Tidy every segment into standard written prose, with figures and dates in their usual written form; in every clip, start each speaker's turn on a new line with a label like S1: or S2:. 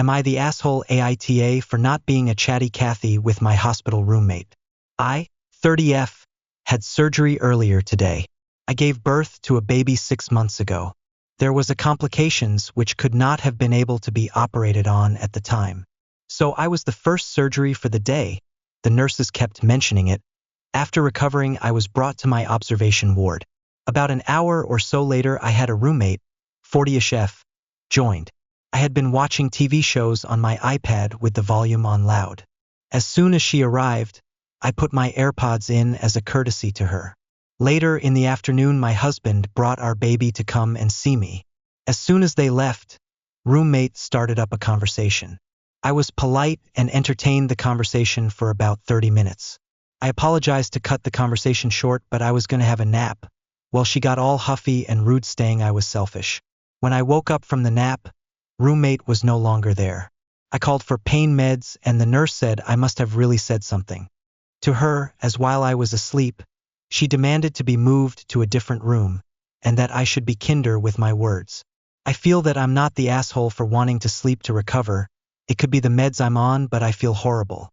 S1: Am I the asshole AITA for not being a chatty Cathy with my hospital roommate? I, 30F, had surgery earlier today. I gave birth to a baby 6 months ago. There was a complications which could not have been able to be operated on at the time. So I was the first surgery for the day. The nurses kept mentioning it. After recovering, I was brought to my observation ward. About an hour or so later, I had a roommate, 40ish F, joined. I had been watching TV shows on my iPad with the volume on loud. As soon as she arrived, I put my AirPods in as a courtesy to her. Later in the afternoon, my husband brought our baby to come and see me. As soon as they left, roommate started up a conversation. I was polite and entertained the conversation for about 30 minutes. I apologized to cut the conversation short, but I was going to have a nap. Well, she got all huffy and rude, saying I was selfish. When I woke up from the nap, roommate was no longer there. I called for pain meds and the nurse said I must have really said something to her, as while I was asleep, she demanded to be moved to a different room and that I should be kinder with my words. I feel that I'm not the asshole for wanting to sleep to recover. It could be the meds I'm on, but I feel horrible.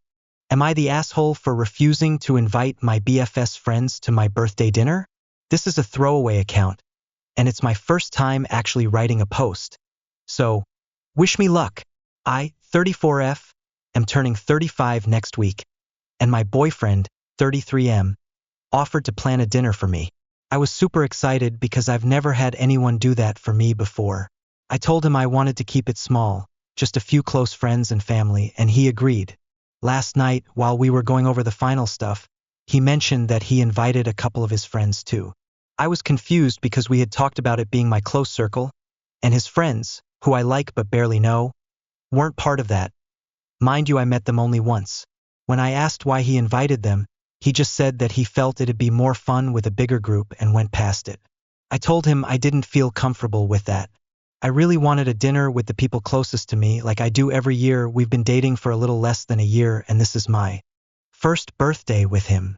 S1: Am I the asshole for refusing to invite my BFS friends to my birthday dinner? This is a throwaway account, and it's my first time actually writing a post. So, wish me luck. I, 34F, am turning 35 next week, and my boyfriend, 33M, offered to plan a dinner for me. I was super excited because I've never had anyone do that for me before. I told him I wanted to keep it small, just a few close friends and family, and he agreed. Last night, while we were going over the final stuff, he mentioned that he invited a couple of his friends too. I was confused because we had talked about it being my close circle, and his friends, who I like but barely know, weren't part of that. Mind you, I met them only once. When I asked why he invited them, he just said that he felt it'd be more fun with a bigger group and went past it. I told him I didn't feel comfortable with that. I really wanted a dinner with the people closest to me like I do every year. We've been dating for a little less than a year and this is my first birthday with him.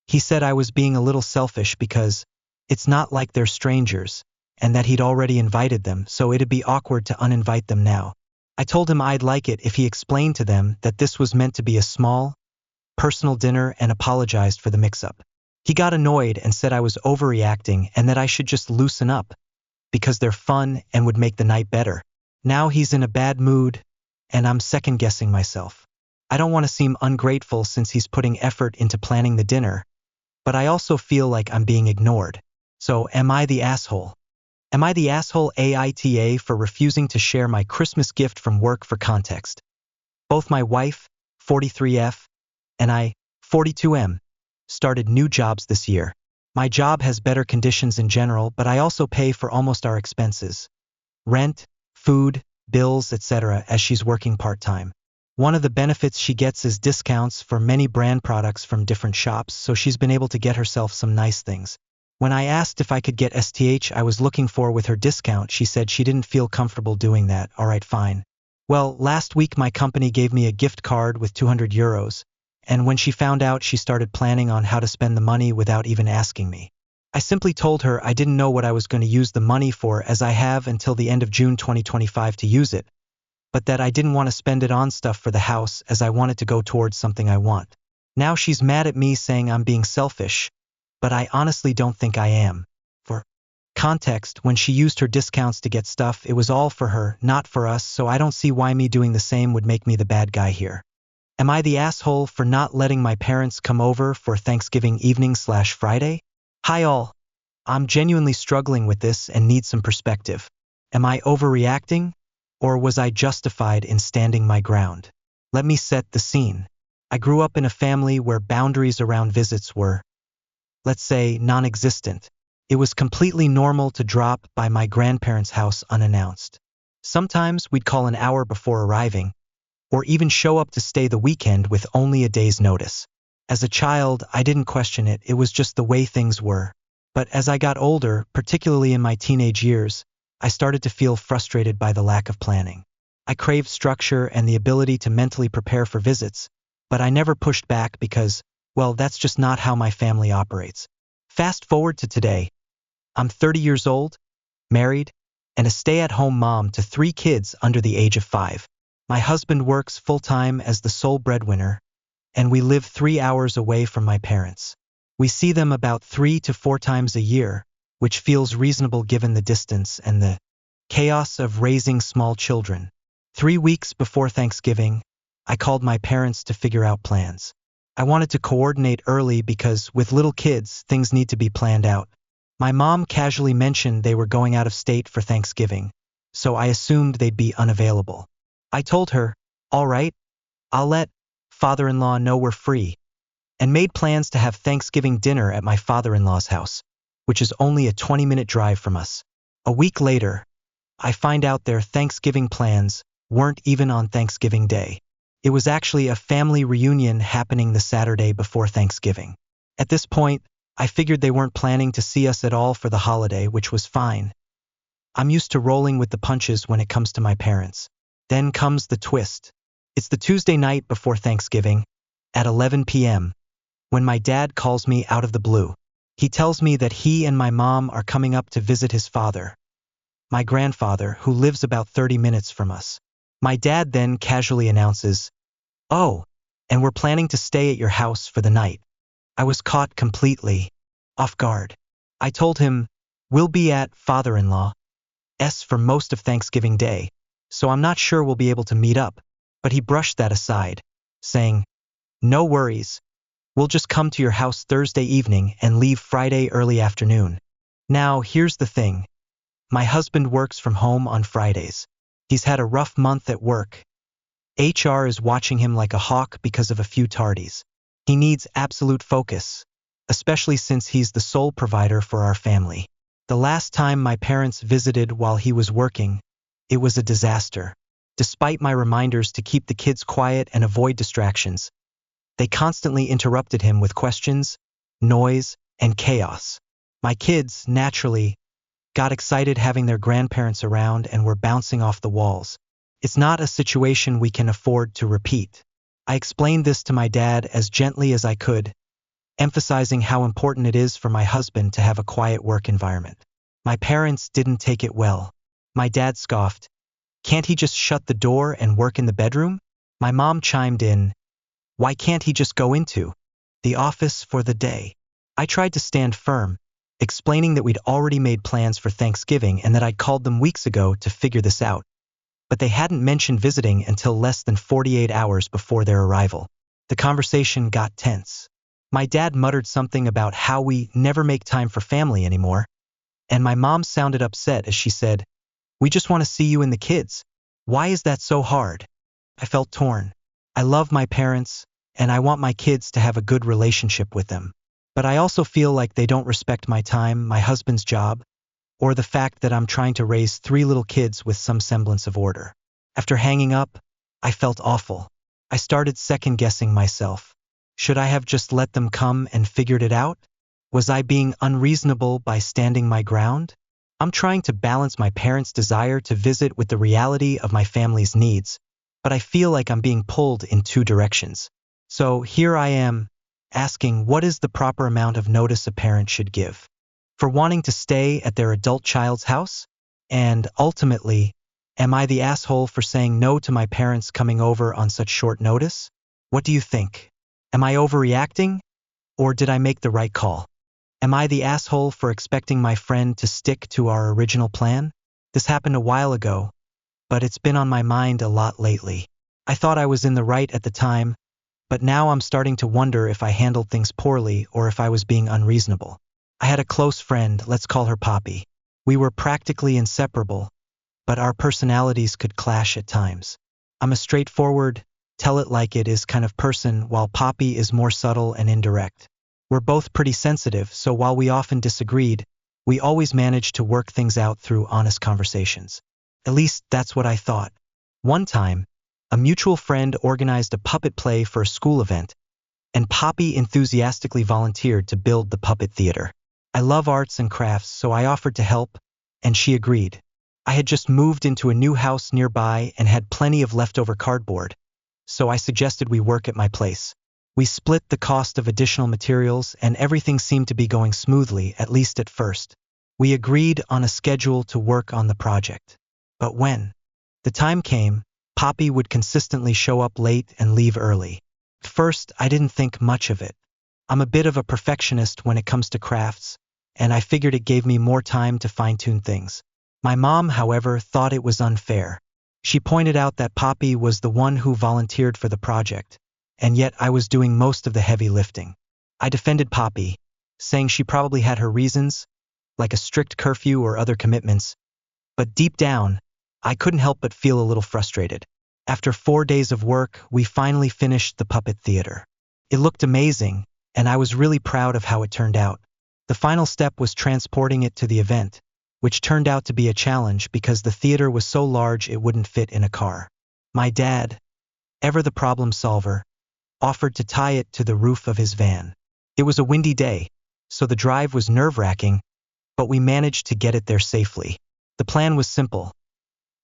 S1: He said I was being a little selfish because it's not like they're strangers and that he'd already invited them, so it'd be awkward to uninvite them now. I told him I'd like it if he explained to them that this was meant to be a small, personal dinner and apologized for the mix-up. He got annoyed and said I was overreacting and that I should just loosen up because they're fun and would make the night better. Now he's in a bad mood and I'm second-guessing myself. I don't want to seem ungrateful since he's putting effort into planning the dinner, but I also feel like I'm being ignored. So am I the asshole? Am I the asshole AITA for refusing to share my Christmas gift from work? For context, both my wife, 43F, and I, 42M, started new jobs this year. My job has better conditions in general, but I also pay for almost our expenses. Rent, food, bills, etc. as she's working part-time. One of the benefits she gets is discounts for many brand products from different shops, so she's been able to get herself some nice things. When I asked if I could get STH I was looking for with her discount, she said she didn't feel comfortable doing that. Alright, fine. Well, last week my company gave me a gift card with 200 euros, and when she found out, she started planning on how to spend the money without even asking me. I simply told her I didn't know what I was going to use the money for, as I have until the end of June 2025 to use it, but that I didn't want to spend it on stuff for the house as I wanted to go towards something I want. Now she's mad at me saying I'm being selfish, but I honestly don't think I am. For context, when she used her discounts to get stuff, it was all for her, not for us, so I don't see why me doing the same would make me the bad guy here. Am I the asshole for not letting my parents come over for Thanksgiving evening/Friday? Hi all. I'm genuinely struggling with this and need some perspective. Am I overreacting? Or was I justified in standing my ground? Let me set the scene. I grew up in a family where boundaries around visits were, let's say, non-existent. It was completely normal to drop by my grandparents' house unannounced. Sometimes we'd call an hour before arriving, or even show up to stay the weekend with only a day's notice. As a child, I didn't question it, it was just the way things were. But as I got older, particularly in my teenage years, I started to feel frustrated by the lack of planning. I craved structure and the ability to mentally prepare for visits, but I never pushed back because, well, that's just not how my family operates. Fast forward to today. I'm 30 years old, married, and a stay-at-home mom to 3 kids under the age of 5. My husband works full-time as the sole breadwinner, and we live 3 hours away from my parents. We see them about 3 to 4 times a year, which feels reasonable given the distance and the chaos of raising small children. 3 weeks before Thanksgiving, I called my parents to figure out plans. I wanted to coordinate early because with little kids, things need to be planned out. My mom casually mentioned they were going out of state for Thanksgiving, so I assumed they'd be unavailable. I told her, all right, I'll let father-in-law know we're free, and made plans to have Thanksgiving dinner at my father-in-law's house, which is only a 20-minute drive from us. A week later, I find out their Thanksgiving plans weren't even on Thanksgiving Day. It was actually a family reunion happening the Saturday before Thanksgiving. At this point, I figured they weren't planning to see us at all for the holiday, which was fine. I'm used to rolling with the punches when it comes to my parents. Then comes the twist. It's the Tuesday night before Thanksgiving, at 11 p.m., when my dad calls me out of the blue. He tells me that he and my mom are coming up to visit his father, my grandfather, who lives about 30 minutes from us. My dad then casually announces, "Oh, and we're planning to stay at your house for the night." I was caught completely off guard. I told him, "We'll be at father-in-law's for most of Thanksgiving Day, so I'm not sure we'll be able to meet up," but he brushed that aside, saying, "No worries, we'll just come to your house Thursday evening and leave Friday early afternoon." Now, here's the thing. My husband works from home on Fridays. He's had a rough month at work. HR is watching him like a hawk because of a few tardies. He needs absolute focus, especially since he's the sole provider for our family. The last time my parents visited while he was working, it was a disaster. Despite my reminders to keep the kids quiet and avoid distractions, they constantly interrupted him with questions, noise, and chaos. My kids, naturally, got excited having their grandparents around and were bouncing off the walls. It's not a situation we can afford to repeat. I explained this to my dad as gently as I could, emphasizing how important it is for my husband to have a quiet work environment. My parents didn't take it well. My dad scoffed, "Can't he just shut the door and work in the bedroom?" My mom chimed in, "Why can't he just go into the office for the day?" I tried to stand firm, explaining that we'd already made plans for Thanksgiving and that I'd called them weeks ago to figure this out. But they hadn't mentioned visiting until less than 48 hours before their arrival. The conversation got tense. My dad muttered something about how we never make time for family anymore, and my mom sounded upset as she said, "We just want to see you and the kids. Why is that so hard?" I felt torn. I love my parents, and I want my kids to have a good relationship with them. But I also feel like they don't respect my time, my husband's job, or the fact that I'm trying to raise 3 little kids with some semblance of order. After hanging up, I felt awful. I started second-guessing myself. Should I have just let them come and figured it out? Was I being unreasonable by standing my ground? I'm trying to balance my parents' desire to visit with the reality of my family's needs, but I feel like I'm being pulled in 2 directions. So here I am, asking what is the proper amount of notice a parent should give for wanting to stay at their adult child's house? And ultimately, am I the asshole for saying no to my parents coming over on such short notice? What do you think? Am I overreacting? Or did I make the right call? Am I the asshole for expecting my friend to stick to our original plan? This happened a while ago, but it's been on my mind a lot lately. I thought I was in the right at the time, but now I'm starting to wonder if I handled things poorly or if I was being unreasonable. I had a close friend, let's call her Poppy. We were practically inseparable, but our personalities could clash at times. I'm a straightforward, tell it like it is kind of person, while Poppy is more subtle and indirect. We're both pretty sensitive, so while we often disagreed, we always managed to work things out through honest conversations. At least that's what I thought. One time, a mutual friend organized a puppet play for a school event, and Poppy enthusiastically volunteered to build the puppet theater. I love arts and crafts, so I offered to help, and she agreed. I had just moved into a new house nearby and had plenty of leftover cardboard, so I suggested we work at my place. We split the cost of additional materials, and everything seemed to be going smoothly, at least at first. We agreed on a schedule to work on the project. But when the time came, Poppy would consistently show up late and leave early. At first, I didn't think much of it. I'm a bit of a perfectionist when it comes to crafts, and I figured it gave me more time to fine-tune things. My mom, however, thought it was unfair. She pointed out that Poppy was the one who volunteered for the project, and yet I was doing most of the heavy lifting. I defended Poppy, saying she probably had her reasons, like a strict curfew or other commitments, but deep down, I couldn't help but feel a little frustrated. After 4 days of work, we finally finished the puppet theater. It looked amazing, and I was really proud of how it turned out. The final step was transporting it to the event, which turned out to be a challenge because the theater was so large it wouldn't fit in a car. My dad, ever the problem solver, offered to tie it to the roof of his van. It was a windy day, so the drive was nerve-wracking, but we managed to get it there safely. The plan was simple.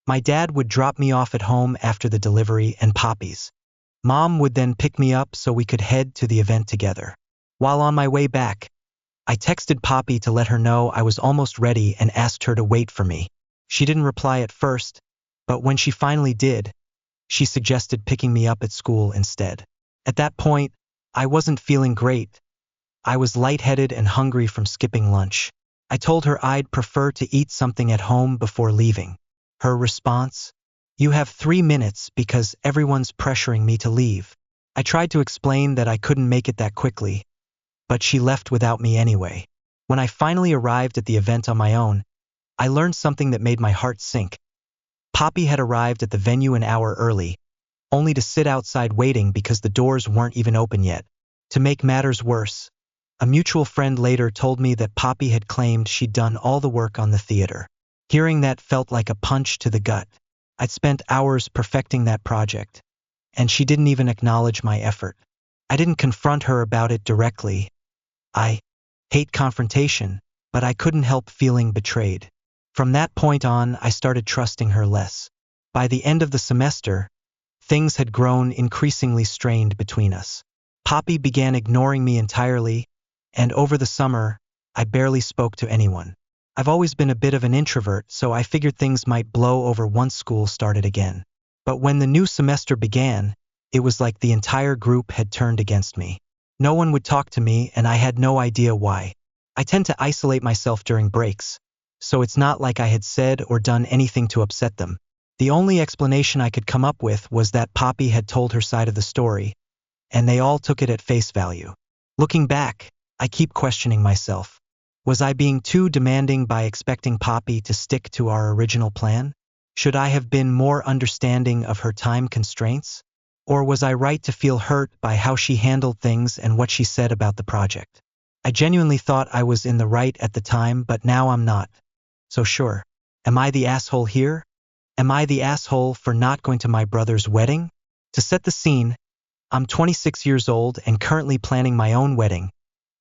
S1: My dad would drop me off at home after the delivery and Poppy's. Mom would then pick me up so we could head to the event together. While on my way back, I texted Poppy to let her know I was almost ready and asked her to wait for me. She didn't reply at first, but when she finally did, she suggested picking me up at school instead. At that point, I wasn't feeling great. I was lightheaded and hungry from skipping lunch. I told her I'd prefer to eat something at home before leaving. Her response? "You have 3 minutes because everyone's pressuring me to leave." I tried to explain that I couldn't make it that quickly, but she left without me anyway. When I finally arrived at the event on my own, I learned something that made my heart sink. Poppy had arrived at the venue an hour early, only to sit outside waiting because the doors weren't even open yet. To make matters worse, a mutual friend later told me that Poppy had claimed she'd done all the work on the theater. Hearing that felt like a punch to the gut. I'd spent hours perfecting that project, and she didn't even acknowledge my effort. I didn't confront her about it directly. I hate confrontation, but I couldn't help feeling betrayed. From that point on, I started trusting her less. By the end of the semester, things had grown increasingly strained between us. Poppy began ignoring me entirely, and over the summer, I barely spoke to anyone. I've always been a bit of an introvert, so I figured things might blow over once school started again. But when the new semester began, it was like the entire group had turned against me. No one would talk to me, and I had no idea why. I tend to isolate myself during breaks, so it's not like I had said or done anything to upset them. The only explanation I could come up with was that Poppy had told her side of the story, and they all took it at face value. Looking back, I keep questioning myself. Was I being too demanding by expecting Poppy to stick to our original plan? Should I have been more understanding of her time constraints? Or was I right to feel hurt by how she handled things and what she said about the project? I genuinely thought I was in the right at the time, but now I'm not. So sure, am I the asshole here? Am I the asshole for not going to my brother's wedding? To set the scene, I'm 26 years old and currently planning my own wedding,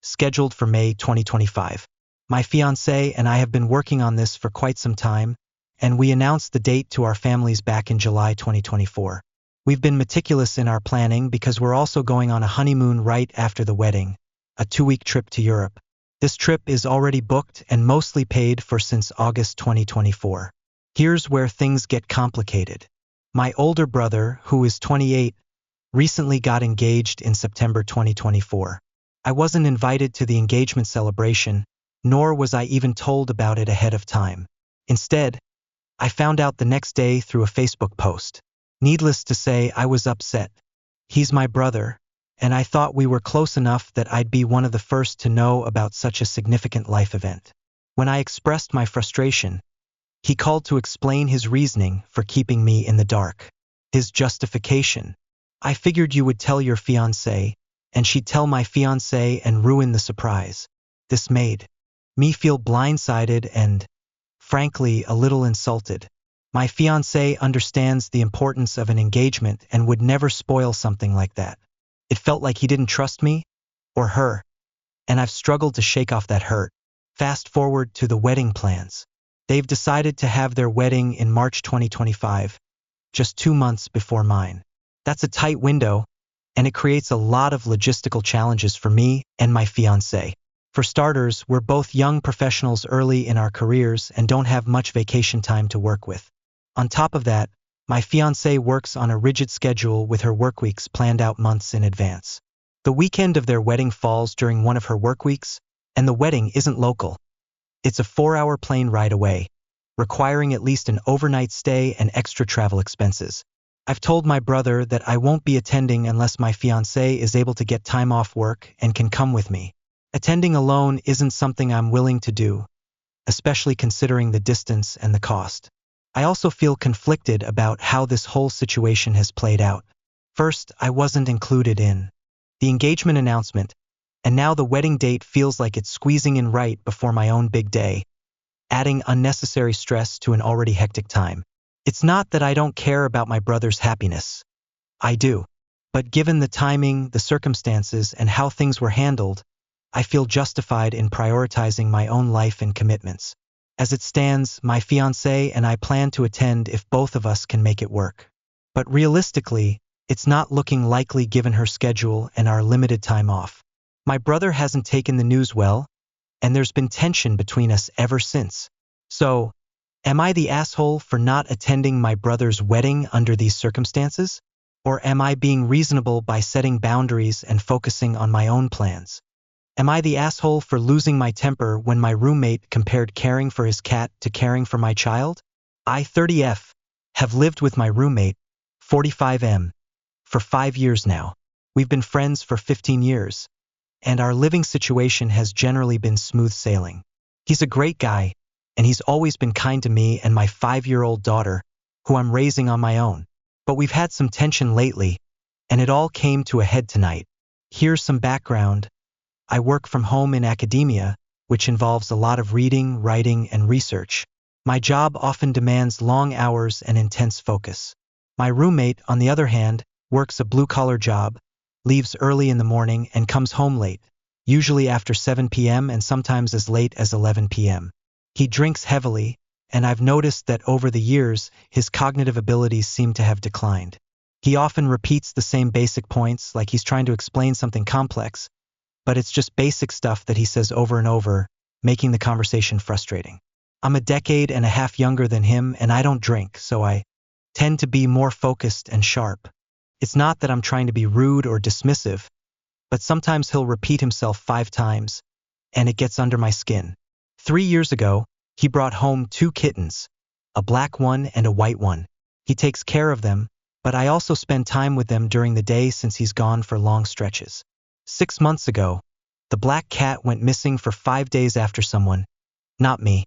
S1: scheduled for May 2025. My fiancé and I have been working on this for quite some time, and we announced the date to our families back in July 2024. We've been meticulous in our planning because we're also going on a honeymoon right after the wedding, a 2-week trip to Europe. This trip is already booked and mostly paid for since August 2024. Here's where things get complicated. My older brother, who is 28, recently got engaged in September 2024. I wasn't invited to the engagement celebration, nor was I even told about it ahead of time. Instead, I found out the next day through a Facebook post. Needless to say, I was upset. He's my brother, and I thought we were close enough that I'd be one of the first to know about such a significant life event. When I expressed my frustration, he called to explain his reasoning for keeping me in the dark. His justification: "I figured you would tell your fiancé, and she'd tell my fiancé and ruin the surprise." This made me feel blindsided and, frankly, a little insulted. My fiancé understands the importance of an engagement and would never spoil something like that. It felt like he didn't trust me, or her, and I've struggled to shake off that hurt. Fast forward to the wedding plans. They've decided to have their wedding in March 2025, just 2 months before mine. That's a tight window, and it creates a lot of logistical challenges for me and my fiancé. For starters, we're both young professionals early in our careers and don't have much vacation time to work with. On top of that, My fiancée works on a rigid schedule with her work weeks planned out months in advance. The weekend of their wedding falls during one of her work weeks, and the wedding isn't local. It's a 4-hour plane ride away, requiring at least an overnight stay and extra travel expenses. I've told my brother that I won't be attending unless my fiancée is able to get time off work and can come with me. Attending alone isn't something I'm willing to do, especially considering the distance and the cost. I also feel conflicted about how this whole situation has played out. First, I wasn't included in the engagement announcement, and now the wedding date feels like it's squeezing in right before my own big day, adding unnecessary stress to an already hectic time. It's not that I don't care about my brother's happiness. I do. But given the timing, the circumstances, and how things were handled, I feel justified in prioritizing my own life and commitments. As it stands, my fiancé and I plan to attend if both of us can make it work. But realistically, it's not looking likely given her schedule and our limited time off. My brother hasn't taken the news well, and there's been tension between us ever since. So, am I the asshole for not attending my brother's wedding under these circumstances? Or am I being reasonable by setting boundaries and focusing on my own plans? Am I the asshole for losing my temper when my roommate compared caring for his cat to caring for my child? I, 30F, have lived with my roommate, 45M, for 5 years now. We've been friends for 15 years, and our living situation has generally been smooth sailing. He's a great guy, and he's always been kind to me and my 5-year-old daughter, who I'm raising on my own. But we've had some tension lately, and it all came to a head tonight. Here's some background. I work from home in academia, which involves a lot of reading, writing, and research. My job often demands long hours and intense focus. My roommate, on the other hand, works a blue-collar job, leaves early in the morning, and comes home late, usually after 7 p.m. and sometimes as late as 11 p.m. He drinks heavily, and I've noticed that over the years, his cognitive abilities seem to have declined. He often repeats the same basic points, like he's trying to explain something complex, but it's just basic stuff that he says over and over, making the conversation frustrating. I'm a decade and a half younger than him, and I don't drink, so I tend to be more focused and sharp. It's not that I'm trying to be rude or dismissive, but sometimes he'll repeat himself 5 times, and it gets under my skin. 3 years ago, he brought home 2 kittens, a black one and a white one. He takes care of them, but I also spend time with them during the day since he's gone for long stretches. 6 months ago, the black cat went missing for 5 days after someone, not me,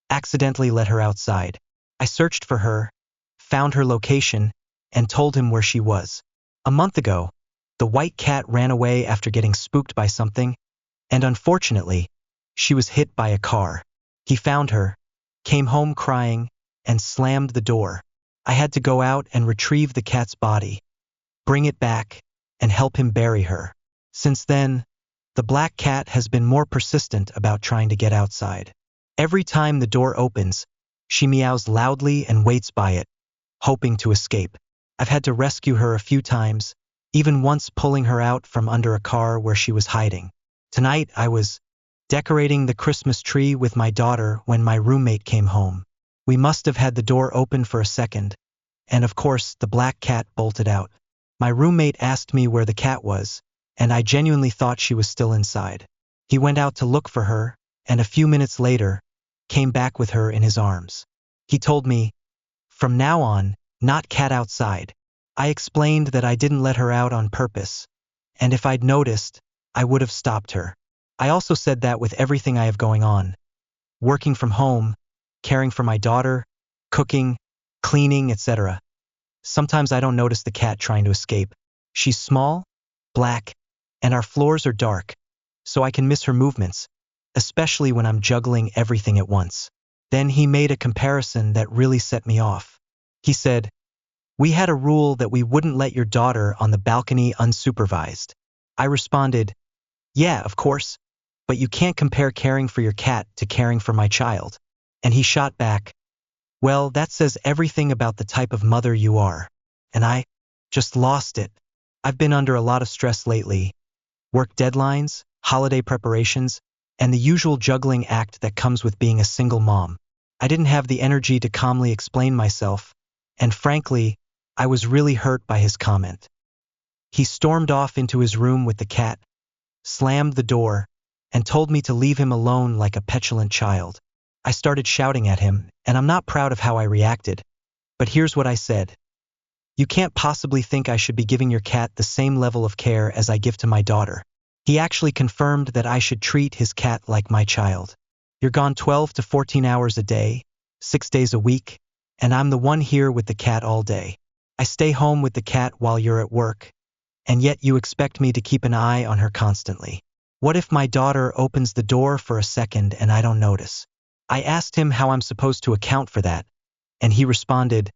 S1: accidentally let her outside. I searched for her, found her location, and told him where she was. A month ago, the white cat ran away after getting spooked by something, and unfortunately, she was hit by a car. He found her, came home crying, and slammed the door. I had to go out and retrieve the cat's body, bring it back, and help him bury her. Since then, the black cat has been more persistent about trying to get outside. Every time the door opens, she meows loudly and waits by it, hoping to escape. I've had to rescue her a few times, even once pulling her out from under a car where she was hiding. Tonight, I was decorating the Christmas tree with my daughter when my roommate came home. We must have had the door open for a second, and of course, the black cat bolted out. My roommate asked me where the cat was, and I genuinely thought she was still inside. He went out to look for her, and a few minutes later, came back with her in his arms. He told me, "From now on, not cat outside." I explained that I didn't let her out on purpose, and if I'd noticed, I would have stopped her. I also said that with everything I have going on, working from home, caring for my daughter, cooking, cleaning, etc., sometimes I don't notice the cat trying to escape. She's small, black, and our floors are dark, so I can miss her movements, especially when I'm juggling everything at once. Then he made a comparison that really set me off. He said, "We had a rule that we wouldn't let your daughter on the balcony unsupervised." I responded, "Yeah, of course, but you can't compare caring for your cat to caring for my child." And he shot back, "Well, that says everything about the type of mother you are." And I just lost it. I've been under a lot of stress lately. Work deadlines, holiday preparations, and the usual juggling act that comes with being a single mom. I didn't have the energy to calmly explain myself, and frankly, I was really hurt by his comment. He stormed off into his room with the cat, slammed the door, and told me to leave him alone like a petulant child. I started shouting at him, and I'm not proud of how I reacted, but here's what I said. You can't possibly think I should be giving your cat the same level of care as I give to my daughter. He actually confirmed that I should treat his cat like my child. You're gone 12 to 14 hours a day, 6 days a week, and I'm the one here with the cat all day. I stay home with the cat while you're at work, and yet you expect me to keep an eye on her constantly. What if my daughter opens the door for a second and I don't notice? I asked him how I'm supposed to account for that, and he responded,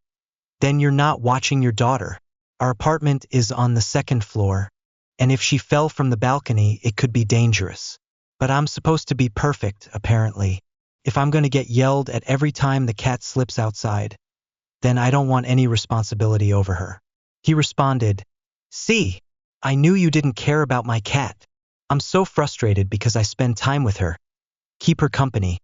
S1: then you're not watching your daughter. Our apartment is on the 2nd floor, and if she fell from the balcony, it could be dangerous. But I'm supposed to be perfect, apparently. If I'm going to get yelled at every time the cat slips outside, then I don't want any responsibility over her. He responded, see, I knew you didn't care about my cat. I'm so frustrated because I spend time with her, keep her company,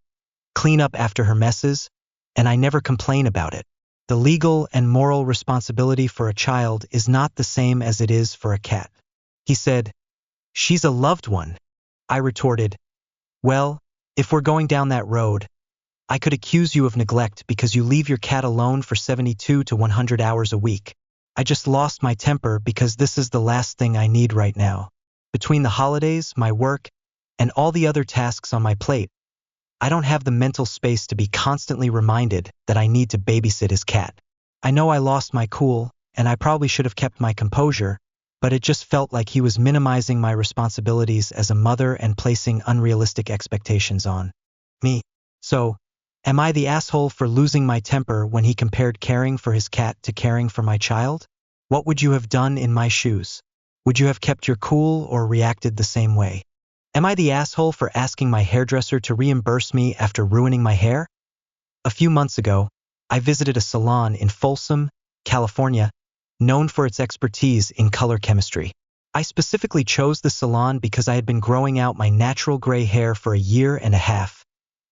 S1: clean up after her messes, and I never complain about it. The legal and moral responsibility for a child is not the same as it is for a cat. He said, she's a loved one. I retorted, well, if we're going down that road, I could accuse you of neglect because you leave your cat alone for 72 to 100 hours a week. I just lost my temper because this is the last thing I need right now. Between the holidays, my work, and all the other tasks on my plate, I don't have the mental space to be constantly reminded that I need to babysit his cat. I know I lost my cool, and I probably should have kept my composure, but it just felt like he was minimizing my responsibilities as a mother and placing unrealistic expectations on me. So, am I the asshole for losing my temper when he compared caring for his cat to caring for my child? What would you have done in my shoes? Would you have kept your cool or reacted the same way? Am I the asshole for asking my hairdresser to reimburse me after ruining my hair? A few months ago, I visited a salon in Folsom, California, known for its expertise in color chemistry. I specifically chose the salon because I had been growing out my natural gray hair for a year and a half,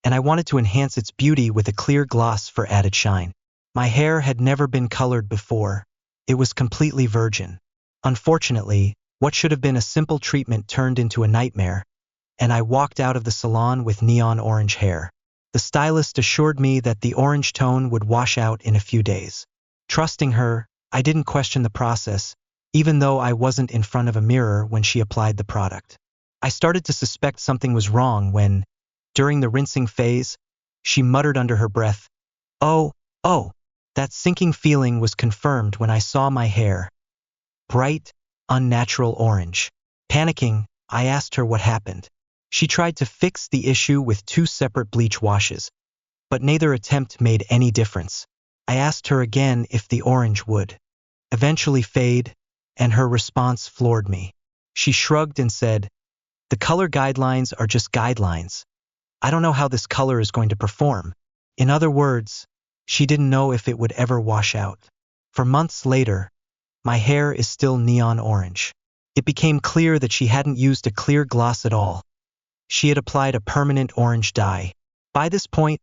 S1: and I wanted to enhance its beauty with a clear gloss for added shine. My hair had never been colored before. It was completely virgin. Unfortunately, what should have been a simple treatment turned into a nightmare, and I walked out of the salon with neon orange hair. The stylist assured me that the orange tone would wash out in a few days. Trusting her, I didn't question the process, even though I wasn't in front of a mirror when she applied the product. I started to suspect something was wrong when, during the rinsing phase, she muttered under her breath, oh. That sinking feeling was confirmed when I saw my hair. Bright, unnatural orange. Panicking, I asked her what happened. She tried to fix the issue with 2 separate bleach washes, but neither attempt made any difference. I asked her again if the orange would eventually fade, and her response floored me. She shrugged and said, the color guidelines are just guidelines. I don't know how this color is going to perform. In other words, she didn't know if it would ever wash out. For months later, my hair is still neon orange. It became clear that she hadn't used a clear gloss at all. She had applied a permanent orange dye. By this point,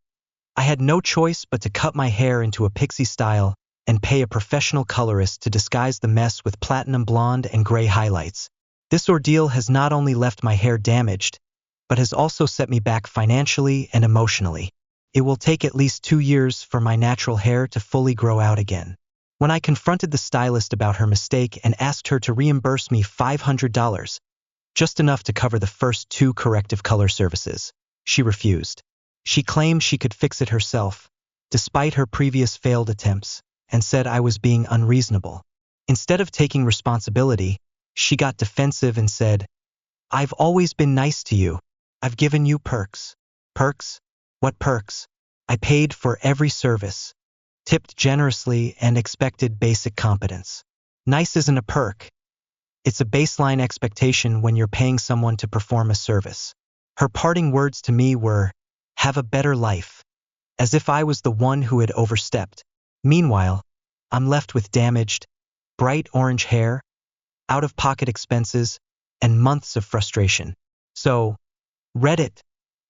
S1: I had no choice but to cut my hair into a pixie style and pay a professional colorist to disguise the mess with platinum blonde and gray highlights. This ordeal has not only left my hair damaged, but has also set me back financially and emotionally. It will take at least 2 years for my natural hair to fully grow out again. When I confronted the stylist about her mistake and asked her to reimburse me $500, just enough to cover the first 2 corrective color services, she refused. She claimed she could fix it herself, despite her previous failed attempts, and said I was being unreasonable. Instead of taking responsibility, she got defensive and said, I've always been nice to you. I've given you perks. Perks? What perks? I paid for every service, tipped generously, and expected basic competence. Nice isn't a perk. It's a baseline expectation when you're paying someone to perform a service. Her parting words to me were, have a better life, as if I was the one who had overstepped. Meanwhile, I'm left with damaged, bright orange hair, out-of-pocket expenses, and months of frustration. So, Reddit,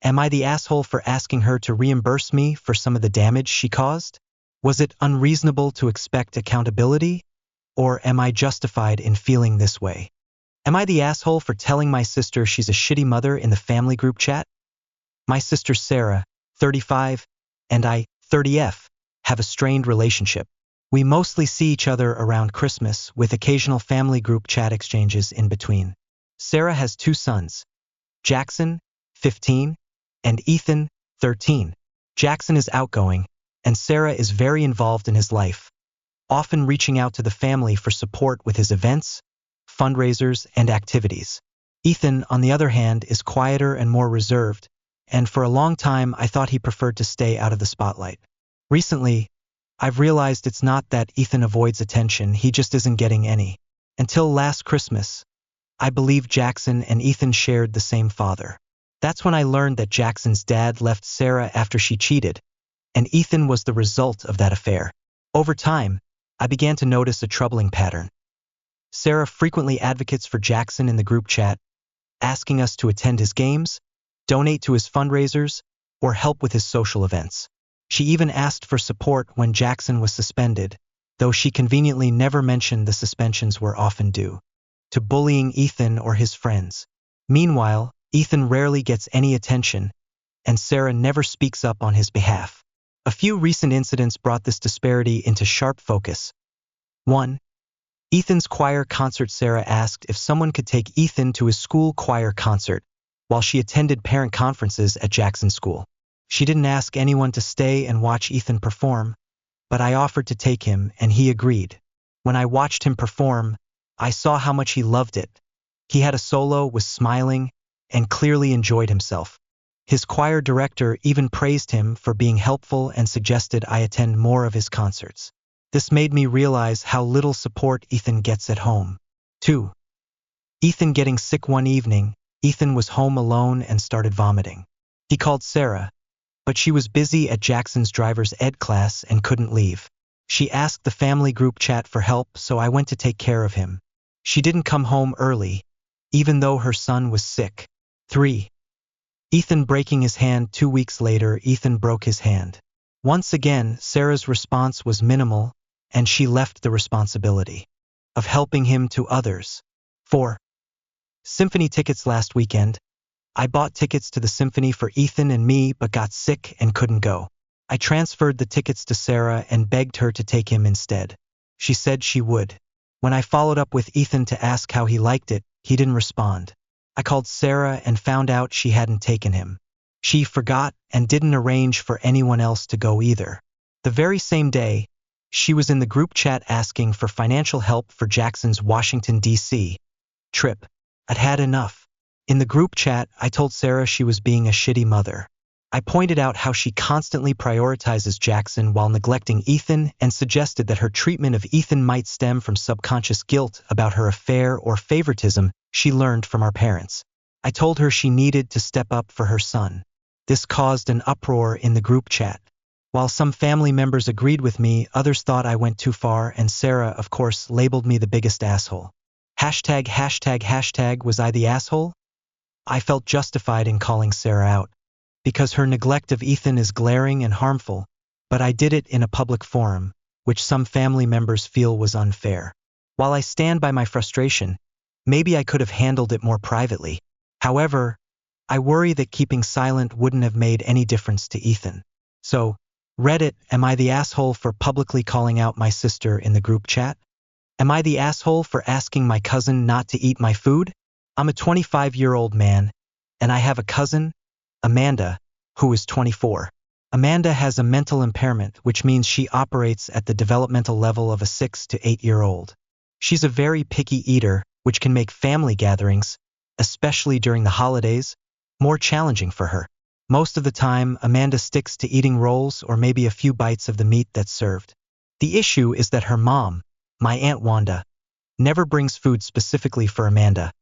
S1: am I the asshole for asking her to reimburse me for some of the damage she caused? Was it unreasonable to expect accountability? Or am I justified in feeling this way? Am I the asshole for telling my sister she's a shitty mother in the family group chat? My sister Sarah, 35, and I, 30F, have a strained relationship. We mostly see each other around Christmas, with occasional family group chat exchanges in between. Sarah has 2 sons, Jackson, 15, and Ethan, 13. Jackson is outgoing, and Sarah is very involved in his life, often reaching out to the family for support with his events, fundraisers, and activities. Ethan, on the other hand, is quieter and more reserved, and for a long time I thought he preferred to stay out of the spotlight. Recently, I've realized it's not that Ethan avoids attention, he just isn't getting any. Until last Christmas, I believed Jackson and Ethan shared the same father. That's when I learned that Jackson's dad left Sarah after she cheated, and Ethan was the result of that affair. Over time, I began to notice a troubling pattern. Sarah frequently advocates for Jackson in the group chat, asking us to attend his games, donate to his fundraisers, or help with his social events. She even asked for support when Jackson was suspended, though she conveniently never mentioned the suspensions were often due to bullying Ethan or his friends. Meanwhile, Ethan rarely gets any attention, and Sarah never speaks up on his behalf. A few recent incidents brought this disparity into sharp focus. 1. Ethan's choir concert. Sarah asked if someone could take Ethan to his school choir concert while she attended parent conferences at Jackson's school. She didn't ask anyone to stay and watch Ethan perform, but I offered to take him and he agreed. When I watched him perform, I saw how much he loved it. He had a solo, was smiling, and clearly enjoyed himself. His choir director even praised him for being helpful and suggested I attend more of his concerts. This made me realize how little support Ethan gets at home. 2. Ethan getting sick. One evening, Ethan was home alone and started vomiting. He called Sarah, but she was busy at Jackson's driver's ed class and couldn't leave. She asked the family group chat for help, so I went to take care of him. She didn't come home early, even though her son was sick. 3. Ethan breaking his hand. 2 weeks later, Ethan broke his hand. Once again, Sarah's response was minimal, and she left the responsibility of helping him to others. 4. Symphony tickets. Last weekend, I bought tickets to the symphony for Ethan and me but got sick and couldn't go. I transferred the tickets to Sarah and begged her to take him instead. She said she would. When I followed up with Ethan to ask how he liked it, he didn't respond. I called Sarah and found out she hadn't taken him. She forgot and didn't arrange for anyone else to go either. The very same day, she was in the group chat asking for financial help for Jackson's Washington, D.C. trip. I'd had enough. In the group chat, I told Sarah she was being a shitty mother. I pointed out how she constantly prioritizes Jackson while neglecting Ethan and suggested that her treatment of Ethan might stem from subconscious guilt about her affair or favoritism she learned from our parents. I told her she needed to step up for her son. This caused an uproar in the group chat. While some family members agreed with me, others thought I went too far, and Sarah, of course, labeled me the biggest asshole. ###, was I the asshole? I felt justified in calling Sarah out, because her neglect of Ethan is glaring and harmful, but I did it in a public forum, which some family members feel was unfair. While I stand by my frustration, maybe I could have handled it more privately. However, I worry that keeping silent wouldn't have made any difference to Ethan. So, Reddit, am I the asshole for publicly calling out my sister in the group chat? Am I the asshole for asking my cousin not to eat my food? I'm a 25-year-old man, and I have a cousin, Amanda, who is 24. Amanda has a mental impairment, which means she operates at the developmental level of a 6 to 8-year-old. She's a very picky eater, which can make family gatherings, especially during the holidays, more challenging for her. Most of the time, Amanda sticks to eating rolls or maybe a few bites of the meat that's served. The issue is that her mom, my Aunt Wanda, never brings food specifically for Amanda,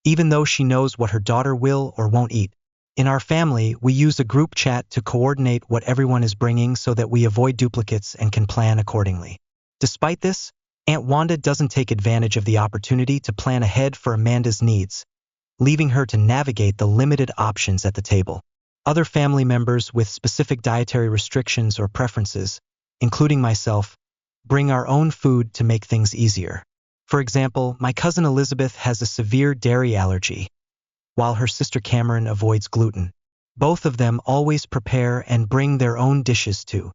S1: even though she knows what her daughter will or won't eat. In our family, we use a group chat to coordinate what everyone is bringing so that we avoid duplicates and can plan accordingly. Despite this, Aunt Wanda doesn't take advantage of the opportunity to plan ahead for Amanda's needs, leaving her to navigate the limited options at the table. Other family members with specific dietary restrictions or preferences, including myself, bring our own food to make things easier. For example, my cousin Elizabeth has a severe dairy allergy, while her sister Cameron avoids gluten. Both of them always prepare and bring their own dishes to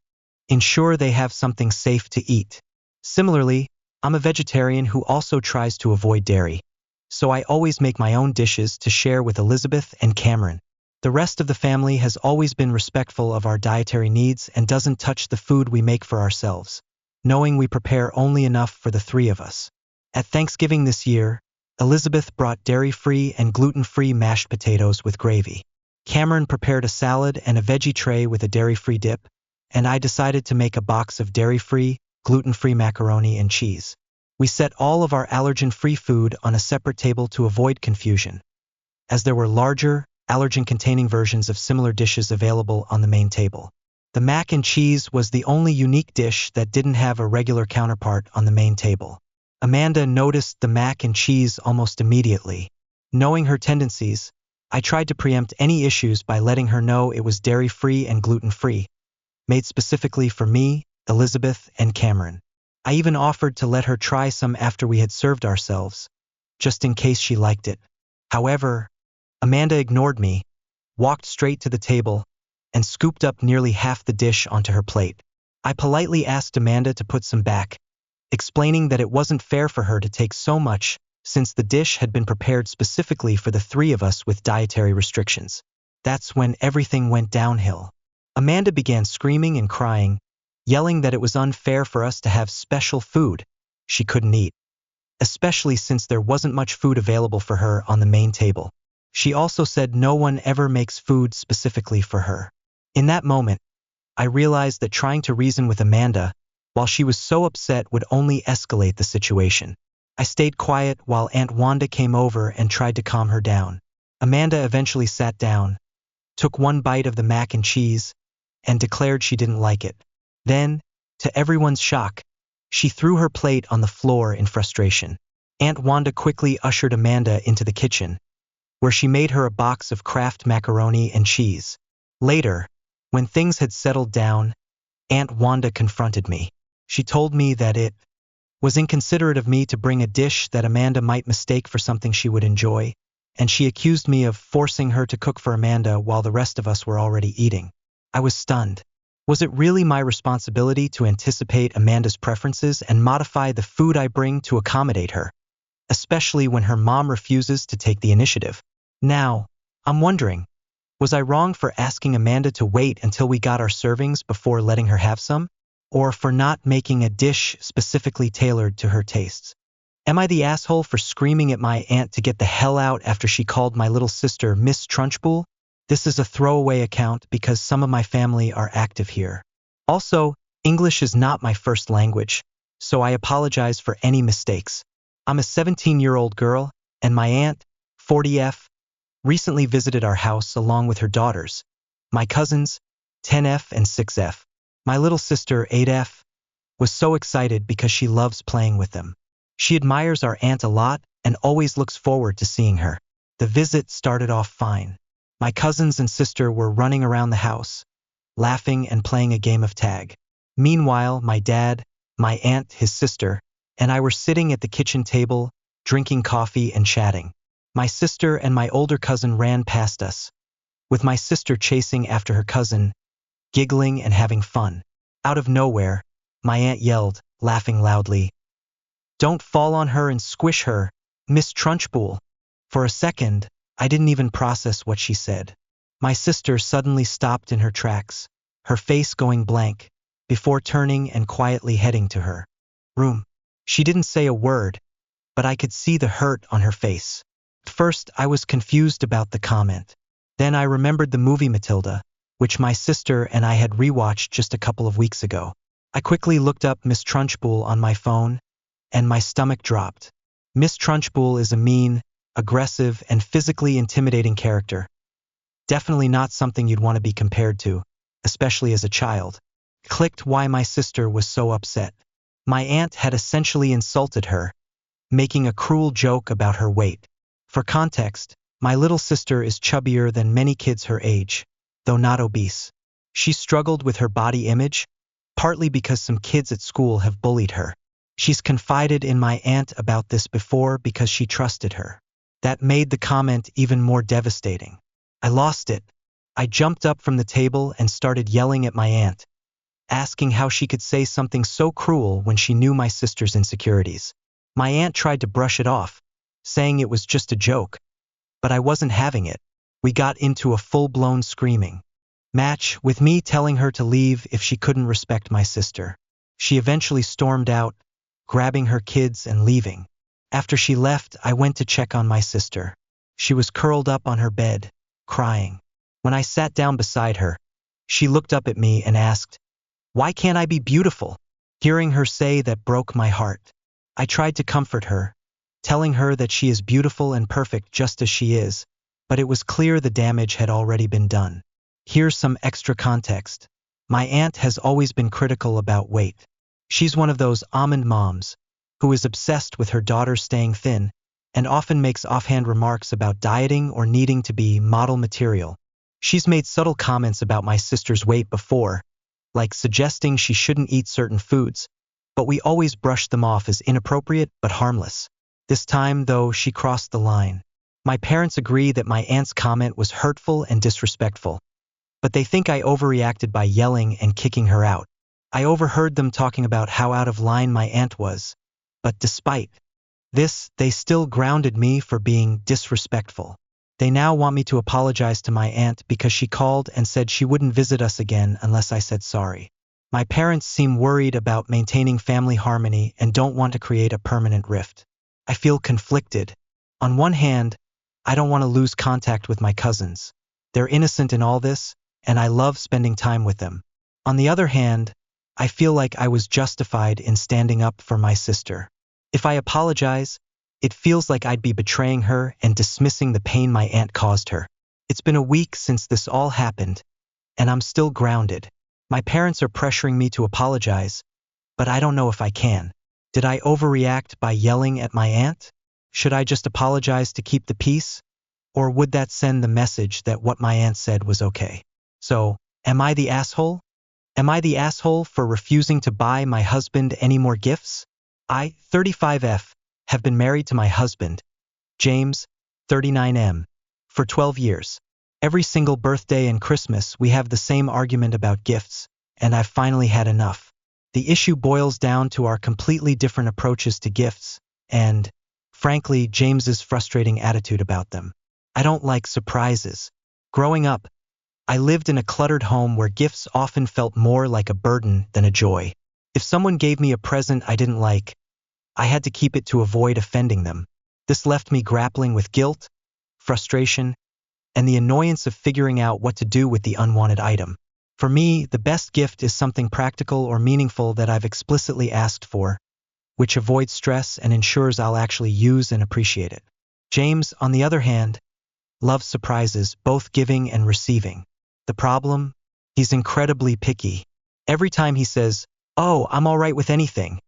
S1: ensure they have something safe to eat. Similarly, I'm a vegetarian who also tries to avoid dairy, so I always make my own dishes to share with Elizabeth and Cameron. The rest of the family has always been respectful of our dietary needs and doesn't touch the food we make for ourselves, knowing we prepare only enough for the three of us. At Thanksgiving this year, Elizabeth brought dairy-free and gluten-free mashed potatoes with gravy. Cameron prepared a salad and a veggie tray with a dairy-free dip, and I decided to make a box of dairy-free, gluten-free macaroni and cheese. We set all of our allergen-free food on a separate table to avoid confusion, as there were larger, allergen-containing versions of similar dishes available on the main table. The mac and cheese was the only unique dish that didn't have a regular counterpart on the main table. Amanda noticed the mac and cheese almost immediately. Knowing her tendencies, I tried to preempt any issues by letting her know it was dairy-free and gluten-free, made specifically for me, Elizabeth, and Cameron. I even offered to let her try some after we had served ourselves, just in case she liked it. However, Amanda ignored me, walked straight to the table, and scooped up nearly half the dish onto her plate. I politely asked Amanda to put some back, explaining that it wasn't fair for her to take so much since the dish had been prepared specifically for the three of us with dietary restrictions. That's when everything went downhill. Amanda began screaming and crying, yelling that it was unfair for us to have special food she couldn't eat, especially since there wasn't much food available for her on the main table. She also said no one ever makes food specifically for her. In that moment, I realized that trying to reason with Amanda, while she was so upset, would only escalate the situation. I stayed quiet while Aunt Wanda came over and tried to calm her down. Amanda eventually sat down, took one bite of the mac and cheese, and declared she didn't like it. Then, to everyone's shock, she threw her plate on the floor in frustration. Aunt Wanda quickly ushered Amanda into the kitchen, where she made her a box of Kraft macaroni and cheese. Later, when things had settled down, Aunt Wanda confronted me. She told me that it was inconsiderate of me to bring a dish that Amanda might mistake for something she would enjoy, and she accused me of forcing her to cook for Amanda while the rest of us were already eating. I was stunned. Was it really my responsibility to anticipate Amanda's preferences and modify the food I bring to accommodate her, especially when her mom refuses to take the initiative? Now, I'm wondering, was I wrong for asking Amanda to wait until we got our servings before letting her have some? Or for not making a dish specifically tailored to her tastes? Am I the asshole for screaming at my aunt to get the hell out after she called my little sister Miss Trunchbull? This is a throwaway account because some of my family are active here. Also, English is not my first language, so I apologize for any mistakes. I'm a 17-year-old girl, and my aunt, 40F, recently visited our house along with her daughters, my cousins, 10F and 6F. My little sister, 8F, was so excited because she loves playing with them. She admires our aunt a lot and always looks forward to seeing her. The visit started off fine. My cousins and sister were running around the house, laughing and playing a game of tag. Meanwhile, my dad, my aunt, his sister, and I were sitting at the kitchen table, drinking coffee and chatting. My sister and my older cousin ran past us, with my sister chasing after her cousin, giggling and having fun. Out of nowhere, my aunt yelled, laughing loudly, "Don't fall on her and squish her, Miss Trunchbull." For a second, I didn't even process what she said. My sister suddenly stopped in her tracks, her face going blank, before turning and quietly heading to her room. She didn't say a word, but I could see the hurt on her face. At first, I was confused about the comment. Then I remembered the movie Matilda, which my sister and I had rewatched just a couple of weeks ago. I quickly looked up Miss Trunchbull on my phone, and my stomach dropped. Miss Trunchbull is a mean, aggressive, and physically intimidating character. Definitely not something you'd want to be compared to, especially as a child. Clicked why my sister was so upset. My aunt had essentially insulted her, making a cruel joke about her weight. For context, my little sister is chubbier than many kids her age, though not obese. She struggled with her body image, partly because some kids at school have bullied her. She's confided in my aunt about this before because she trusted her. That made the comment even more devastating. I lost it. I jumped up from the table and started yelling at my aunt, asking how she could say something so cruel when she knew my sister's insecurities. My aunt tried to brush it off, saying it was just a joke, but I wasn't having it. We got into a full-blown screaming match, with me telling her to leave if she couldn't respect my sister. She eventually stormed out, grabbing her kids and leaving. After she left, I went to check on my sister. She was curled up on her bed, crying. When I sat down beside her, she looked up at me and asked, "Why can't I be beautiful?" Hearing her say that broke my heart. I tried to comfort her, telling her that she is beautiful and perfect just as she is, but it was clear the damage had already been done. Here's some extra context. My aunt has always been critical about weight. She's one of those almond moms who is obsessed with her daughter staying thin and often makes offhand remarks about dieting or needing to be model material. She's made subtle comments about my sister's weight before, like suggesting she shouldn't eat certain foods, but we always brushed them off as inappropriate but harmless. This time, though, she crossed the line. My parents agree that my aunt's comment was hurtful and disrespectful, but they think I overreacted by yelling and kicking her out. I overheard them talking about how out of line my aunt was, but despite this, they still grounded me for being disrespectful. They now want me to apologize to my aunt because she called and said she wouldn't visit us again unless I said sorry. My parents seem worried about maintaining family harmony and don't want to create a permanent rift. I feel conflicted. On one hand, I don't want to lose contact with my cousins. They're innocent in all this, and I love spending time with them. On the other hand, I feel like I was justified in standing up for my sister. If I apologize, it feels like I'd be betraying her and dismissing the pain my aunt caused her. It's been a week since this all happened, and I'm still grounded. My parents are pressuring me to apologize, but I don't know if I can. Did I overreact by yelling at my aunt? Should I just apologize to keep the peace? Or would that send the message that what my aunt said was okay? So, am I the asshole? Am I the asshole for refusing to buy my husband any more gifts? I, 35F, have been married to my husband, James, 39M, for 12 years. Every single birthday and Christmas we have the same argument about gifts, and I've finally had enough. The issue boils down to our completely different approaches to gifts, and, frankly, James's frustrating attitude about them. I don't like surprises. Growing up, I lived in a cluttered home where gifts often felt more like a burden than a joy. If someone gave me a present I didn't like, I had to keep it to avoid offending them. This left me grappling with guilt, frustration, and the annoyance of figuring out what to do with the unwanted item. For me, the best gift is something practical or meaningful that I've explicitly asked for, which avoids stress and ensures I'll actually use and appreciate it. James, on the other hand, loves surprises, both giving and receiving. The problem? He's incredibly picky. Every time he says, "Oh, I'm all right with anything,"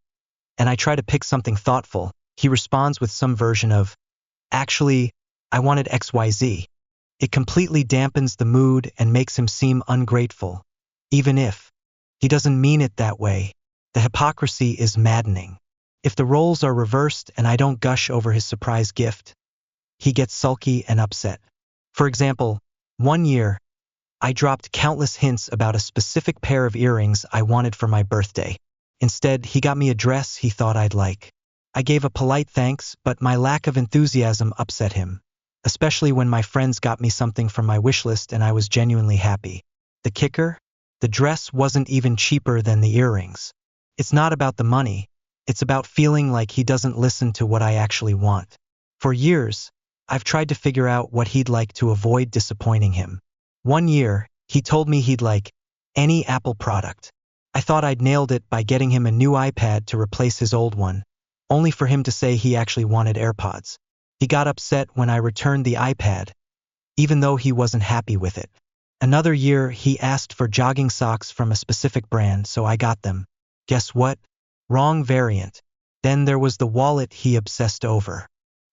S1: and I try to pick something thoughtful, he responds with some version of, "Actually, I wanted XYZ." It completely dampens the mood and makes him seem ungrateful, even if he doesn't mean it that way. The hypocrisy is maddening. If the roles are reversed and I don't gush over his surprise gift, he gets sulky and upset. For example, one year, I dropped countless hints about a specific pair of earrings I wanted for my birthday. Instead, he got me a dress he thought I'd like. I gave a polite thanks, but my lack of enthusiasm upset him, especially when my friends got me something from my wish list and I was genuinely happy. The kicker? The dress wasn't even cheaper than the earrings. It's not about the money. It's about feeling like he doesn't listen to what I actually want. For years, I've tried to figure out what he'd like to avoid disappointing him. One year, he told me he'd like any Apple product. I thought I'd nailed it by getting him a new iPad to replace his old one, only for him to say he actually wanted AirPods. He got upset when I returned the iPad, even though he wasn't happy with it. Another year, he asked for jogging socks from a specific brand, so I got them. Guess what? Wrong variant. Then there was the wallet he obsessed over.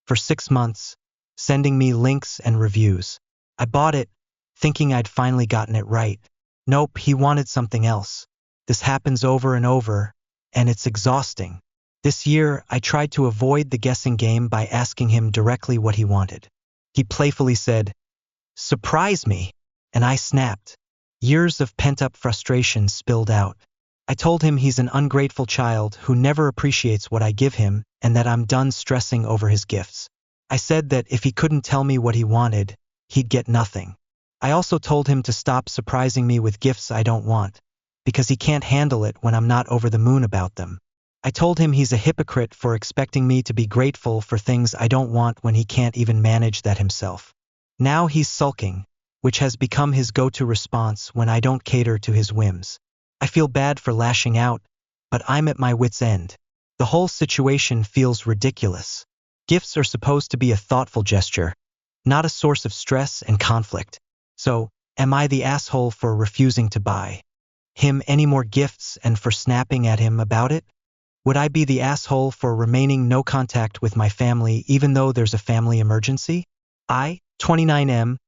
S1: For 6 months, sending me links and reviews. I bought it, thinking I'd finally gotten it right. Nope, he wanted something else. This happens over and over, and it's exhausting. This year, I tried to avoid the guessing game by asking him directly what he wanted. He playfully said, "Surprise me," and I snapped. Years of pent-up frustration spilled out. I told him he's an ungrateful child who never appreciates what I give him and that I'm done stressing over his gifts. I said that if he couldn't tell me what he wanted, he'd get nothing. I also told him to stop surprising me with gifts I don't want, because he can't handle it when I'm not over the moon about them. I told him he's a hypocrite for expecting me to be grateful for things I don't want when he can't even manage that himself. Now he's sulking, which has become his go-to response when I don't cater to his whims. I feel bad for lashing out, but I'm at my wit's end. The whole situation feels ridiculous. Gifts are supposed to be a thoughtful gesture, not a source of stress and conflict. So, am I the asshole for refusing to buy him any more gifts and for snapping at him about it? Would I be the asshole for remaining no contact with my family even though there's a family emergency? I, 29M,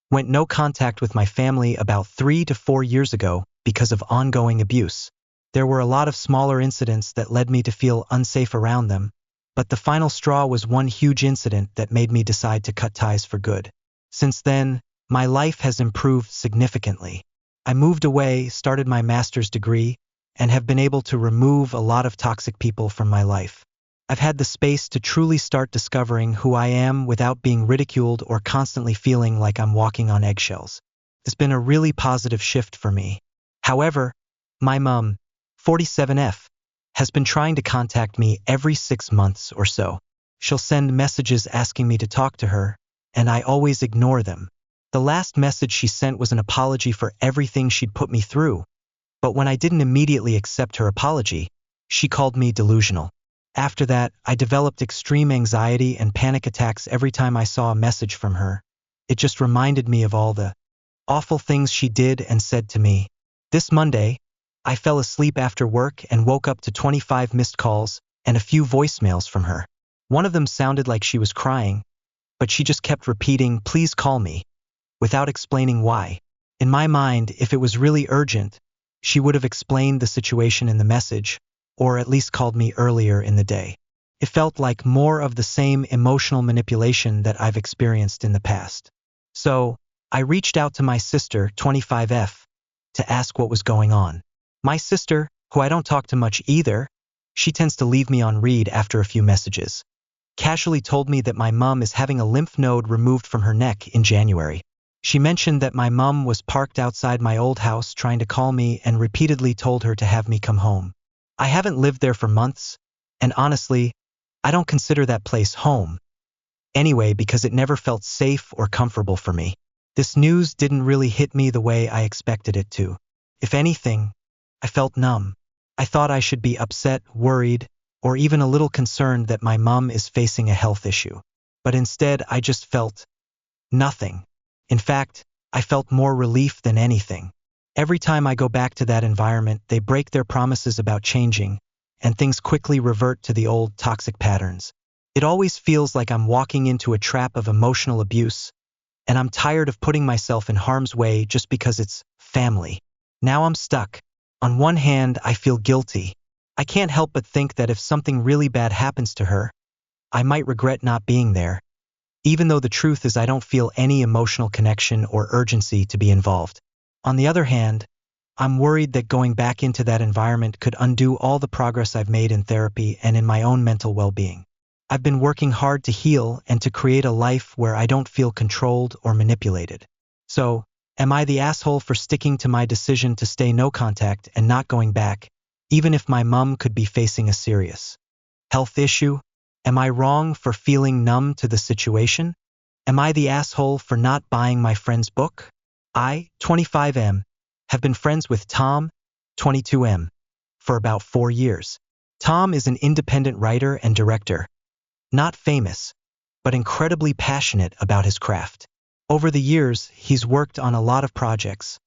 S1: went no contact with my family about 3 to 4 years ago because of ongoing abuse. There were a lot of smaller incidents that led me to feel unsafe around them, but the final straw was one huge incident that made me decide to cut ties for good. Since then, my life has improved significantly. I moved away, started my master's degree, and have been able to remove a lot of toxic people from my life. I've had the space to truly start discovering who I am without being ridiculed or constantly feeling like I'm walking on eggshells. It's been a really positive shift for me. However, my mom, 47F, has been trying to contact me every 6 months or so. She'll send messages asking me to talk to her, and I always ignore them. The last message she sent was an apology for everything she'd put me through, but when I didn't immediately accept her apology, she called me delusional. After that, I developed extreme anxiety and panic attacks every time I saw a message from her. It just reminded me of all the awful things she did and said to me. This Monday, I fell asleep after work and woke up to 25 missed calls and a few voicemails from her. One of them sounded like she was crying, but she just kept repeating, "Please call me," without explaining why. In my mind, if it was really urgent, she would have explained the situation in the message, or at least called me earlier in the day. It felt like more of the same emotional manipulation that I've experienced in the past. So, I reached out to my sister, 25F, to ask what was going on. My sister, who I don't talk to much either, she tends to leave me on read after a few messages, casually told me that my mom is having a lymph node removed from her neck in January. She mentioned that my mom was parked outside my old house trying to call me and repeatedly told her to have me come home. I haven't lived there for months, and honestly, I don't consider that place home. Anyway, because it never felt safe or comfortable for me. This news didn't really hit me the way I expected it to. If anything, I felt numb. I thought I should be upset, worried, or even a little concerned that my mom is facing a health issue. But instead, I just felt nothing. In fact, I felt more relief than anything. Every time I go back to that environment, they break their promises about changing, and things quickly revert to the old toxic patterns. It always feels like I'm walking into a trap of emotional abuse, and I'm tired of putting myself in harm's way just because it's family. Now I'm stuck. On one hand, I feel guilty. I can't help but think that if something really bad happens to her, I might regret not being there, even though the truth is I don't feel any emotional connection or urgency to be involved. On the other hand, I'm worried that going back into that environment could undo all the progress I've made in therapy and in my own mental well-being. I've been working hard to heal and to create a life where I don't feel controlled or manipulated. So, am I the asshole for sticking to my decision to stay no contact and not going back, even if my mom could be facing a serious health issue? Am I wrong for feeling numb to the situation? Am I the asshole for not buying my friend's book? I, 25M, have been friends with Tom, 22M, for about 4 years. Tom is an independent writer and director, not famous, but incredibly passionate about his craft. Over the years, he's worked on a lot of projects,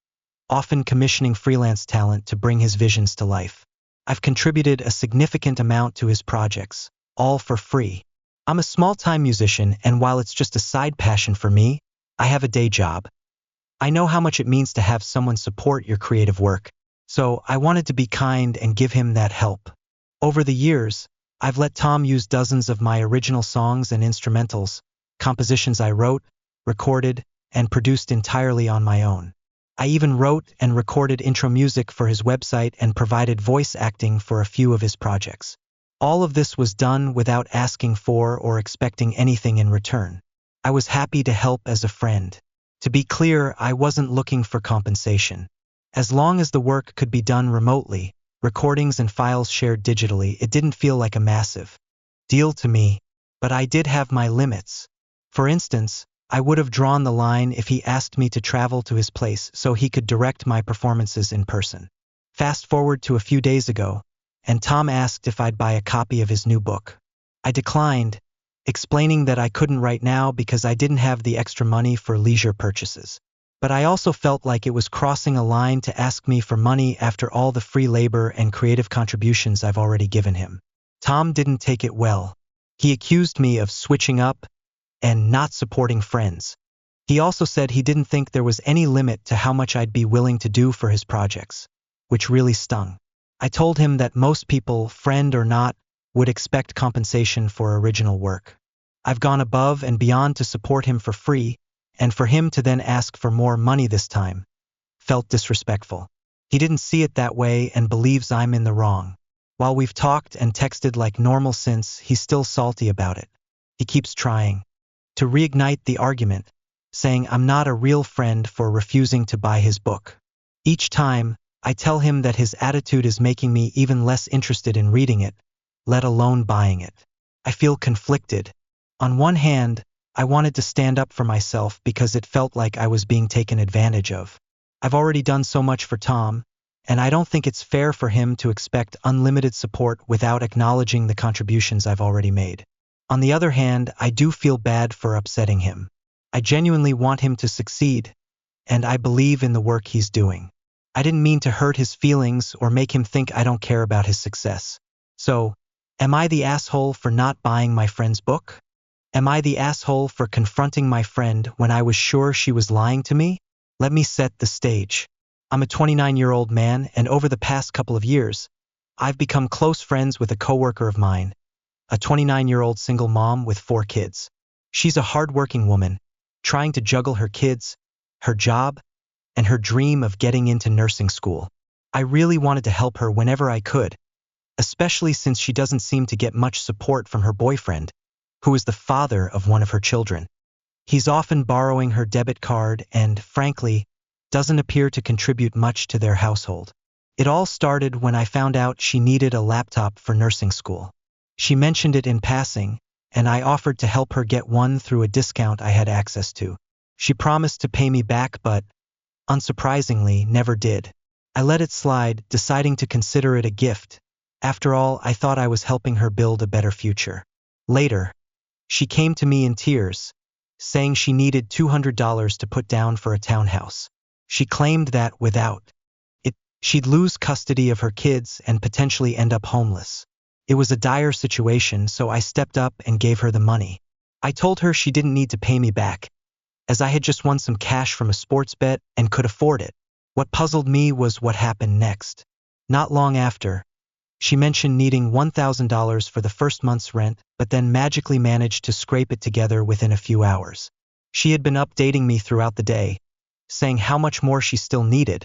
S1: often commissioning freelance talent to bring his visions to life. I've contributed a significant amount to his projects, all for free. I'm a small-time musician, and while it's just a side passion for me, I have a day job. I know how much it means to have someone support your creative work, So I wanted to be kind and give him that help. Over the years, I've let Tom use dozens of my original songs and instrumentals, compositions I wrote, recorded, and produced entirely on my own. I even wrote and recorded intro music for his website and provided voice acting for a few of his projects. All of this was done without asking for or expecting anything in return. I was happy to help as a friend. To be clear, I wasn't looking for compensation. As long as the work could be done remotely, recordings and files shared digitally, it didn't feel like a massive deal to me, but I did have my limits. For instance, I would have drawn the line if he asked me to travel to his place so he could direct my performances in person. Fast forward to a few days ago, and Tom asked if I'd buy a copy of his new book. I declined, explaining that I couldn't right now because I didn't have the extra money for leisure purchases. But I also felt like it was crossing a line to ask me for money after all the free labor and creative contributions I've already given him. Tom didn't take it well. He accused me of switching up and not supporting friends. He also said he didn't think there was any limit to how much I'd be willing to do for his projects, which really stung. I told him that most people, friend or not, would expect compensation for original work. I've gone above and beyond to support him for free, and for him to then ask for more money this time felt disrespectful. He didn't see it that way and believes I'm in the wrong. While we've talked and texted like normal since, he's still salty about it. He keeps trying to reignite the argument, saying I'm not a real friend for refusing to buy his book. Each time, I tell him that his attitude is making me even less interested in reading it, let alone buying it. I feel conflicted. On one hand, I wanted to stand up for myself because it felt like I was being taken advantage of. I've already done so much for Tom, and I don't think it's fair for him to expect unlimited support without acknowledging the contributions I've already made. On the other hand, I do feel bad for upsetting him. I genuinely want him to succeed, and I believe in the work he's doing. I didn't mean to hurt his feelings or make him think I don't care about his success. So, am I the asshole for not buying my friend's book? Am I the asshole for confronting my friend when I was sure she was lying to me? Let me set the stage. I'm a 29-year-old man, and over the past couple of years, I've become close friends with a coworker of mine, a 29-year-old single mom with 4 kids. She's a hard-working woman, trying to juggle her kids, her job, and her dream of getting into nursing school. I really wanted to help her whenever I could, especially since she doesn't seem to get much support from her boyfriend, who is the father of one of her children. He's often borrowing her debit card and, frankly, doesn't appear to contribute much to their household. It all started when I found out she needed a laptop for nursing school. She mentioned it in passing, and I offered to help her get one through a discount I had access to. She promised to pay me back but, unsurprisingly, never did. I let it slide, deciding to consider it a gift. After all, I thought I was helping her build a better future. Later, she came to me in tears, saying she needed $200 to put down for a townhouse. She claimed that without it, she'd lose custody of her kids and potentially end up homeless. It was a dire situation, so I stepped up and gave her the money. I told her she didn't need to pay me back, as I had just won some cash from a sports bet and could afford it. What puzzled me was what happened next. Not long after, she mentioned needing $1,000 for the first month's rent, but then magically managed to scrape it together within a few hours. She had been updating me throughout the day, saying how much more she still needed,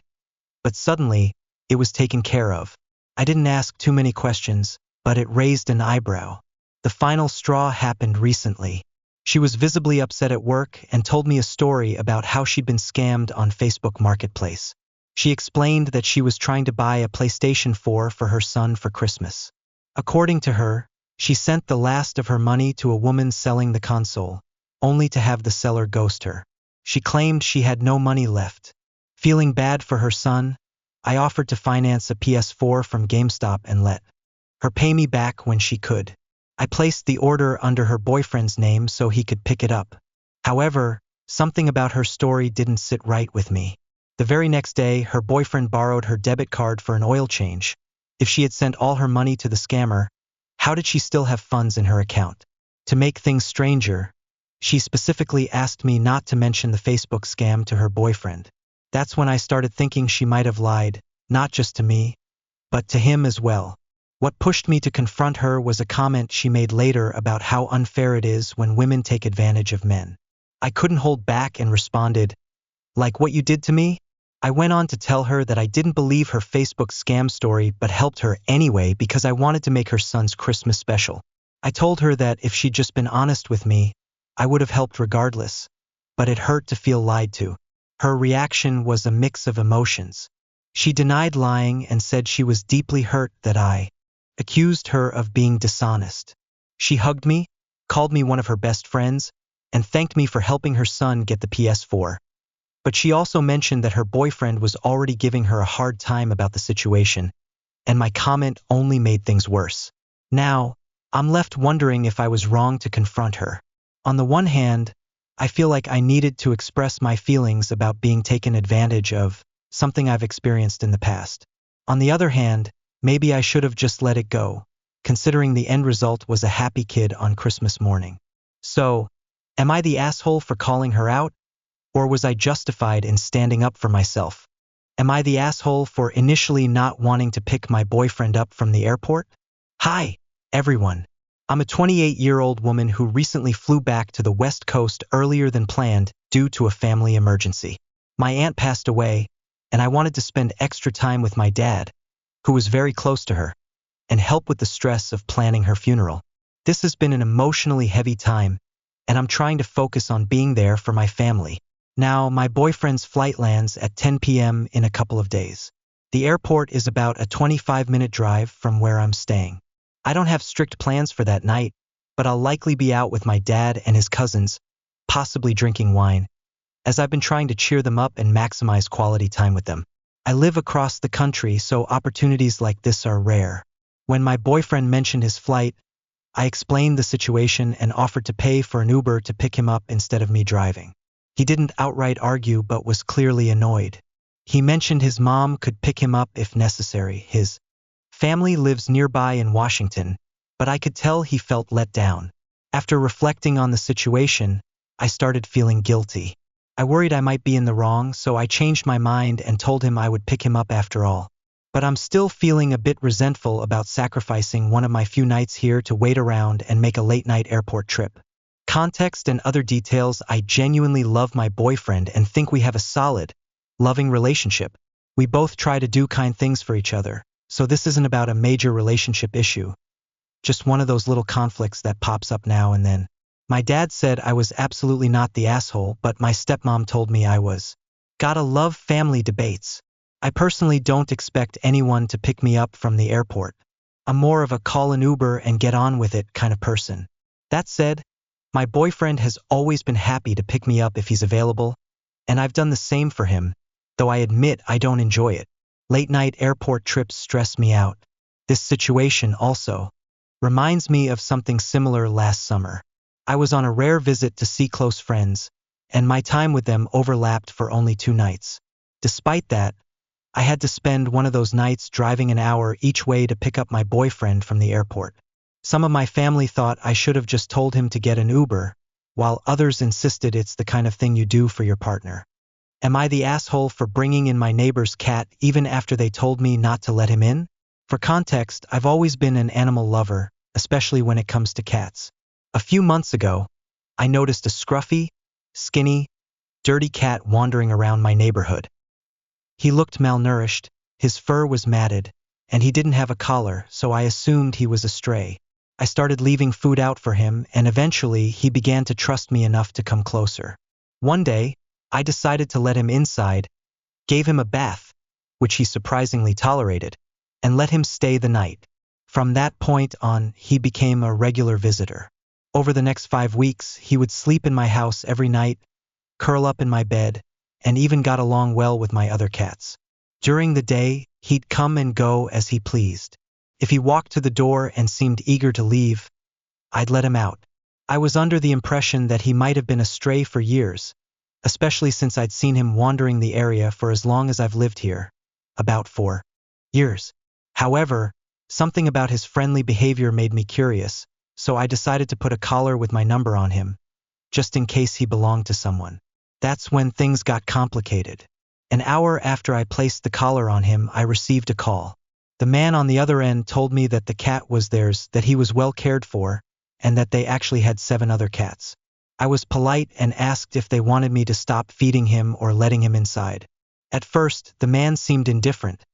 S1: but suddenly, it was taken care of. I didn't ask too many questions, but it raised an eyebrow. The final straw happened recently. She was visibly upset at work and told me a story about how she'd been scammed on Facebook Marketplace. She explained that she was trying to buy a PlayStation 4 for her son for Christmas. According to her, she sent the last of her money to a woman selling the console, only to have the seller ghost her. She claimed she had no money left. Feeling bad for her son, I offered to finance a PS4 from GameStop and let her pay me back when she could. I placed the order under her boyfriend's name so he could pick it up. However, something about her story didn't sit right with me. The very next day, her boyfriend borrowed her debit card for an oil change. If she had sent all her money to the scammer, how did she still have funds in her account? To make things stranger, she specifically asked me not to mention the Facebook scam to her boyfriend. That's when I started thinking she might have lied, not just to me, but to him as well. What pushed me to confront her was a comment she made later about how unfair it is when women take advantage of men. I couldn't hold back and responded, "Like what you did to me?" I went on to tell her that I didn't believe her Facebook scam story but helped her anyway because I wanted to make her son's Christmas special. I told her that if she'd just been honest with me, I would have helped regardless, but it hurt to feel lied to. Her reaction was a mix of emotions. She denied lying and said she was deeply hurt that I accused her of being dishonest. She hugged me, called me one of her best friends, and thanked me for helping her son get the PS4. But she also mentioned that her boyfriend was already giving her a hard time about the situation, and my comment only made things worse. Now, I'm left wondering if I was wrong to confront her. On the one hand, I feel like I needed to express my feelings about being taken advantage of, something I've experienced in the past. On the other hand, maybe I should have just let it go, considering the end result was a happy kid on Christmas morning. So, am I the asshole for calling her out? Or was I justified in standing up for myself? Am I the asshole for initially not wanting to pick my boyfriend up from the airport? Hi, everyone. I'm a 28-year-old woman who recently flew back to the West Coast earlier than planned due to a family emergency. My aunt passed away, and I wanted to spend extra time with my dad, who was very close to her, and help with the stress of planning her funeral. This has been an emotionally heavy time, and I'm trying to focus on being there for my family. Now, my boyfriend's flight lands at 10 p.m. in a couple of days. The airport is about a 25-minute drive from where I'm staying. I don't have strict plans for that night, but I'll likely be out with my dad and his cousins, possibly drinking wine, as I've been trying to cheer them up and maximize quality time with them. I live across the country, so opportunities like this are rare. When my boyfriend mentioned his flight, I explained the situation and offered to pay for an Uber to pick him up instead of me driving. He didn't outright argue but was clearly annoyed. He mentioned his mom could pick him up if necessary. His family lives nearby in Washington, but I could tell he felt let down. After reflecting on the situation, I started feeling guilty. I worried I might be in the wrong, so I changed my mind and told him I would pick him up after all. But I'm still feeling a bit resentful about sacrificing one of my few nights here to wait around and make a late-night airport trip. Context and other details: I genuinely love my boyfriend and think we have a solid, loving relationship. We both try to do kind things for each other, so this isn't about a major relationship issue. Just one of those little conflicts that pops up now and then. My dad said I was absolutely not the asshole, but my stepmom told me I was. Gotta love family debates. I personally don't expect anyone to pick me up from the airport. I'm more of a call an Uber and get on with it kind of person. That said, my boyfriend has always been happy to pick me up if he's available, and I've done the same for him, though I admit I don't enjoy it. Late-night airport trips stress me out. This situation also reminds me of something similar last summer. I was on a rare visit to see close friends, and my time with them overlapped for only 2 nights. Despite that, I had to spend one of those nights driving an hour each way to pick up my boyfriend from the airport. Some of my family thought I should have just told him to get an Uber, while others insisted it's the kind of thing you do for your partner. Am I the asshole for bringing in my neighbor's cat even after they told me not to let him in? For context, I've always been an animal lover, especially when it comes to cats. A few months ago, I noticed a scruffy, skinny, dirty cat wandering around my neighborhood. He looked malnourished, his fur was matted, and he didn't have a collar, so I assumed he was a stray. I started leaving food out for him, and eventually he began to trust me enough to come closer. One day, I decided to let him inside, gave him a bath, which he surprisingly tolerated, and let him stay the night. From that point on, he became a regular visitor. Over the next 5 weeks, he would sleep in my house every night, curl up in my bed, and even got along well with my other cats. During the day, he'd come and go as he pleased. If he walked to the door and seemed eager to leave, I'd let him out. I was under the impression that he might have been a stray for years, especially since I'd seen him wandering the area for as long as I've lived here, about 4 years. However, something about his friendly behavior made me curious, so I decided to put a collar with my number on him, just in case he belonged to someone. That's when things got complicated. An hour after I placed the collar on him, I received a call. The man on the other end told me that the cat was theirs, that he was well cared for, and that they actually had 7 other cats. I was polite and asked if they wanted me to stop feeding him or letting him inside. At first, the man seemed indifferent,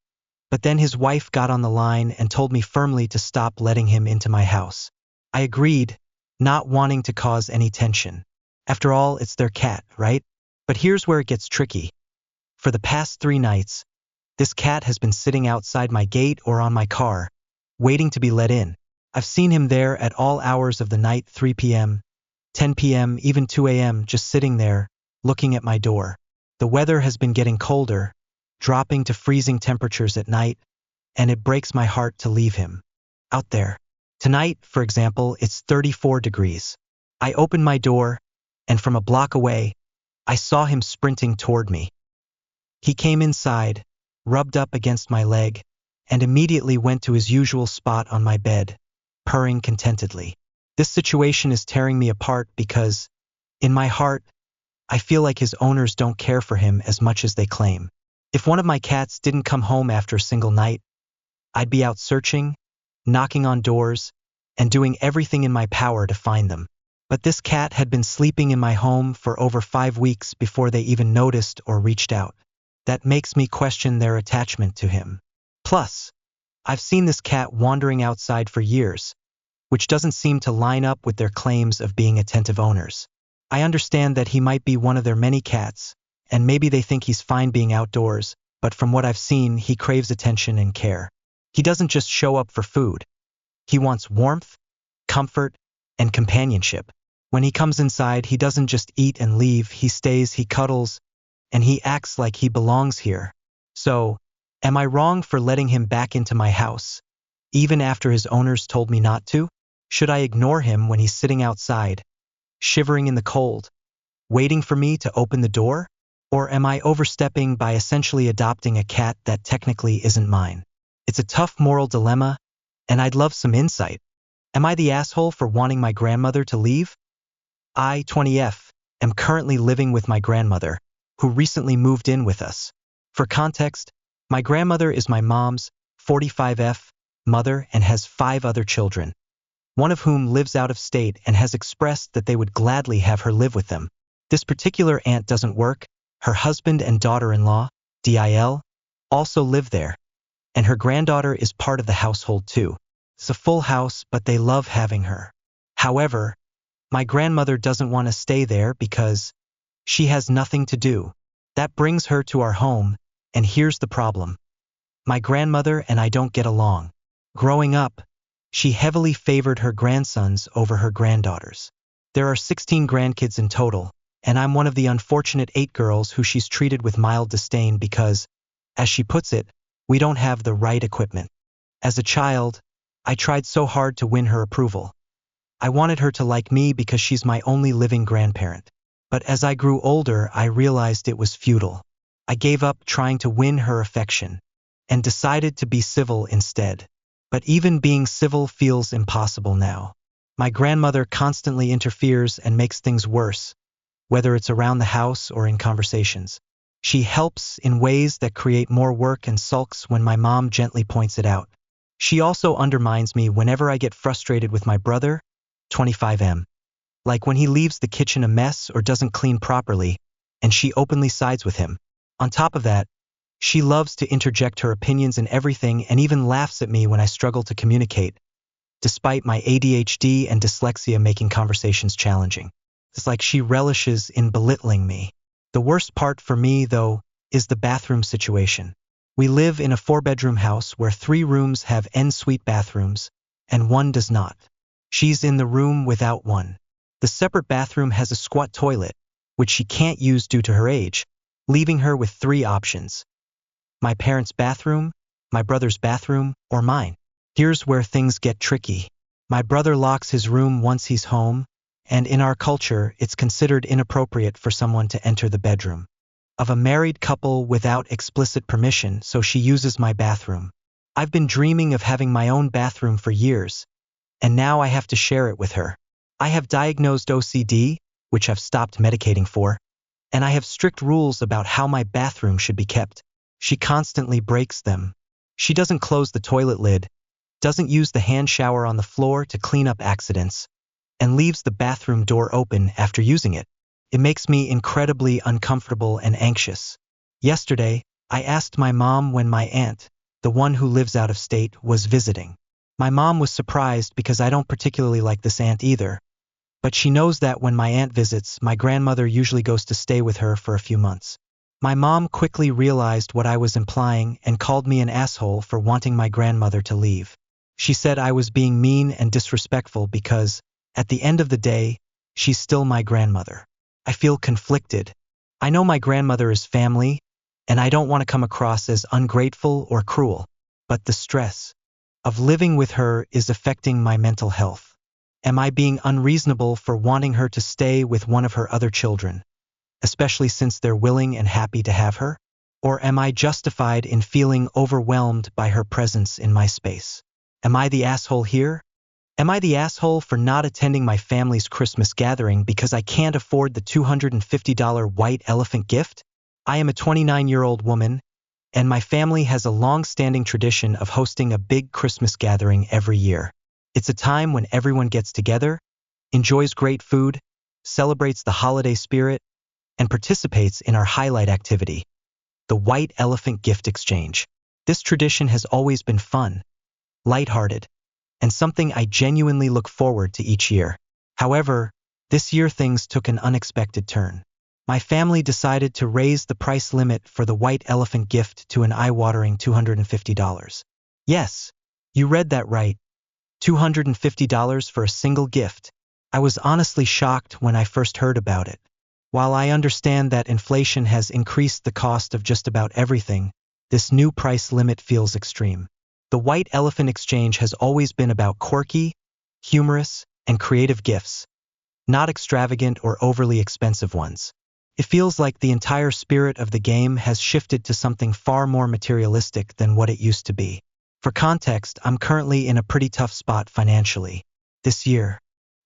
S1: but then his wife got on the line and told me firmly to stop letting him into my house. I agreed, not wanting to cause any tension. After all, it's their cat, right? But here's where it gets tricky. For the past 3 nights, this cat has been sitting outside my gate or on my car, waiting to be let in. I've seen him there at all hours of the night, 3 p.m., 10 p.m., even 2 a.m., just sitting there, looking at my door. The weather has been getting colder, dropping to freezing temperatures at night, and it breaks my heart to leave him out there. Tonight, for example, it's 34 degrees. I opened my door, and from a block away, I saw him sprinting toward me. He came inside, rubbed up against my leg, and immediately went to his usual spot on my bed, purring contentedly. This situation is tearing me apart because, in my heart, I feel like his owners don't care for him as much as they claim. If one of my cats didn't come home after a single night, I'd be out searching, knocking on doors, and doing everything in my power to find them. But this cat had been sleeping in my home for over 5 weeks before they even noticed or reached out. That makes me question their attachment to him. Plus, I've seen this cat wandering outside for years, which doesn't seem to line up with their claims of being attentive owners. I understand that he might be one of their many cats, and maybe they think he's fine being outdoors, but from what I've seen, he craves attention and care. He doesn't just show up for food. He wants warmth, comfort, and companionship. When he comes inside, he doesn't just eat and leave, he stays, he cuddles, and he acts like he belongs here. So, am I wrong for letting him back into my house, even after his owners told me not to? Should I ignore him when he's sitting outside, shivering in the cold, waiting for me to open the door? Or am I overstepping by essentially adopting a cat that technically isn't mine? It's a tough moral dilemma, and I'd love some insight. Am I the asshole for wanting my grandmother to leave? I, 20F, am currently living with my grandmother, who recently moved in with us. For context, my grandmother is my mom's, 45F, mother and has 5 other children, one of whom lives out of state and has expressed that they would gladly have her live with them. This particular aunt doesn't work. Her husband and daughter-in-law, DIL, also live there, and her granddaughter is part of the household too. It's a full house, but they love having her. However, my grandmother doesn't want to stay there because she has nothing to do. That brings her to our home, and here's the problem. My grandmother and I don't get along. Growing up, she heavily favored her grandsons over her granddaughters. There are 16 grandkids in total, and I'm one of the unfortunate 8 girls who she's treated with mild disdain because, as she puts it, we don't have the right equipment. As a child, I tried so hard to win her approval. I wanted her to like me because she's my only living grandparent. But as I grew older, I realized it was futile. I gave up trying to win her affection and decided to be civil instead. But even being civil feels impossible now. My grandmother constantly interferes and makes things worse, whether it's around the house or in conversations. She helps in ways that create more work and sulks when my mom gently points it out. She also undermines me whenever I get frustrated with my brother, 25M. Like when he leaves the kitchen a mess or doesn't clean properly, and she openly sides with him. On top of that, she loves to interject her opinions in everything and even laughs at me when I struggle to communicate, despite my ADHD and dyslexia making conversations challenging. It's like she relishes in belittling me. The worst part for me, though, is the bathroom situation. We live in a 4-bedroom house where 3 rooms have en-suite bathrooms, and 1 does not. She's in the room without one. The separate bathroom has a squat toilet, which she can't use due to her age, leaving her with 3 options. My parents' bathroom, my brother's bathroom, or mine. Here's where things get tricky. My brother locks his room once he's home, and in our culture, it's considered inappropriate for someone to enter the bedroom of a married couple without explicit permission, so she uses my bathroom. I've been dreaming of having my own bathroom for years, and now I have to share it with her. I have diagnosed OCD, which I've stopped medicating for, And I have strict rules about how my bathroom should be kept. She constantly breaks them. She doesn't close the toilet lid, doesn't use the hand shower on the floor to clean up accidents, and leaves the bathroom door open after using it. It makes me incredibly uncomfortable and anxious. Yesterday, I asked my mom when my aunt, the one who lives out of state, was visiting. My mom was surprised because I don't particularly like this aunt either, but she knows that when my aunt visits, my grandmother usually goes to stay with her for a few months. My mom quickly realized what I was implying and called me an asshole for wanting my grandmother to leave. She said I was being mean and disrespectful because, at the end of the day, she's still my grandmother. I feel conflicted. I know my grandmother is family, and I don't want to come across as ungrateful or cruel, but the stress of living with her is affecting my mental health. Am I being unreasonable for wanting her to stay with one of her other children, especially since they're willing and happy to have her? Or am I justified in feeling overwhelmed by her presence in my space? Am I the asshole here? Am I the asshole for not attending my family's Christmas gathering because I can't afford the $250 white elephant gift? I am a 29-year-old woman, and my family has a long-standing tradition of hosting a big Christmas gathering every year. It's a time when everyone gets together, enjoys great food, celebrates the holiday spirit, and participates in our highlight activity, the white elephant gift exchange. This tradition has always been fun, lighthearted, and something I genuinely look forward to each year. However, this year things took an unexpected turn. My family decided to raise the price limit for the white elephant gift to an eye-watering $250. Yes, you read that right. $250 for a single gift. I was honestly shocked when I first heard about it. While I understand that inflation has increased the cost of just about everything, this new price limit feels extreme. The White Elephant Exchange has always been about quirky, humorous, and creative gifts, not extravagant or overly expensive ones. It feels like the entire spirit of the game has shifted to something far more materialistic than what it used to be. For context, I'm currently in a pretty tough spot financially. This year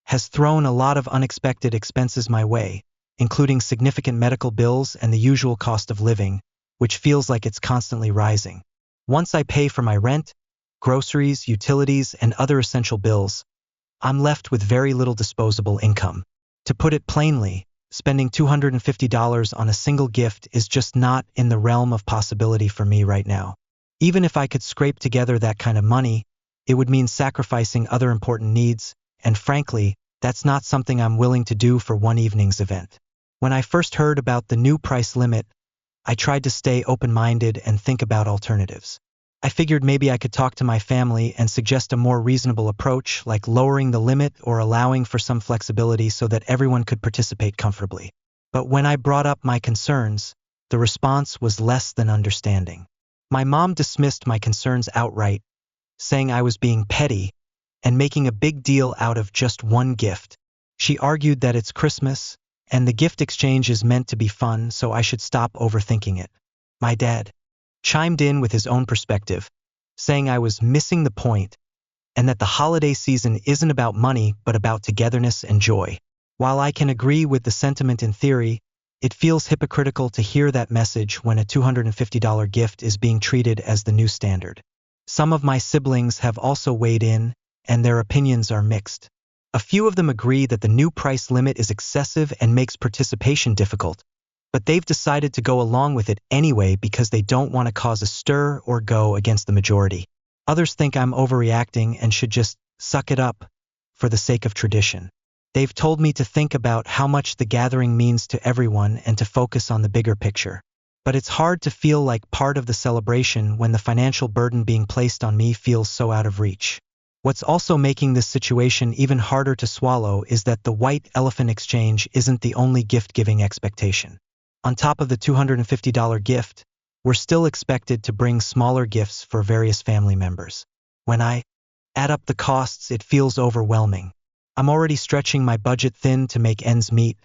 S1: has thrown a lot of unexpected expenses my way, including significant medical bills and the usual cost of living, which feels like it's constantly rising. Once I pay for my rent, groceries, utilities, and other essential bills, I'm left with very little disposable income. To put it plainly, spending $250 on a single gift is just not in the realm of possibility for me right now. Even if I could scrape together that kind of money, it would mean sacrificing other important needs, and frankly, that's not something I'm willing to do for one evening's event. When I first heard about the new price limit, I tried to stay open-minded and think about alternatives. I figured maybe I could talk to my family and suggest a more reasonable approach, like lowering the limit or allowing for some flexibility so that everyone could participate comfortably. But when I brought up my concerns, the response was less than understanding. My mom dismissed my concerns outright, saying I was being petty and making a big deal out of just one gift. She argued that it's Christmas, and the gift exchange is meant to be fun, so I should stop overthinking it. My dad chimed in with his own perspective, saying I was missing the point and that the holiday season isn't about money but about togetherness and joy. While I can agree with the sentiment in theory, it feels hypocritical to hear that message when a $250 gift is being treated as the new standard. Some of my siblings have also weighed in, and their opinions are mixed. A few of them agree that the new price limit is excessive and makes participation difficult, but they've decided to go along with it anyway because they don't want to cause a stir or go against the majority. Others think I'm overreacting and should just suck it up for the sake of tradition. They've told me to think about how much the gathering means to everyone and to focus on the bigger picture. But it's hard to feel like part of the celebration when the financial burden being placed on me feels so out of reach. What's also making this situation even harder to swallow is that the White Elephant Exchange isn't the only gift-giving expectation. On top of the $250 gift, we're still expected to bring smaller gifts for various family members. When I add up the costs, it feels overwhelming. I'm already stretching my budget thin to make ends meet,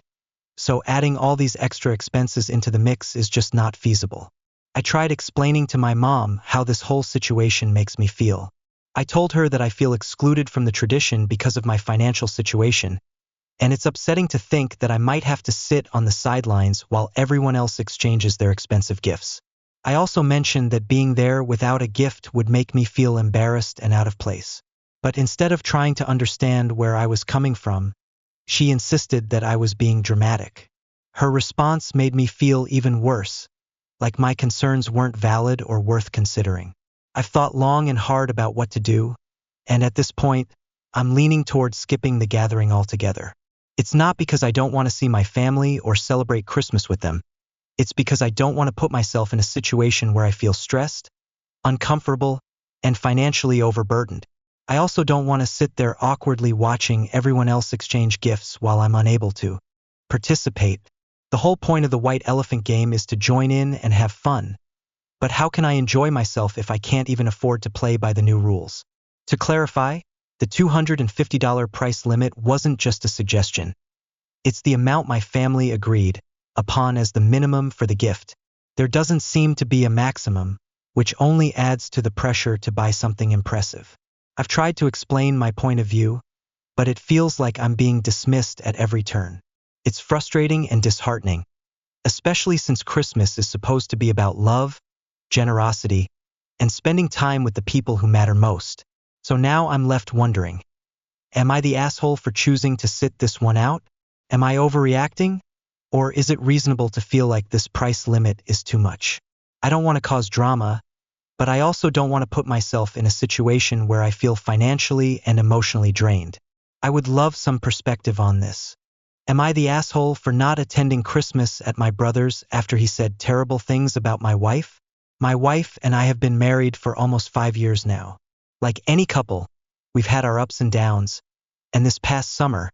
S1: so adding all these extra expenses into the mix is just not feasible. I tried explaining to my mom how this whole situation makes me feel. I told her that I feel excluded from the tradition because of my financial situation, And it's upsetting to think that I might have to sit on the sidelines while everyone else exchanges their expensive gifts. I also mentioned that being there without a gift would make me feel embarrassed and out of place. But instead of trying to understand where I was coming from, she insisted that I was being dramatic. Her response made me feel even worse, like my concerns weren't valid or worth considering. I've thought long and hard about what to do, and at this point, I'm leaning towards skipping the gathering altogether. It's not because I don't want to see my family or celebrate Christmas with them. It's because I don't want to put myself in a situation where I feel stressed, uncomfortable, and financially overburdened. I also don't want to sit there awkwardly watching everyone else exchange gifts while I'm unable to participate. The whole point of the white elephant game is to join in and have fun. But how can I enjoy myself if I can't even afford to play by the new rules? To clarify, the $250 price limit wasn't just a suggestion. It's the amount my family agreed upon as the minimum for the gift. There doesn't seem to be a maximum, which only adds to the pressure to buy something impressive. I've tried to explain my point of view, but it feels like I'm being dismissed at every turn. It's frustrating and disheartening, especially since Christmas is supposed to be about love, generosity, and spending time with the people who matter most. So now I'm left wondering, am I the asshole for choosing to sit this one out? Am I overreacting? Or is it reasonable to feel like this price limit is too much? I don't want to cause drama, but I also don't want to put myself in a situation where I feel financially and emotionally drained. I would love some perspective on this. Am I the asshole for not attending Christmas at my brother's after he said terrible things about my wife? My wife and I have been married for almost 5 years now. Like any couple, we've had our ups and downs, and this past summer,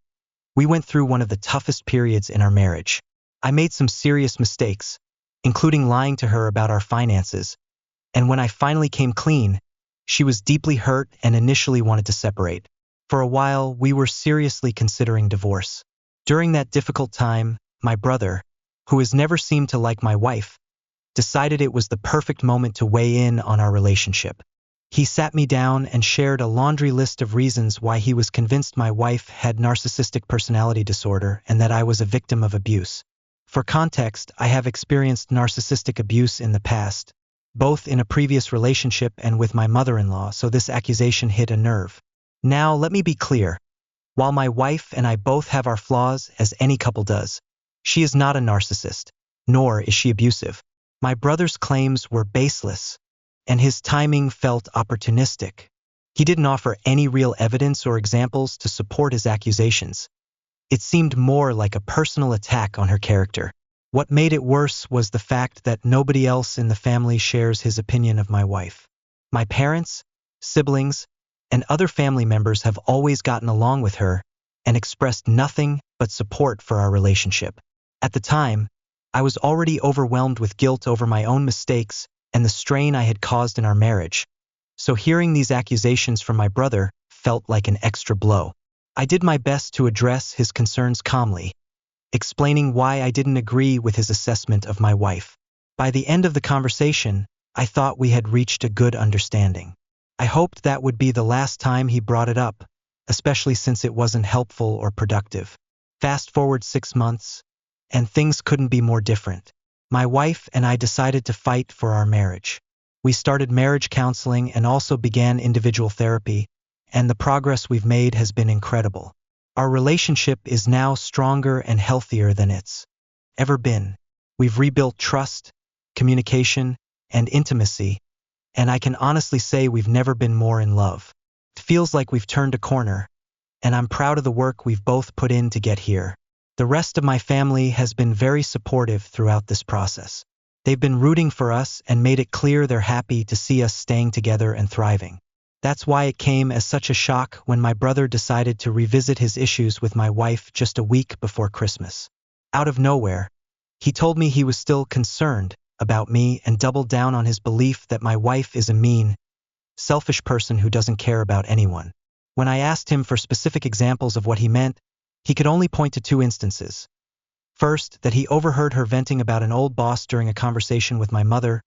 S1: we went through one of the toughest periods in our marriage. I made some serious mistakes, including lying to her about our finances, and when I finally came clean, she was deeply hurt and initially wanted to separate. For a while, we were seriously considering divorce. During that difficult time, my brother, who has never seemed to like my wife, decided it was the perfect moment to weigh in on our relationship. He sat me down and shared a laundry list of reasons why he was convinced my wife had narcissistic personality disorder and that I was a victim of abuse. For context, I have experienced narcissistic abuse in the past, both in a previous relationship and with my mother-in-law, so this accusation hit a nerve. Now, let me be clear. While my wife and I both have our flaws, as any couple does, she is not a narcissist, nor is she abusive. My brother's claims were baseless, and his timing felt opportunistic. He didn't offer any real evidence or examples to support his accusations. It seemed more like a personal attack on her character. What made it worse was the fact that nobody else in the family shares his opinion of my wife. My parents, siblings, and other family members have always gotten along with her and expressed nothing but support for our relationship. At the time, I was already overwhelmed with guilt over my own mistakes and the strain I had caused in our marriage, so hearing these accusations from my brother felt like an extra blow. I did my best to address his concerns calmly, explaining why I didn't agree with his assessment of my wife. By the end of the conversation, I thought we had reached a good understanding. I hoped that would be the last time he brought it up, especially since it wasn't helpful or productive. Fast forward 6 months, and things couldn't be more different. My wife and I decided to fight for our marriage. We started marriage counseling and also began individual therapy, and the progress we've made has been incredible. Our relationship is now stronger and healthier than it's ever been. We've rebuilt trust, communication, and intimacy, and I can honestly say we've never been more in love. It feels like we've turned a corner, and I'm proud of the work we've both put in to get here. The rest of my family has been very supportive throughout this process. They've been rooting for us and made it clear they're happy to see us staying together and thriving. That's why it came as such a shock when my brother decided to revisit his issues with my wife just a week before Christmas. Out of nowhere, he told me he was still concerned about me and doubled down on his belief that my wife is a mean, selfish person who doesn't care about anyone. When I asked him for specific examples of what he meant, he could only point to 2 instances. First, that he overheard her venting about an old boss during a conversation with my mother.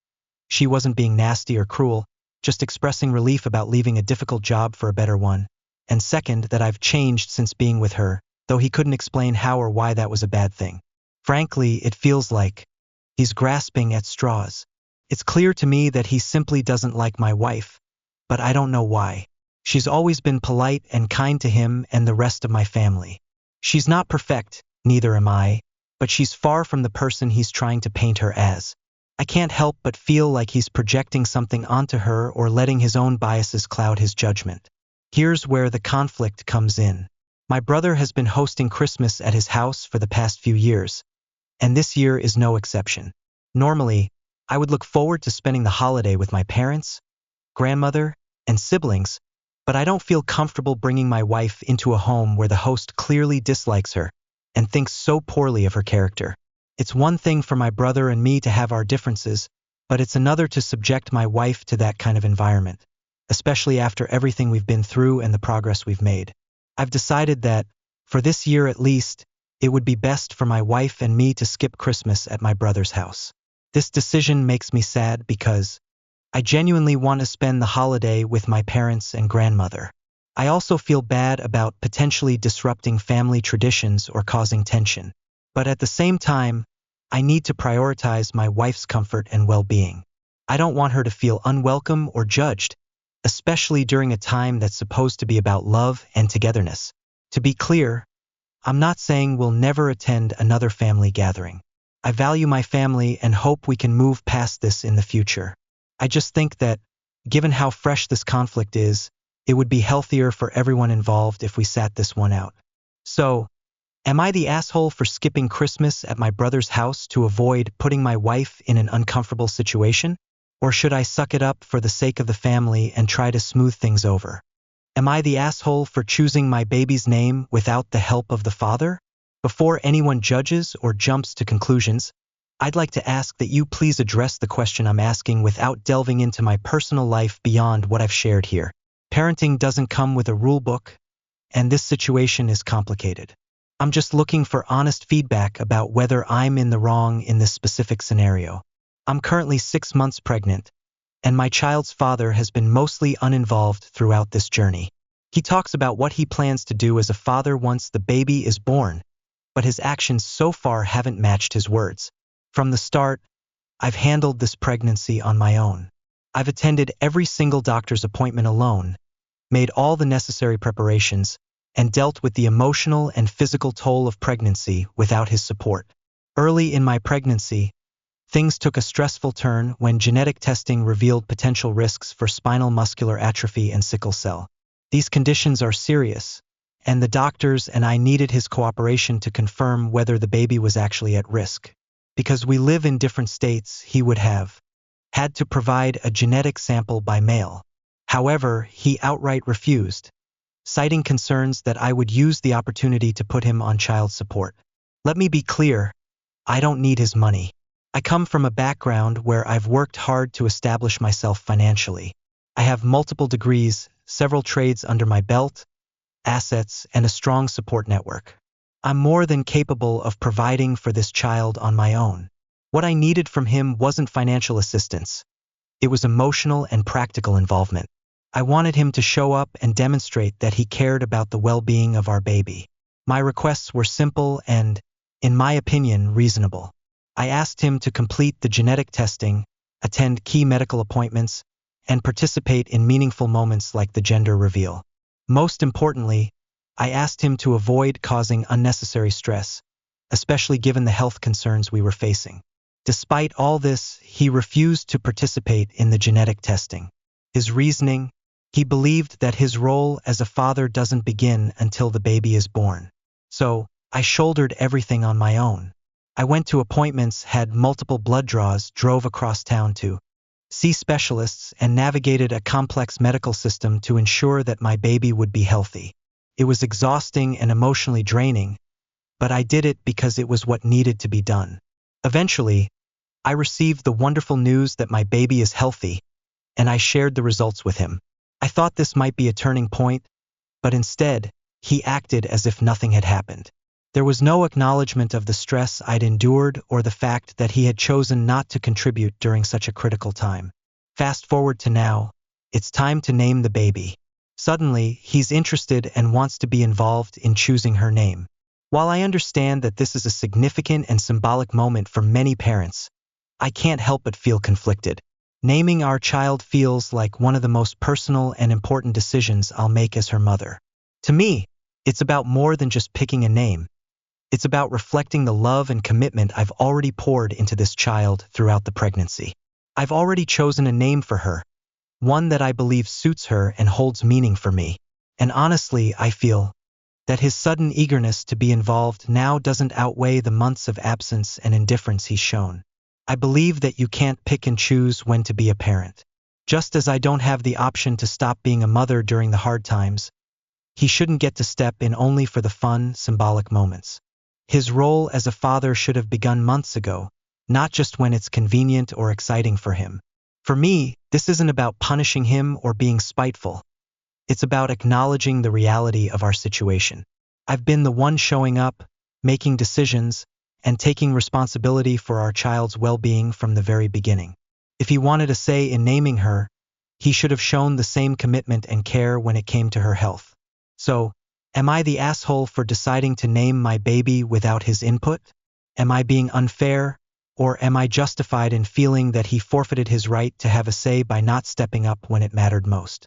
S1: She wasn't being nasty or cruel, just expressing relief about leaving a difficult job for a better one. And second, that I've changed since being with her, though he couldn't explain how or why that was a bad thing. Frankly, it feels like he's grasping at straws. It's clear to me that he simply doesn't like my wife, but I don't know why. She's always been polite and kind to him and the rest of my family. She's not perfect, neither am I, but she's far from the person he's trying to paint her as. I can't help but feel like he's projecting something onto her or letting his own biases cloud his judgment. Here's where the conflict comes in. My brother has been hosting Christmas at his house for the past few years, and this year is no exception. Normally, I would look forward to spending the holiday with my parents, grandmother, and siblings, but I don't feel comfortable bringing my wife into a home where the host clearly dislikes her and thinks so poorly of her character. It's one thing for my brother and me to have our differences, but it's another to subject my wife to that kind of environment, especially after everything we've been through and the progress we've made. I've decided that, for this year at least, it would be best for my wife and me to skip Christmas at my brother's house. This decision makes me sad because I genuinely want to spend the holiday with my parents and grandmother. I also feel bad about potentially disrupting family traditions or causing tension. But at the same time, I need to prioritize my wife's comfort and well-being. I don't want her to feel unwelcome or judged, especially during a time that's supposed to be about love and togetherness. To be clear, I'm not saying we'll never attend another family gathering. I value my family and hope we can move past this in the future. I just think that, given how fresh this conflict is, it would be healthier for everyone involved if we sat this one out. So, am I the asshole for skipping Christmas at my brother's house to avoid putting my wife in an uncomfortable situation? Or should I suck it up for the sake of the family and try to smooth things over? Am I the asshole for choosing my baby's name without the help of the father? Before anyone judges or jumps to conclusions, I'd like to ask that you please address the question I'm asking without delving into my personal life beyond what I've shared here. Parenting doesn't come with a rule book, and this situation is complicated. I'm just looking for honest feedback about whether I'm in the wrong in this specific scenario. I'm currently 6 months pregnant, and my child's father has been mostly uninvolved throughout this journey. He talks about what he plans to do as a father once the baby is born, but his actions so far haven't matched his words. From the start, I've handled this pregnancy on my own. I've attended every single doctor's appointment alone, made all the necessary preparations, and dealt with the emotional and physical toll of pregnancy without his support. Early in my pregnancy, things took a stressful turn when genetic testing revealed potential risks for spinal muscular atrophy and sickle cell. These conditions are serious, and the doctors and I needed his cooperation to confirm whether the baby was actually at risk. Because we live in different states, he would have had to provide a genetic sample by mail. However, he outright refused, citing concerns that I would use the opportunity to put him on child support. Let me be clear, I don't need his money. I come from a background where I've worked hard to establish myself financially. I have multiple degrees, several trades under my belt, assets, and a strong support network. I'm more than capable of providing for this child on my own. What I needed from him wasn't financial assistance. It was emotional and practical involvement. I wanted him to show up and demonstrate that he cared about the well-being of our baby. My requests were simple and, in my opinion, reasonable. I asked him to complete the genetic testing, attend key medical appointments, and participate in meaningful moments like the gender reveal. Most importantly, I asked him to avoid causing unnecessary stress, especially given the health concerns we were facing. Despite all this, he refused to participate in the genetic testing. His reasoning: he believed that his role as a father doesn't begin until the baby is born. So, I shouldered everything on my own. I went to appointments, had multiple blood draws, drove across town to see specialists, and navigated a complex medical system to ensure that my baby would be healthy. It was exhausting and emotionally draining, but I did it because it was what needed to be done. Eventually, I received the wonderful news that my baby is healthy, and I shared the results with him. I thought this might be a turning point, but instead, he acted as if nothing had happened. There was no acknowledgement of the stress I'd endured or the fact that he had chosen not to contribute during such a critical time. Fast forward to now, it's time to name the baby. Suddenly, he's interested and wants to be involved in choosing her name. While I understand that this is a significant and symbolic moment for many parents, I can't help but feel conflicted. Naming our child feels like one of the most personal and important decisions I'll make as her mother. To me, it's about more than just picking a name. It's about reflecting the love and commitment I've already poured into this child throughout the pregnancy. I've already chosen a name for her, one that I believe suits her and holds meaning for me. And honestly, I feel that his sudden eagerness to be involved now doesn't outweigh the months of absence and indifference he's shown. I believe that you can't pick and choose when to be a parent. Just as I don't have the option to stop being a mother during the hard times, he shouldn't get to step in only for the fun, symbolic moments. His role as a father should have begun months ago, not just when it's convenient or exciting for him. For me, this isn't about punishing him or being spiteful. It's about acknowledging the reality of our situation. I've been the one showing up, making decisions, and taking responsibility for our child's well-being from the very beginning. If he wanted a say in naming her, he should have shown the same commitment and care when it came to her health. So, am I the asshole for deciding to name my baby without his input? Am I being unfair, or am I justified in feeling that he forfeited his right to have a say by not stepping up when it mattered most?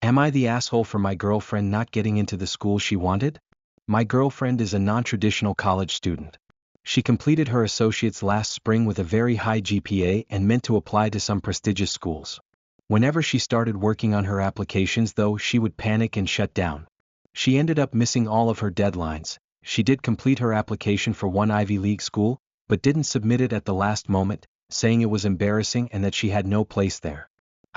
S2: Am I the asshole for my girlfriend not getting into the school she wanted? My girlfriend is a non-traditional college student. She completed her associates last spring with a very high GPA and meant to apply to some prestigious schools. Whenever she started working on her applications though, she would panic and shut down. She ended up missing all of her deadlines. She did complete her application for one Ivy League school, but didn't submit it at the last moment, saying it was embarrassing and that she had no place there.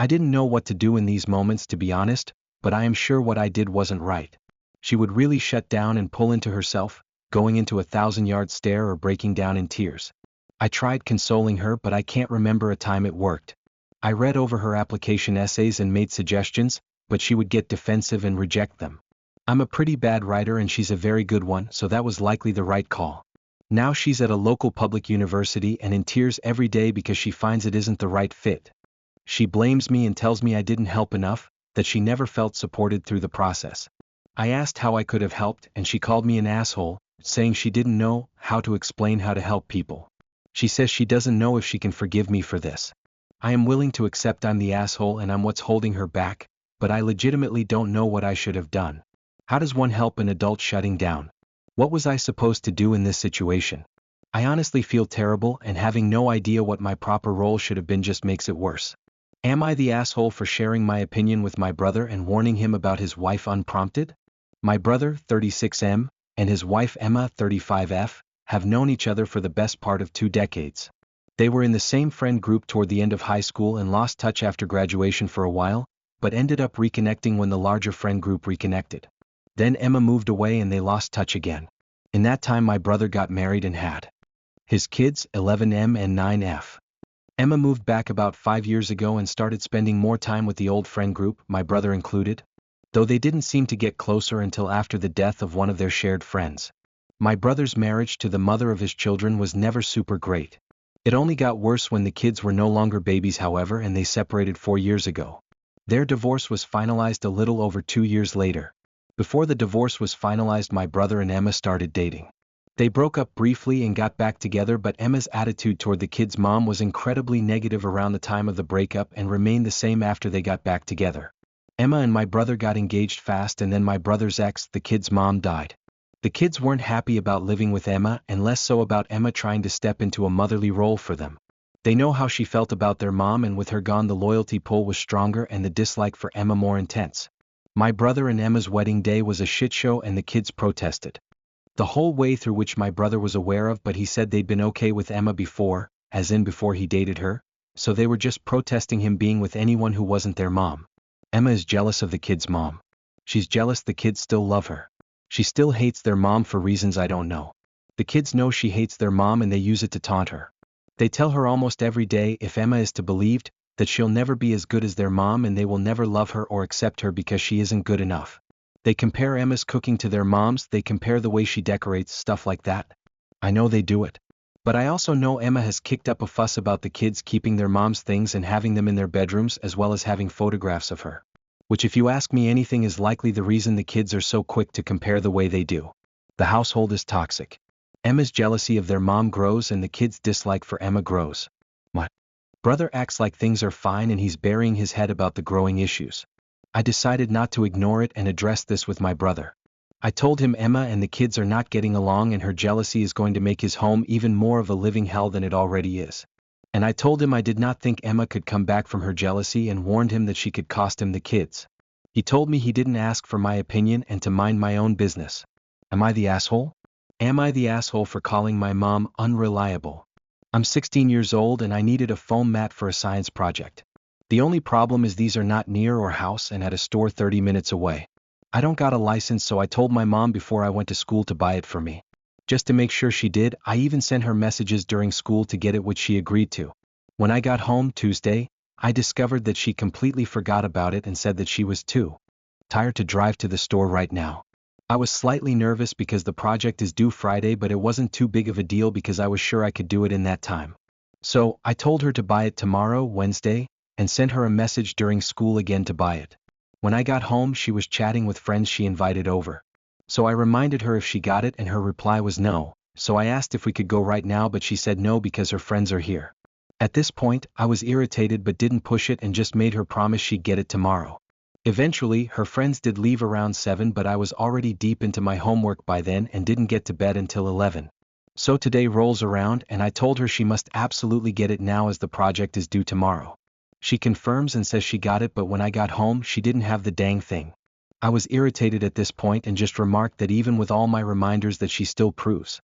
S2: I didn't know what to do in these moments, to be honest, but I am sure what I did wasn't right. She would really shut down and pull into herself, going into a 1,000-yard stare or breaking down in tears. I tried consoling her, but I can't remember a time it worked. I read over her application essays and made suggestions, but she would get defensive and reject them. I'm a pretty bad writer and she's a very good one, so that was likely the right call. Now she's at a local public university and in tears every day because she finds it isn't the right fit. She blames me and tells me I didn't help enough, that she never felt supported through the process. I asked how I could have helped and she called me an asshole, saying she didn't know how to explain how to help people. She says she doesn't know if she can forgive me for this. I am willing to accept I'm the asshole and I'm what's holding her back, but I legitimately don't know what I should have done. How does one help an adult shutting down? What was I supposed to do in this situation? I honestly feel terrible, and having no idea what my proper role should have been just makes it worse. Am I the asshole for sharing my opinion with my brother and warning him about his wife unprompted? My brother, 36M, and his wife Emma, 35F, have known each other for the best part of 2 decades. They were in the same friend group toward the end of high school and lost touch after graduation for a while, but ended up reconnecting when the larger friend group reconnected. Then Emma moved away and they lost touch again. In that time my brother got married and had his kids, 11M and 9F. Emma moved back about 5 years ago and started spending more time with the old friend group, my brother included, though they didn't seem to get closer until after the death of one of their shared friends. My brother's marriage to the mother of his children was never super great. It only got worse when the kids were no longer babies, however, and they separated 4 years ago. Their divorce was finalized a little over 2 years later. Before the divorce was finalized, my brother and Emma started dating. They broke up briefly and got back together, but Emma's attitude toward the kids' mom was incredibly negative around the time of the breakup and remained the same after they got back together. Emma and my brother got engaged fast, and then my brother's ex, the kids' mom, died. The kids weren't happy about living with Emma, and less so about Emma trying to step into a motherly role for them. They know how she felt about their mom, and with her gone the loyalty pull was stronger and the dislike for Emma more intense. My brother and Emma's wedding day was a shit show and the kids protested the whole way through, which my brother was aware of, but he said they'd been okay with Emma before, as in before he dated her, so they were just protesting him being with anyone who wasn't their mom. Emma is jealous of the kids' mom. She's jealous the kids still love her. She still hates their mom for reasons I don't know. The kids know she hates their mom and they use it to taunt her. They tell her almost every day, if Emma is to be believed, that she'll never be as good as their mom and they will never love her or accept her because she isn't good enough. They compare Emma's cooking to their mom's, they compare the way she decorates, stuff like that. I know they do it. But I also know Emma has kicked up a fuss about the kids keeping their mom's things and having them in their bedrooms, as well as having photographs of her. Which, if you ask me anything, is likely the reason the kids are so quick to compare the way they do. The household is toxic. Emma's jealousy of their mom grows and the kids' dislike for Emma grows. My brother acts like things are fine and he's burying his head about the growing issues. I decided not to ignore it and address this with my brother. I told him Emma and the kids are not getting along and her jealousy is going to make his home even more of a living hell than it already is. And I told him I did not think Emma could come back from her jealousy and warned him that she could cost him the kids. He told me he didn't ask for my opinion and to mind my own business. Am I the asshole? Am I the asshole for calling my mom unreliable? I'm 16 years old and I needed a foam mat for a science project. The only problem is these are not near our house and at a store 30 minutes away. I don't got a license, so I told my mom before I went to school to buy it for me. Just to make sure she did, I even sent her messages during school to get it, which she agreed to. When I got home Tuesday, I discovered that she completely forgot about it and said that she was too tired to drive to the store right now. I was slightly nervous because the project is due Friday, but it wasn't too big of a deal because I was sure I could do it in that time. So, I told her to buy it tomorrow, Wednesday, and sent her a message during school again to buy it. When I got home, she was chatting with friends she invited over. So I reminded her if she got it and her reply was no, so I asked if we could go right now, but she said no because her friends are here. At this point, I was irritated but didn't push it and just made her promise she'd get it tomorrow. Eventually, her friends did leave around 7, but I was already deep into my homework by then and didn't get to bed until 11. So today rolls around and I told her she must absolutely get it now as the project is due tomorrow. She confirms and says she got it, but when I got home she didn't have the dang thing. I was irritated at this point and just remarked that even with all my reminders that she still proves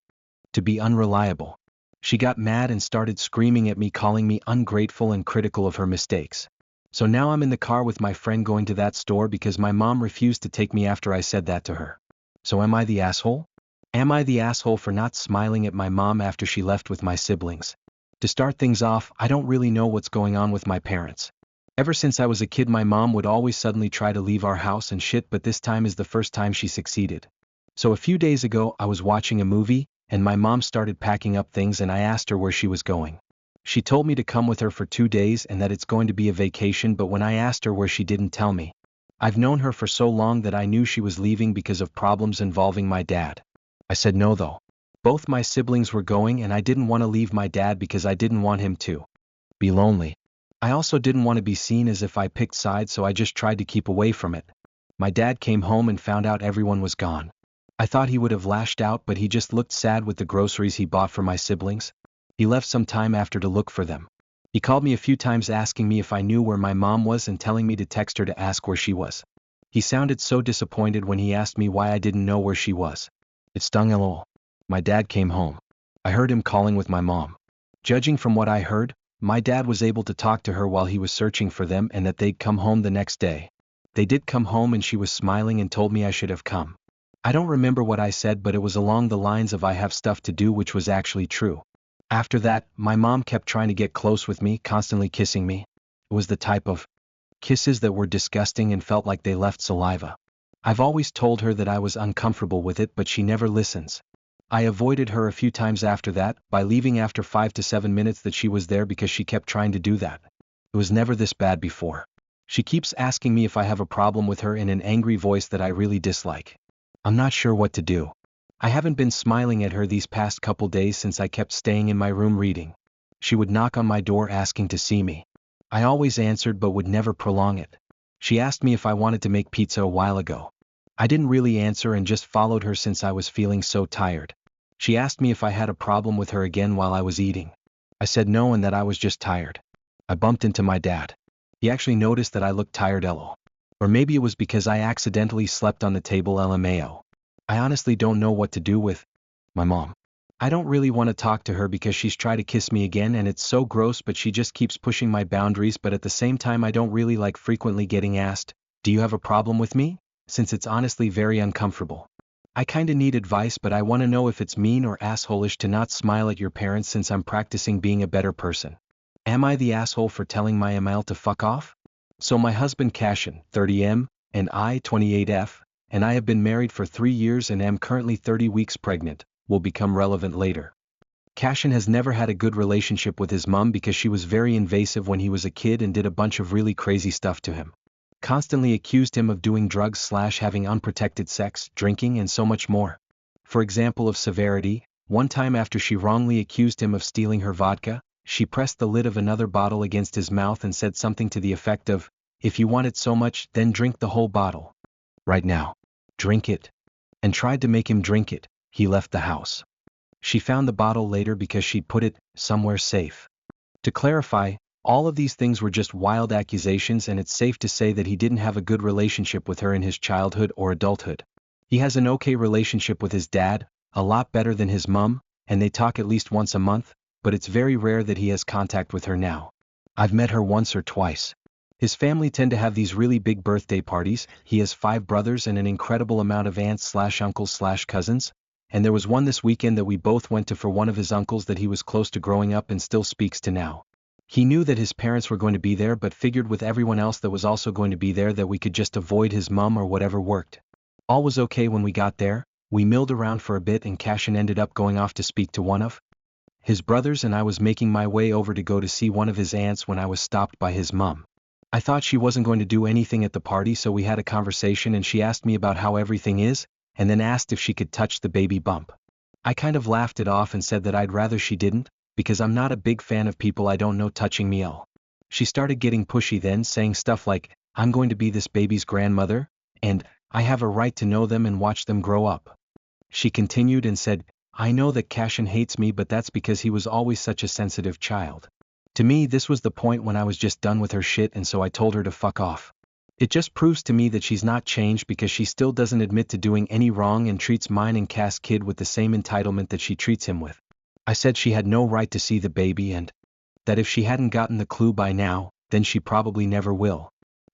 S2: to be unreliable. She got mad and started screaming at me, calling me ungrateful and critical of her mistakes. So now I'm in the car with my friend going to that store because my mom refused to take me after I said that to her. So am I the asshole? Am I the asshole for not smiling at my mom after she left with my siblings? To start things off, I don't really know what's going on with my parents. Ever since I was a kid, my mom would always suddenly try to leave our house and shit, but this time is the first time she succeeded. So a few days ago I was watching a movie, and my mom started packing up things and I asked her where she was going. She told me to come with her for 2 days and that it's going to be a vacation, but when I asked her where, she didn't tell me. I've known her for so long that I knew she was leaving because of problems involving my dad. I said no though. Both my siblings were going and I didn't want to leave my dad because I didn't want him to be lonely. I also didn't want to be seen as if I picked sides, so I just tried to keep away from it. My dad came home and found out everyone was gone. I thought he would have lashed out, but he just looked sad with the groceries he bought for my siblings. He left some time after to look for them. He called me a few times asking me if I knew where my mom was and telling me to text her to ask where she was. He sounded so disappointed when he asked me why I didn't know where she was. It stung a little. My dad came home. I heard him calling with my mom. Judging from what I heard, my dad was able to talk to her while he was searching for them and that they'd come home the next day. They did come home and she was smiling and told me I should have come. I don't remember what I said, but it was along the lines of I have stuff to do, which was actually true. After that, my mom kept trying to get close with me, constantly kissing me. It was the type of kisses that were disgusting and felt like they left saliva. I've always told her that I was uncomfortable with it, but she never listens. I avoided her a few times after that, by leaving after 5 to 7 minutes that she was there because she kept trying to do that. It was never this bad before. She keeps asking me if I have a problem with her in an angry voice that I really dislike. I'm not sure what to do. I haven't been smiling at her these past couple days since I kept staying in my room reading. She would knock on my door asking to see me. I always answered but would never prolong it. She asked me if I wanted to make pizza a while ago. I didn't really answer and just followed her since I was feeling so tired. She asked me if I had a problem with her again while I was eating. I said no and that I was just tired. I bumped into my dad. He actually noticed that I looked tired lol. Or maybe it was because I accidentally slept on the table LMAO. I honestly don't know what to do with my mom. I don't really want to talk to her because she's tried to kiss me again and it's so gross, but she just keeps pushing my boundaries, but at the same time I don't really like frequently getting asked, "Do you have a problem with me?" since it's honestly very uncomfortable. I kinda need advice, but I want to know if it's mean or asshole-ish to not smile at your parents since I'm practicing being a better person. Am I the asshole for telling my email to fuck off? So my husband Cashin, 30M, and I, 28F, and I have been married for 3 years and am currently 30 weeks pregnant, will become relevant later. Cashin has never had a good relationship with his mom because she was very invasive when he was a kid and did a bunch of really crazy stuff to him. Constantly accused him of doing drugs / having unprotected sex, drinking and so much more. For example of severity, one time after she wrongly accused him of stealing her vodka, she pressed the lid of another bottle against his mouth and said something to the effect of, "If you want it so much, then drink the whole bottle. Right now. Drink it." And tried to make him drink it. He left the house. She found the bottle later because she'd put it somewhere safe. To clarify, all of these things were just wild accusations, and it's safe to say that he didn't have a good relationship with her in his childhood or adulthood. He has an okay relationship with his dad, a lot better than his mum, and they talk at least once a month, but it's very rare that he has contact with her now. I've met her once or twice. His family tend to have these really big birthday parties. He has 5 brothers and an incredible amount of aunts/uncles/cousins, and there was one this weekend that we both went to for one of his uncles that he was close to growing up and still speaks to now. He knew that his parents were going to be there, but figured with everyone else that was also going to be there that we could just avoid his mum or whatever worked. All was okay when we got there. We milled around for a bit and Cashin ended up going off to speak to one of his brothers, and I was making my way over to go to see one of his aunts when I was stopped by his mum. I thought she wasn't going to do anything at the party, so we had a conversation and she asked me about how everything is, and then asked if she could touch the baby bump. I kind of laughed it off and said that I'd rather she didn't, because I'm not a big fan of people I don't know touching me. She started getting pushy then, saying stuff like, "I'm going to be this baby's grandmother, and I have a right to know them and watch them grow up." She continued and said, "I know that Cashin hates me, but that's because he was always such a sensitive child." To me, this was the point when I was just done with her shit, and so I told her to fuck off. It just proves to me that she's not changed, because she still doesn't admit to doing any wrong and treats mine and Cass' kid with the same entitlement that she treats him with. I said she had no right to see the baby, and that if she hadn't gotten the clue by now, then she probably never will.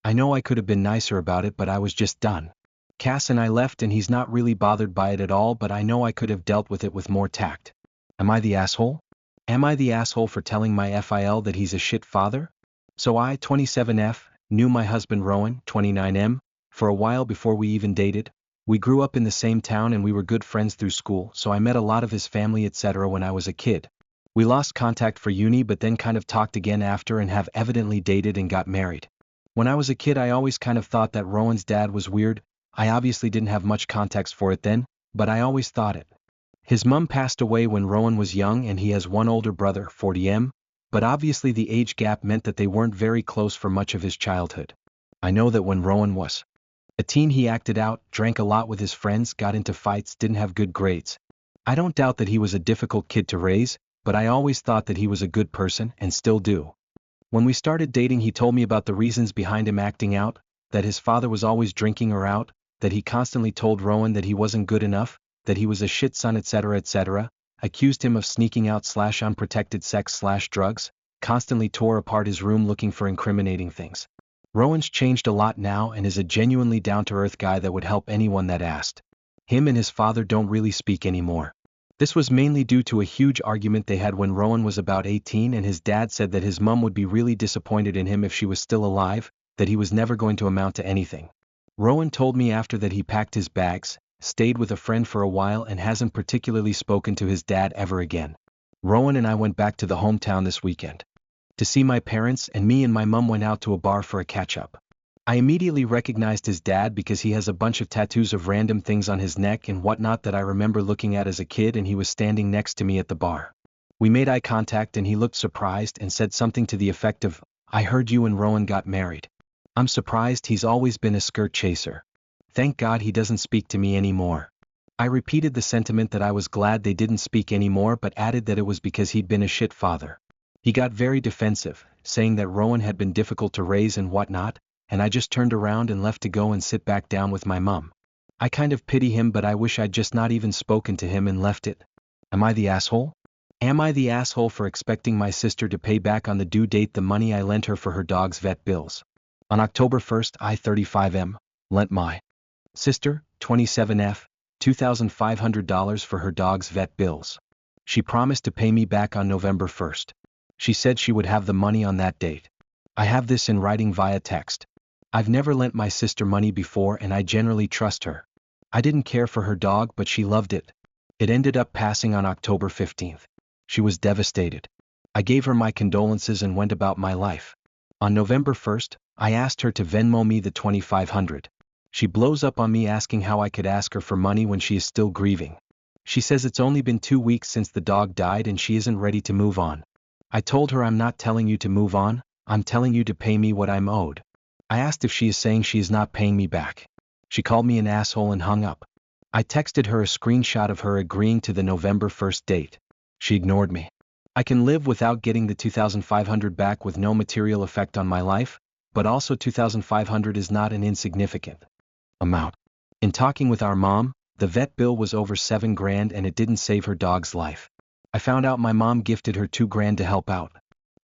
S2: I know I could have been nicer about it, but I was just done. Cass and I left and he's not really bothered by it at all, but I know I could have dealt with it with more tact. Am I the asshole? Am I the asshole for telling my FIL that he's a shit father? So I, 27F, knew my husband Rowan, 29M, for a while before we even dated. We grew up in the same town and we were good friends through school, so I met a lot of his family etc. when I was a kid. We lost contact for uni, but then kind of talked again after and have evidently dated and got married. When I was a kid, I always kind of thought that Rowan's dad was weird. I obviously didn't have much context for it then, but I always thought it. His mum passed away when Rowan was young and he has one older brother, 40M, but obviously the age gap meant that they weren't very close for much of his childhood. I know that when Rowan was a teen, he acted out, drank a lot with his friends, got into fights, didn't have good grades. I don't doubt that he was a difficult kid to raise, but I always thought that he was a good person, and still do. When we started dating, he told me about the reasons behind him acting out, that his father was always drinking or out, that he constantly told Rowan that he wasn't good enough, that he was a shit son etc., accused him of sneaking out/unprotected sex/drugs, constantly tore apart his room looking for incriminating things. Rowan's changed a lot now and is a genuinely down-to-earth guy that would help anyone that asked. Him and his father don't really speak anymore. This was mainly due to a huge argument they had when Rowan was about 18, and his dad said that his mum would be really disappointed in him if she was still alive, that he was never going to amount to anything. Rowan told me after that he packed his bags, stayed with a friend for a while, and hasn't particularly spoken to his dad ever again. Rowan and I went back to the hometown this weekend to see my parents, and me and my mum went out to a bar for a catch-up. I immediately recognized his dad because he has a bunch of tattoos of random things on his neck and whatnot that I remember looking at as a kid, and he was standing next to me at the bar. We made eye contact and he looked surprised and said something to the effect of, "I heard you and Rowan got married." I'm surprised. He's always been a skirt chaser. Thank God he doesn't speak to me anymore. I repeated the sentiment that I was glad they didn't speak anymore, but added that it was because he'd been a shit father. He got very defensive, saying that Rowan had been difficult to raise and whatnot, and I just turned around and left to go and sit back down with my mum. I kind of pity him, but I wish I'd just not even spoken to him and left it. Am I the asshole? Am I the asshole for expecting my sister to pay back on the due date the money I lent her for her dog's vet bills? On October 1st, I, 35M, lent my sister, 27F, $2,500 for her dog's vet bills. She promised to pay me back on November 1st. She said she would have the money on that date. I have this in writing via text. I've never lent my sister money before and I generally trust her. I didn't care for her dog, but she loved it. It ended up passing on October 15th. She was devastated. I gave her my condolences and went about my life. On November 1st, I asked her to Venmo me the $2,500. She blows up on me asking how I could ask her for money when she is still grieving. She says it's only been 2 weeks since the dog died and she isn't ready to move on. I told her I'm not telling you to move on, I'm telling you to pay me what I'm owed. I asked if she is saying she is not paying me back. She called me an asshole and hung up. I texted her a screenshot of her agreeing to the November 1st date. She ignored me. I can live without getting the $2,500 back with no material effect on my life, but also $2,500 is not an insignificant amount. In talking with our mom, the vet bill was over $7,000 and it didn't save her dog's life. I found out my mom gifted her $2,000 to help out.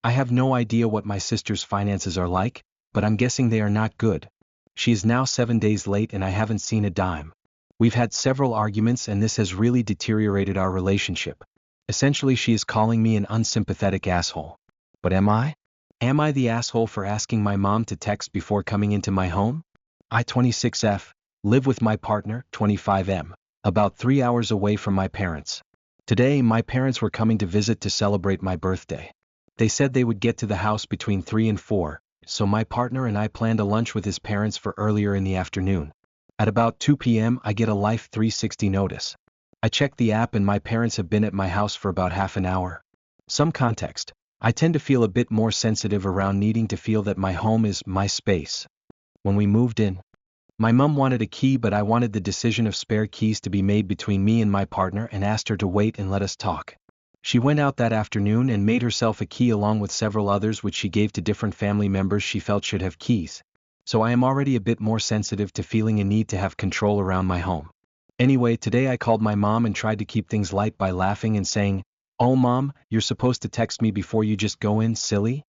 S2: I have no idea what my sister's finances are like, but I'm guessing they are not good. She is now 7 days late and I haven't seen a dime. We've had several arguments and this has really deteriorated our relationship. Essentially she is calling me an unsympathetic asshole. But am I? Am I the asshole for asking my mom to text before coming into my home? I 26F, live with my partner, 25M, about 3 hours away from my parents. Today my parents were coming to visit to celebrate my birthday. They said they would get to the house between 3 and 4, so my partner and I planned a lunch with his parents for earlier in the afternoon. At about 2 p.m. I get a Life 360 notice. I check the app and my parents have been at my house for about half an hour. Some context. I tend to feel a bit more sensitive around needing to feel that my home is my space. When we moved in, my mom wanted a key but I wanted the decision of spare keys to be made between me and my partner and asked her to wait and let us talk. She went out that afternoon and made herself a key along with several others which she gave to different family members she felt should have keys. So I am already a bit more sensitive to feeling a need to have control around my home. Anyway, today I called my mom and tried to keep things light by laughing and saying, "Oh mom, you're supposed to text me before you just go in, silly?"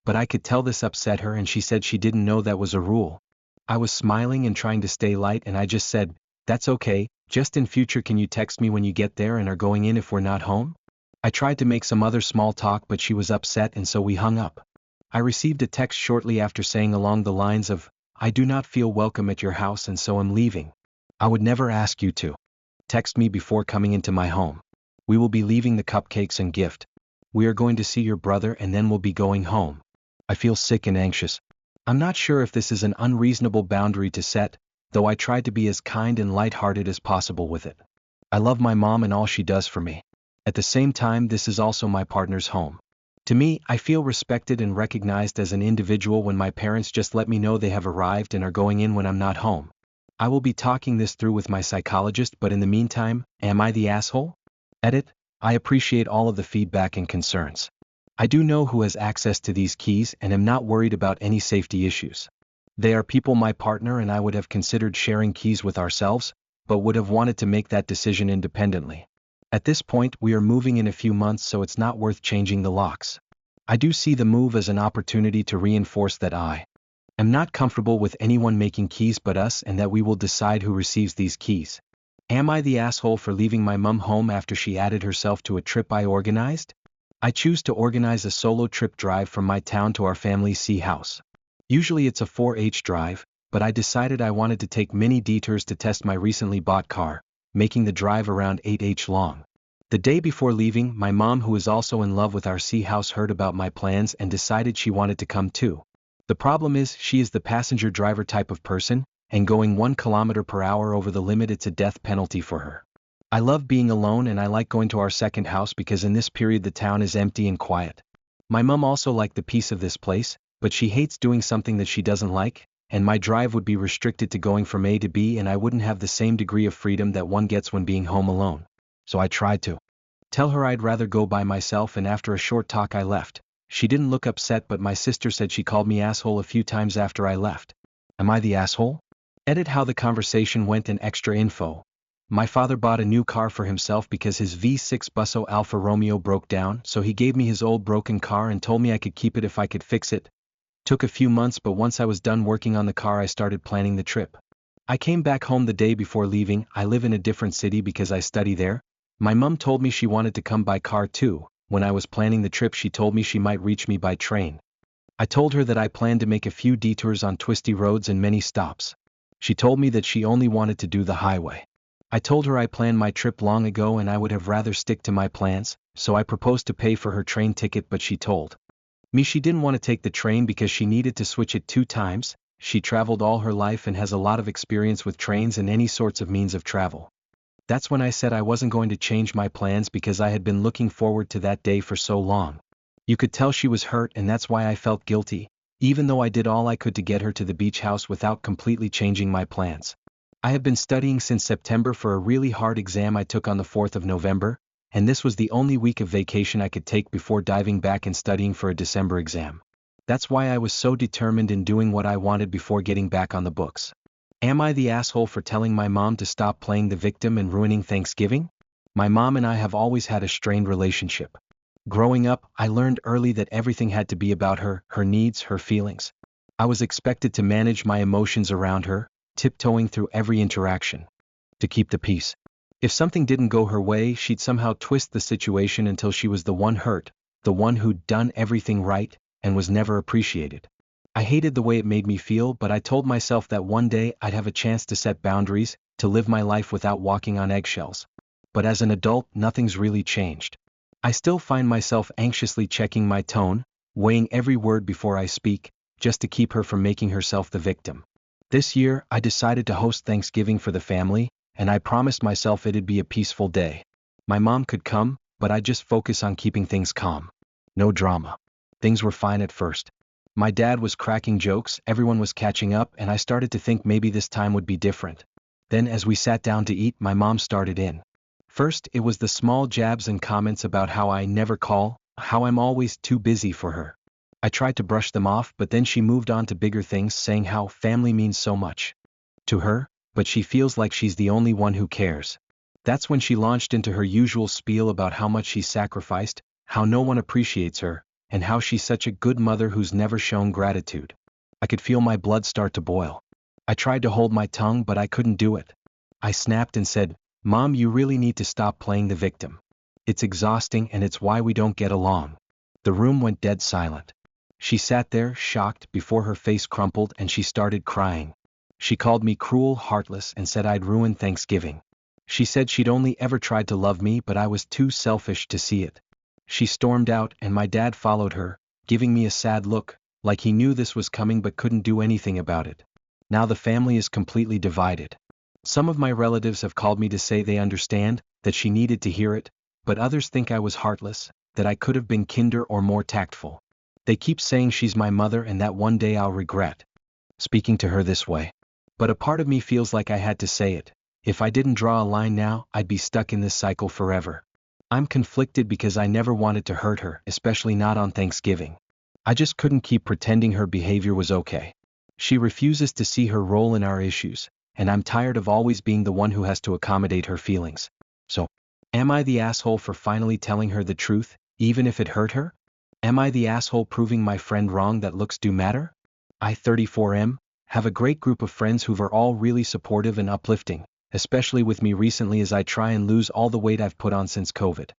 S2: But I could tell this upset her and she said she didn't know that was a rule. I was smiling and trying to stay light and I just said, "That's okay, just in future can you text me when you get there and are going in if we're not home?" I tried to make some other small talk but she was upset and so we hung up. I received a text shortly after saying along the lines of, "I do not feel welcome at your house and so I'm leaving. I would never ask you to text me before coming into my home. We will be leaving the cupcakes and gift. We are going to see your brother and then we'll be going home. I feel sick and anxious." I'm not sure if this is an unreasonable boundary to set, though I tried to be as kind and light-hearted as possible with it. I love my mom and all she does for me. At the same time, this is also my partner's home. To me, I feel respected and recognized as an individual when my parents just let me know they have arrived and are going in when I'm not home. I will be talking this through with my psychologist, but in the meantime, am I the asshole? Edit, I appreciate all of the feedback and concerns. I do know who has access to these keys and am not worried about any safety issues. They are people my partner and I would have considered sharing keys with ourselves, but would have wanted to make that decision independently. At this point, we are moving in a few months, so it's not worth changing the locks. I do see the move as an opportunity to reinforce that I am not comfortable with anyone making keys but us and that we will decide who receives these keys. Am I the asshole for leaving my mum home after she added herself to a trip I organized? I choose to organize a solo trip drive from my town to our family's sea house. Usually it's a 4H drive, but I decided I wanted to take many detours to test my recently bought car, making the drive around 8H long. The day before leaving, my mom, who is also in love with our sea house, heard about my plans and decided she wanted to come too. The problem is, she is the passenger driver type of person, and going 1 km/h over the limit, it's a death penalty for her. I love being alone and I like going to our second house because in this period the town is empty and quiet. My mom also liked the peace of this place, but she hates doing something that she doesn't like, and my drive would be restricted to going from A to B and I wouldn't have the same degree of freedom that one gets when being home alone. So I tried to tell her I'd rather go by myself, and after a short talk I left. She didn't look upset, but my sister said she called me asshole a few times after I left. Am I the asshole? Edit how the conversation went and extra info. My father bought a new car for himself because his V6 Busso Alfa Romeo broke down, so he gave me his old broken car and told me I could keep it if I could fix it. Took a few months, but once I was done working on the car I started planning the trip. I came back home the day before leaving. I live in a different city because I study there. My mum told me she wanted to come by car too. When I was planning the trip she told me she might reach me by train. I told her that I planned to make a few detours on twisty roads and many stops. She told me that she only wanted to do the highway. I told her I planned my trip long ago and I would have rather stick to my plans, so I proposed to pay for her train ticket, but she told me she didn't want to take the train because she needed to switch it 2 times. She traveled all her life and has a lot of experience with trains and any sorts of means of travel. That's when I said I wasn't going to change my plans because I had been looking forward to that day for so long. You could tell she was hurt, and that's why I felt guilty, even though I did all I could to get her to the beach house without completely changing my plans. I had been studying since September for a really hard exam I took on the 4th of November, and this was the only week of vacation I could take before diving back and studying for a December exam. That's why I was so determined in doing what I wanted before getting back on the books. Am I the asshole for telling my mom to stop playing the victim and ruining Thanksgiving? My mom and I have always had a strained relationship. Growing up, I learned early that everything had to be about her, her needs, her feelings. I was expected to manage my emotions around her, tiptoeing through every interaction. To keep the peace. If something didn't go her way, she'd somehow twist the situation until she was the one hurt, the one who'd done everything right, and was never appreciated. I hated the way it made me feel, but I told myself that one day I'd have a chance to set boundaries, to live my life without walking on eggshells. But as an adult, nothing's really changed. I still find myself anxiously checking my tone, weighing every word before I speak, just to keep her from making herself the victim. This year, I decided to host Thanksgiving for the family, and I promised myself it'd be a peaceful day. My mom could come, but I'd just focus on keeping things calm. No drama. Things were fine at first. My dad was cracking jokes, everyone was catching up, and I started to think maybe this time would be different. Then as we sat down to eat, my mom started in. First, it was the small jabs and comments about how I never call, how I'm always too busy for her. I tried to brush them off, but then she moved on to bigger things, saying how family means so much to her, but she feels like she's the only one who cares. That's when she launched into her usual spiel about how much she's sacrificed, how no one appreciates her, and how she's such a good mother who's never shown gratitude. I could feel my blood start to boil. I tried to hold my tongue, but I couldn't do it. I snapped and said, "Mom, you really need to stop playing the victim. It's exhausting, and it's why we don't get along." The room went dead silent. She sat there, shocked, before her face crumpled and she started crying. She called me cruel, heartless, and said I'd ruined Thanksgiving. She said she'd only ever tried to love me, but I was too selfish to see it. She stormed out, and my dad followed her, giving me a sad look, like he knew this was coming but couldn't do anything about it. Now the family is completely divided. Some of my relatives have called me to say they understand, that she needed to hear it, but others think I was heartless, that I could have been kinder or more tactful. They keep saying she's my mother and that one day I'll regret speaking to her this way. But a part of me feels like I had to say it. If I didn't draw a line now, I'd be stuck in this cycle forever. I'm conflicted because I never wanted to hurt her, especially not on Thanksgiving. I just couldn't keep pretending her behavior was okay. She refuses to see her role in our issues, and I'm tired of always being the one who has to accommodate her feelings. So, am I the asshole for finally telling her the truth, even if it hurt her? Am I the asshole proving my friend wrong that looks do matter? I, 34M, have a great group of friends who are all really supportive and uplifting, especially with me recently as I try and lose all the weight I've put on since COVID.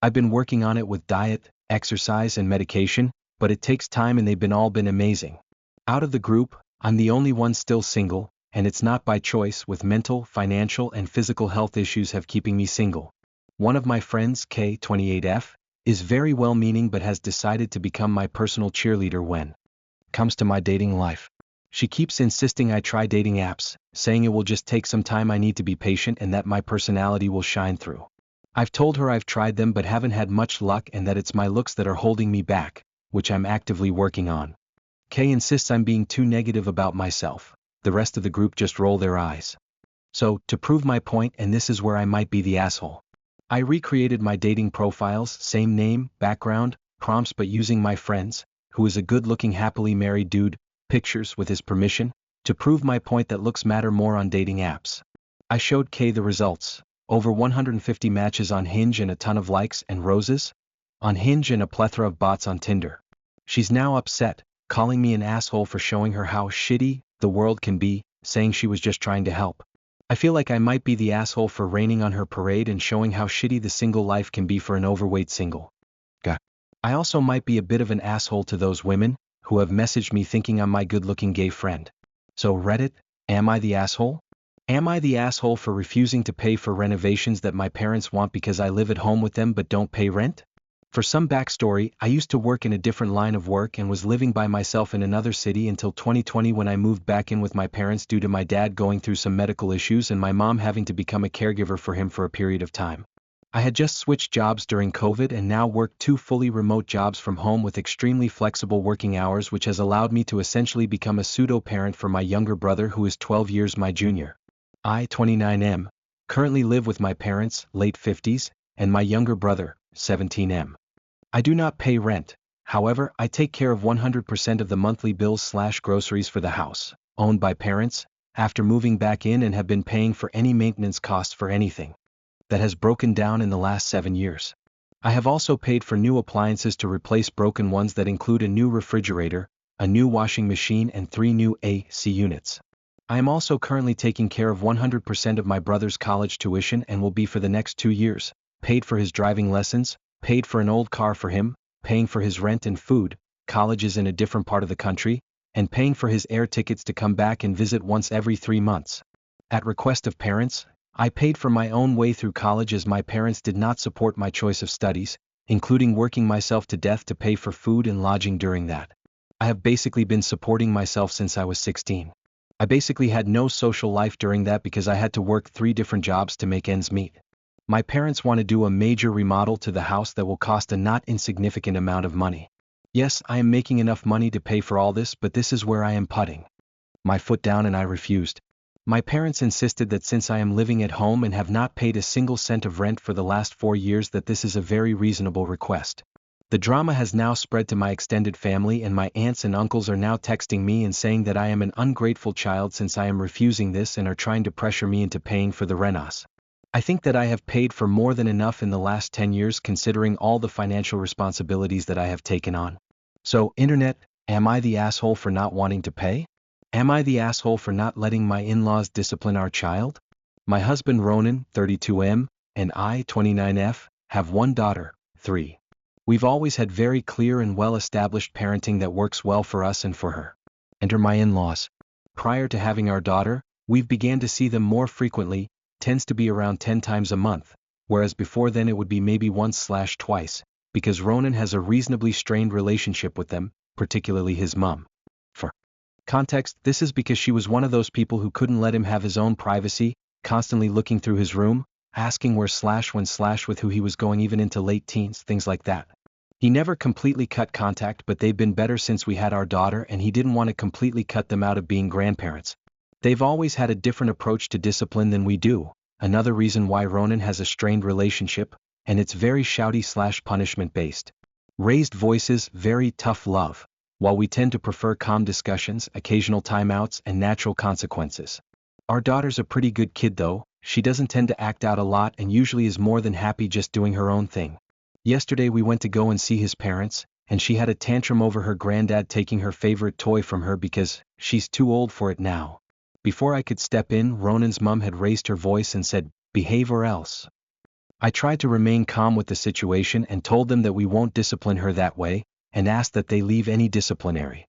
S2: I've been working on it with diet, exercise, and medication, but it takes time and they've all been amazing. Out of the group, I'm the only one still single, and it's not by choice, with mental, financial, and physical health issues have keeping me single. One of my friends, K, 28F, is very well-meaning but has decided to become my personal cheerleader when it comes to my dating life. She keeps insisting I try dating apps, saying it will just take some time, I need to be patient, and that my personality will shine through. I've told her I've tried them but haven't had much luck and that it's my looks that are holding me back, which I'm actively working on. Kay insists I'm being too negative about myself. The rest of the group just roll their eyes. So, to prove my point, and this is where I might be the asshole, I recreated my dating profiles, same name, background, prompts, but using my friends, who is a good-looking happily married dude, pictures with his permission, to prove my point that looks matter more on dating apps. I showed Kay the results. Over 150 matches on Hinge and a ton of likes and roses on Hinge and a plethora of bots on Tinder. She's now upset, calling me an asshole for showing her how shitty the world can be, saying she was just trying to help. I feel like I might be the asshole for raining on her parade and showing how shitty the single life can be for an overweight single. I also might be a bit of an asshole to those women who have messaged me thinking I'm my good-looking gay friend. So Reddit, am I the asshole? Am I the asshole for refusing to pay for renovations that my parents want because I live at home with them but don't pay rent? For some backstory, I used to work in a different line of work and was living by myself in another city until 2020 when I moved back in with my parents due to my dad going through some medical issues and my mom having to become a caregiver for him for a period of time. I had just switched jobs during COVID and now work 2 fully remote jobs from home with extremely flexible working hours, which has allowed me to essentially become a pseudo-parent for my younger brother who is 12 years my junior. I, 29M, currently live with my parents, late 50s, and my younger brother, 17M. I do not pay rent, however, I take care of 100% of the monthly bills/groceries for the house, owned by parents, after moving back in and have been paying for any maintenance costs for anything that has broken down in the last 7 years. I have also paid for new appliances to replace broken ones that include a new refrigerator, a new washing machine and 3 new AC units. I am also currently taking care of 100% of my brother's college tuition and will be for the next 2 years, paid for his driving lessons, paid for an old car for him, paying for his rent and food, college is in a different part of the country, and paying for his air tickets to come back and visit once every 3 months. At request of parents, I paid for my own way through college as my parents did not support my choice of studies, including working myself to death to pay for food and lodging during that. I have basically been supporting myself since I was 16. I basically had no social life during that because I had to work 3 different jobs to make ends meet. My parents want to do a major remodel to the house that will cost a not insignificant amount of money. Yes, I am making enough money to pay for all this, but this is where I am putting my foot down and I refused. My parents insisted that since I am living at home and have not paid a single cent of rent for the last 4 years that this is a very reasonable request. The drama has now spread to my extended family and my aunts and uncles are now texting me and saying that I am an ungrateful child since I am refusing this and are trying to pressure me into paying for the renos. I think that I have paid for more than enough in the last 10 years considering all the financial responsibilities that I have taken on. So, internet, am I the asshole for not wanting to pay? Am I the asshole for not letting my in-laws discipline our child? My husband Ronan, 32M, and I, 29F, have 1 daughter, 3. We've always had very clear and well-established parenting that works well for us and for her. Enter my in-laws. Prior to having our daughter, we've began to see them more frequently, tends to be around 10 times a month, whereas before then it would be maybe once/twice, because Ronan has a reasonably strained relationship with them, particularly his mom. For context, this is because she was one of those people who couldn't let him have his own privacy, constantly looking through his room, asking where/when/with who he was going even into late teens, things like that. He never completely cut contact, but they've been better since we had our daughter and he didn't want to completely cut them out of being grandparents. They've always had a different approach to discipline than we do, another reason why Ronan has a strained relationship, and it's very shouty/punishment based. Raised voices, very tough love, while we tend to prefer calm discussions, occasional timeouts, and natural consequences. Our daughter's a pretty good kid though, she doesn't tend to act out a lot and usually is more than happy just doing her own thing. Yesterday we went to go and see his parents, and she had a tantrum over her granddad taking her favorite toy from her because she's too old for it now. Before I could step in, Ronan's mom had raised her voice and said, "Behave or else." I tried to remain calm with the situation and told them that we won't discipline her that way, and asked that they leave any disciplinary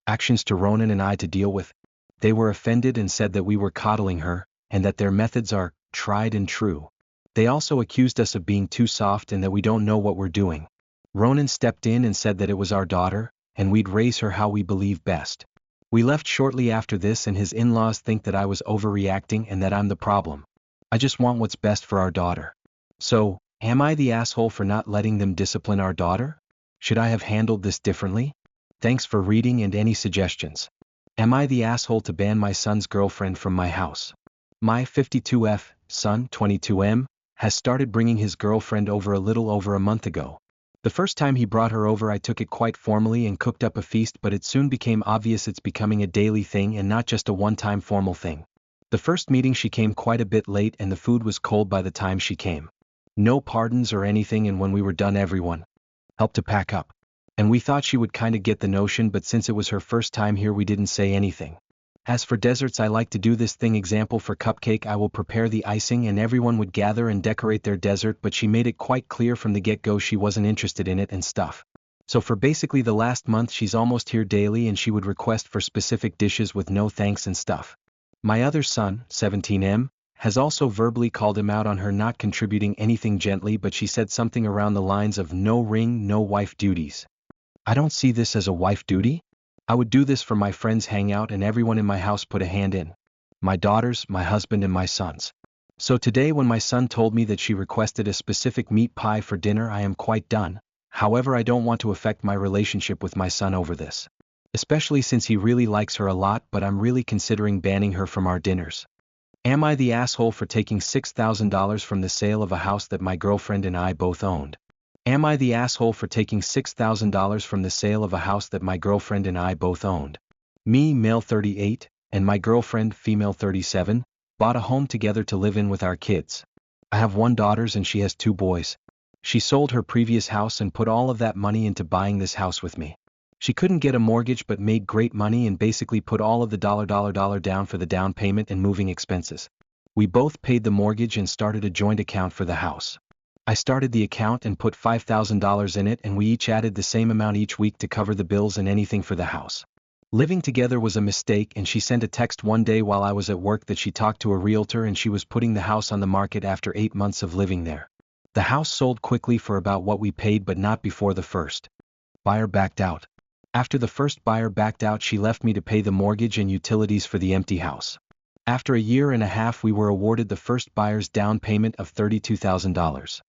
S2: actions to Ronan and I to deal with. They were offended and said that we were coddling her, and that their methods are tried and true. They also accused us of being too soft and that we don't know what we're doing. Ronan stepped in and said that it was our daughter, and we'd raise her how we believe best. We left shortly after this and his in-laws think that I was overreacting and that I'm the problem. I just want what's best for our daughter. So, am I the asshole for not letting them discipline our daughter? Should I have handled this differently? Thanks for reading and any suggestions. Am I the asshole to ban my son's girlfriend from my house? My 52F, son, 22M, has started bringing his girlfriend over a little over a month ago. The first time he brought her over I took it quite formally and cooked up a feast, but it soon became obvious it's becoming a daily thing and not just a one-time formal thing. The first meeting she came quite a bit late and the food was cold by the time she came. No pardons or anything, and when we were done everyone helped to pack up. And we thought she would kinda get the notion, but since it was her first time here we didn't say anything. As for desserts, I like to do this thing. Example, for cupcake I will prepare the icing and everyone would gather and decorate their dessert, but she made it quite clear from the get-go she wasn't interested in it and stuff. So for basically the last month she's almost here daily and she would request for specific dishes with no thanks and stuff. My other son, 17M, has also verbally called him out on her not contributing anything gently, but she said something around the lines of no ring, no wife duties. I don't see this as a wife duty. I would do this for my friends' hangout and everyone in my house put a hand in. My daughters, my husband and my sons. So today when my son told me that she requested a specific meat pie for dinner, I am quite done. However, I don't want to affect my relationship with my son over this. Especially since he really likes her a lot, but I'm really considering banning her from our dinners. Am I the asshole for taking $6,000 from the sale of a house that my girlfriend and I both owned? Am I the asshole for taking $6,000 from the sale of a house that my girlfriend and I both owned? Me, male 38, and my girlfriend, female 37, bought a home together to live in with our kids. I have 1 daughter and she has 2 boys. She sold her previous house and put all of that money into buying this house with me. She couldn't get a mortgage but made great money and basically put all of the dollar down for the down payment and moving expenses. We both paid the mortgage and started a joint account for the house. I started the account and put $5,000 in it, and we each added the same amount each week to cover the bills and anything for the house. Living together was a mistake, and she sent a text one day while I was at work that she talked to a realtor and she was putting the house on the market after 8 months of living there. The house sold quickly for about what we paid, but not before the first buyer backed out. After the first buyer backed out, she left me to pay the mortgage and utilities for the empty house. After a year and a half, we were awarded the first buyer's down payment of $32,000.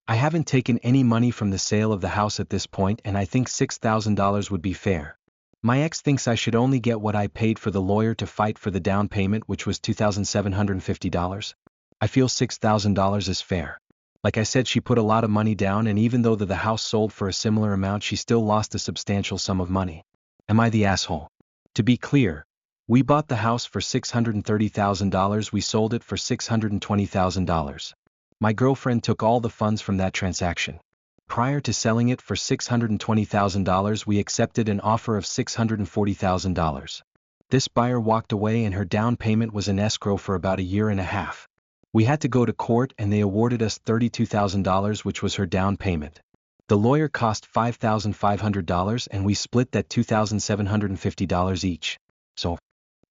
S2: I haven't taken any money from the sale of the house at this point, and I think $6,000 would be fair. My ex thinks I should only get what I paid for the lawyer to fight for the down payment, which was $2,750. I feel $6,000 is fair. Like I said, she put a lot of money down, and even though the house sold for a similar amount, she still lost a substantial sum of money. Am I the asshole? To be clear, we bought the house for $630,000, we sold it for $620,000. My girlfriend took all the funds from that transaction. Prior to selling it for $620,000, we accepted an offer of $640,000. This buyer walked away and her down payment was in escrow for about a year and a half. We had to go to court and they awarded us $32,000, which was her down payment. The lawyer cost $5,500 and we split that $2,750 each. So,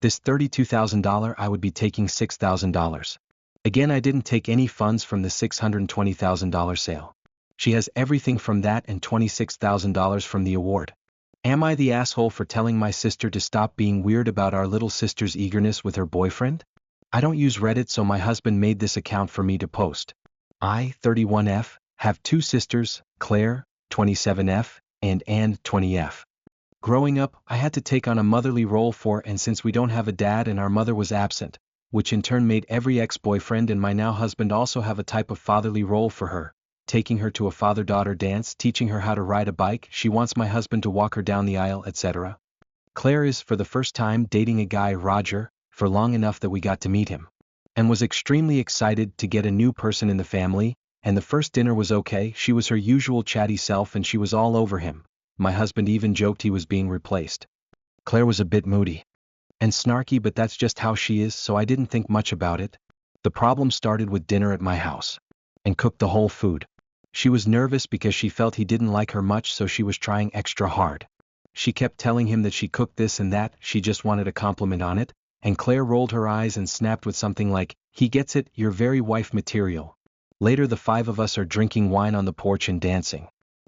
S2: this $32,000 I would be taking $6,000. Again, I didn't take any funds from the $620,000 sale. She has everything from that and $26,000 from the award. Am I the asshole for telling my sister to stop being weird about our little sister's eagerness with her boyfriend? I don't use Reddit, so my husband made this account for me to post. I, 31F, have 2 sisters, Claire, 27F, and Anne, 20F. Growing up, I had to take on a motherly role for, and since we don't have a dad and our mother was absent, which in turn made every ex-boyfriend and my now husband also have a type of fatherly role for her, taking her to a father-daughter dance, teaching her how to ride a bike, she wants my husband to walk her down the aisle, etc. Claire is, for the first time, dating a guy, Roger, for long enough that we got to meet him, and was extremely excited to get a new person in the family, and the first dinner was okay, she was her usual chatty self and she was all over him. My husband even joked he was being replaced. Claire was a bit moody and snarky, but that's just how she is, so I didn't think much about it. The problem started with dinner at my house, and cooked the whole food. She was nervous because she felt he didn't like her much, so she was trying extra hard. She kept telling him that she cooked this and that, she just wanted a compliment on it, and Claire rolled her eyes and snapped with something like, "He gets it, you're very wife material." Later the 5 of us are drinking wine on the porch and dancing.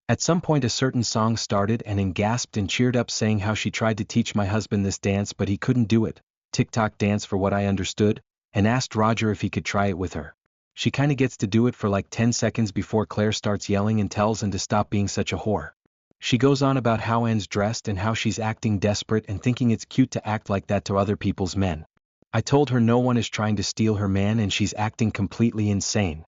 S2: At some point a certain song started and Anne gasped and cheered up, saying how she tried to teach my husband this dance but he couldn't do it, TikTok dance for what I understood, and asked Roger if he could try it with her. She kinda gets to do it for like 10 seconds before Claire starts yelling and tells Anne to stop being such a whore. She goes on about how Anne's dressed and how she's acting desperate and thinking it's cute to act like that to other people's men. I told her no one is trying to steal her man and she's acting completely insane.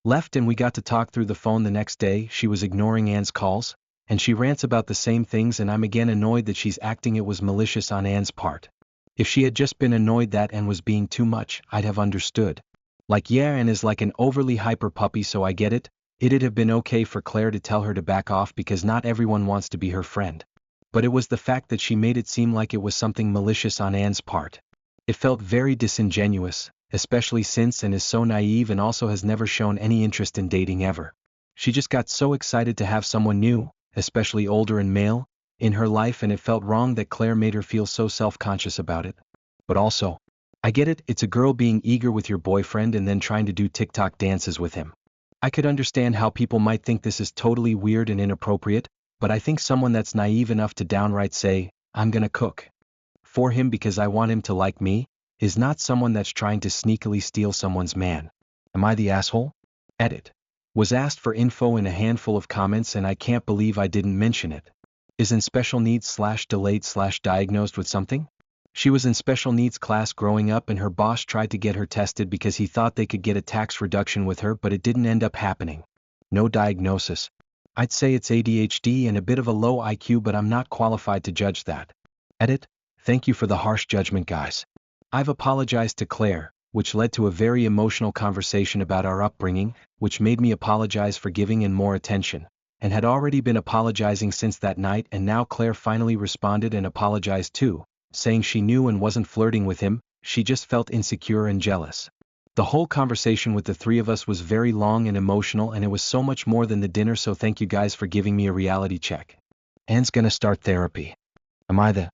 S2: Left and we got to talk through the phone the next day. She was ignoring Anne's calls, and she rants about the same things, and I'm again annoyed that she's acting it was malicious on Anne's part. If she had just been annoyed that Anne was being too much, I'd have understood. Like, yeah, Anne is like an overly hyper puppy, so I get it. It'd have been okay for Claire to tell her to back off because not everyone wants to be her friend. But it was the fact that she made it seem like it was something malicious on Anne's part. It felt very disingenuous, especially since Anne is so naive and also has never shown any interest in dating ever. She just got so excited to have someone new, especially older and male, in her life, and it felt wrong that Claire made her feel so self-conscious about it. But also, I get it, it's a girl being eager with your boyfriend and then trying to do TikTok dances with him. I could understand how people might think this is totally weird and inappropriate, but I think someone that's naive enough to downright say, I'm gonna cook for him because I want him to like me, is not someone that's trying to sneakily steal someone's man. Am I the asshole? Edit. Was asked for info in a handful of comments and I can't believe I didn't mention it. Is in special needs / delayed / diagnosed with something? She was in special needs class growing up and her boss tried to get her tested because he thought they could get a tax reduction with her, but it didn't end up happening. No diagnosis. I'd say it's ADHD and a bit of a low IQ, but I'm not qualified to judge that. Edit. Thank you for the harsh judgment, guys. I've apologized to Claire, which led to a very emotional conversation about our upbringing, which made me apologize for giving in more attention, and had already been apologizing since that night, and now Claire finally responded and apologized too, saying she knew and wasn't flirting with him, she just felt insecure and jealous. The whole conversation with the three of us was very long and emotional, and it was so much more than the dinner, so thank you guys for giving me a reality check. Anne's gonna start therapy. Am I the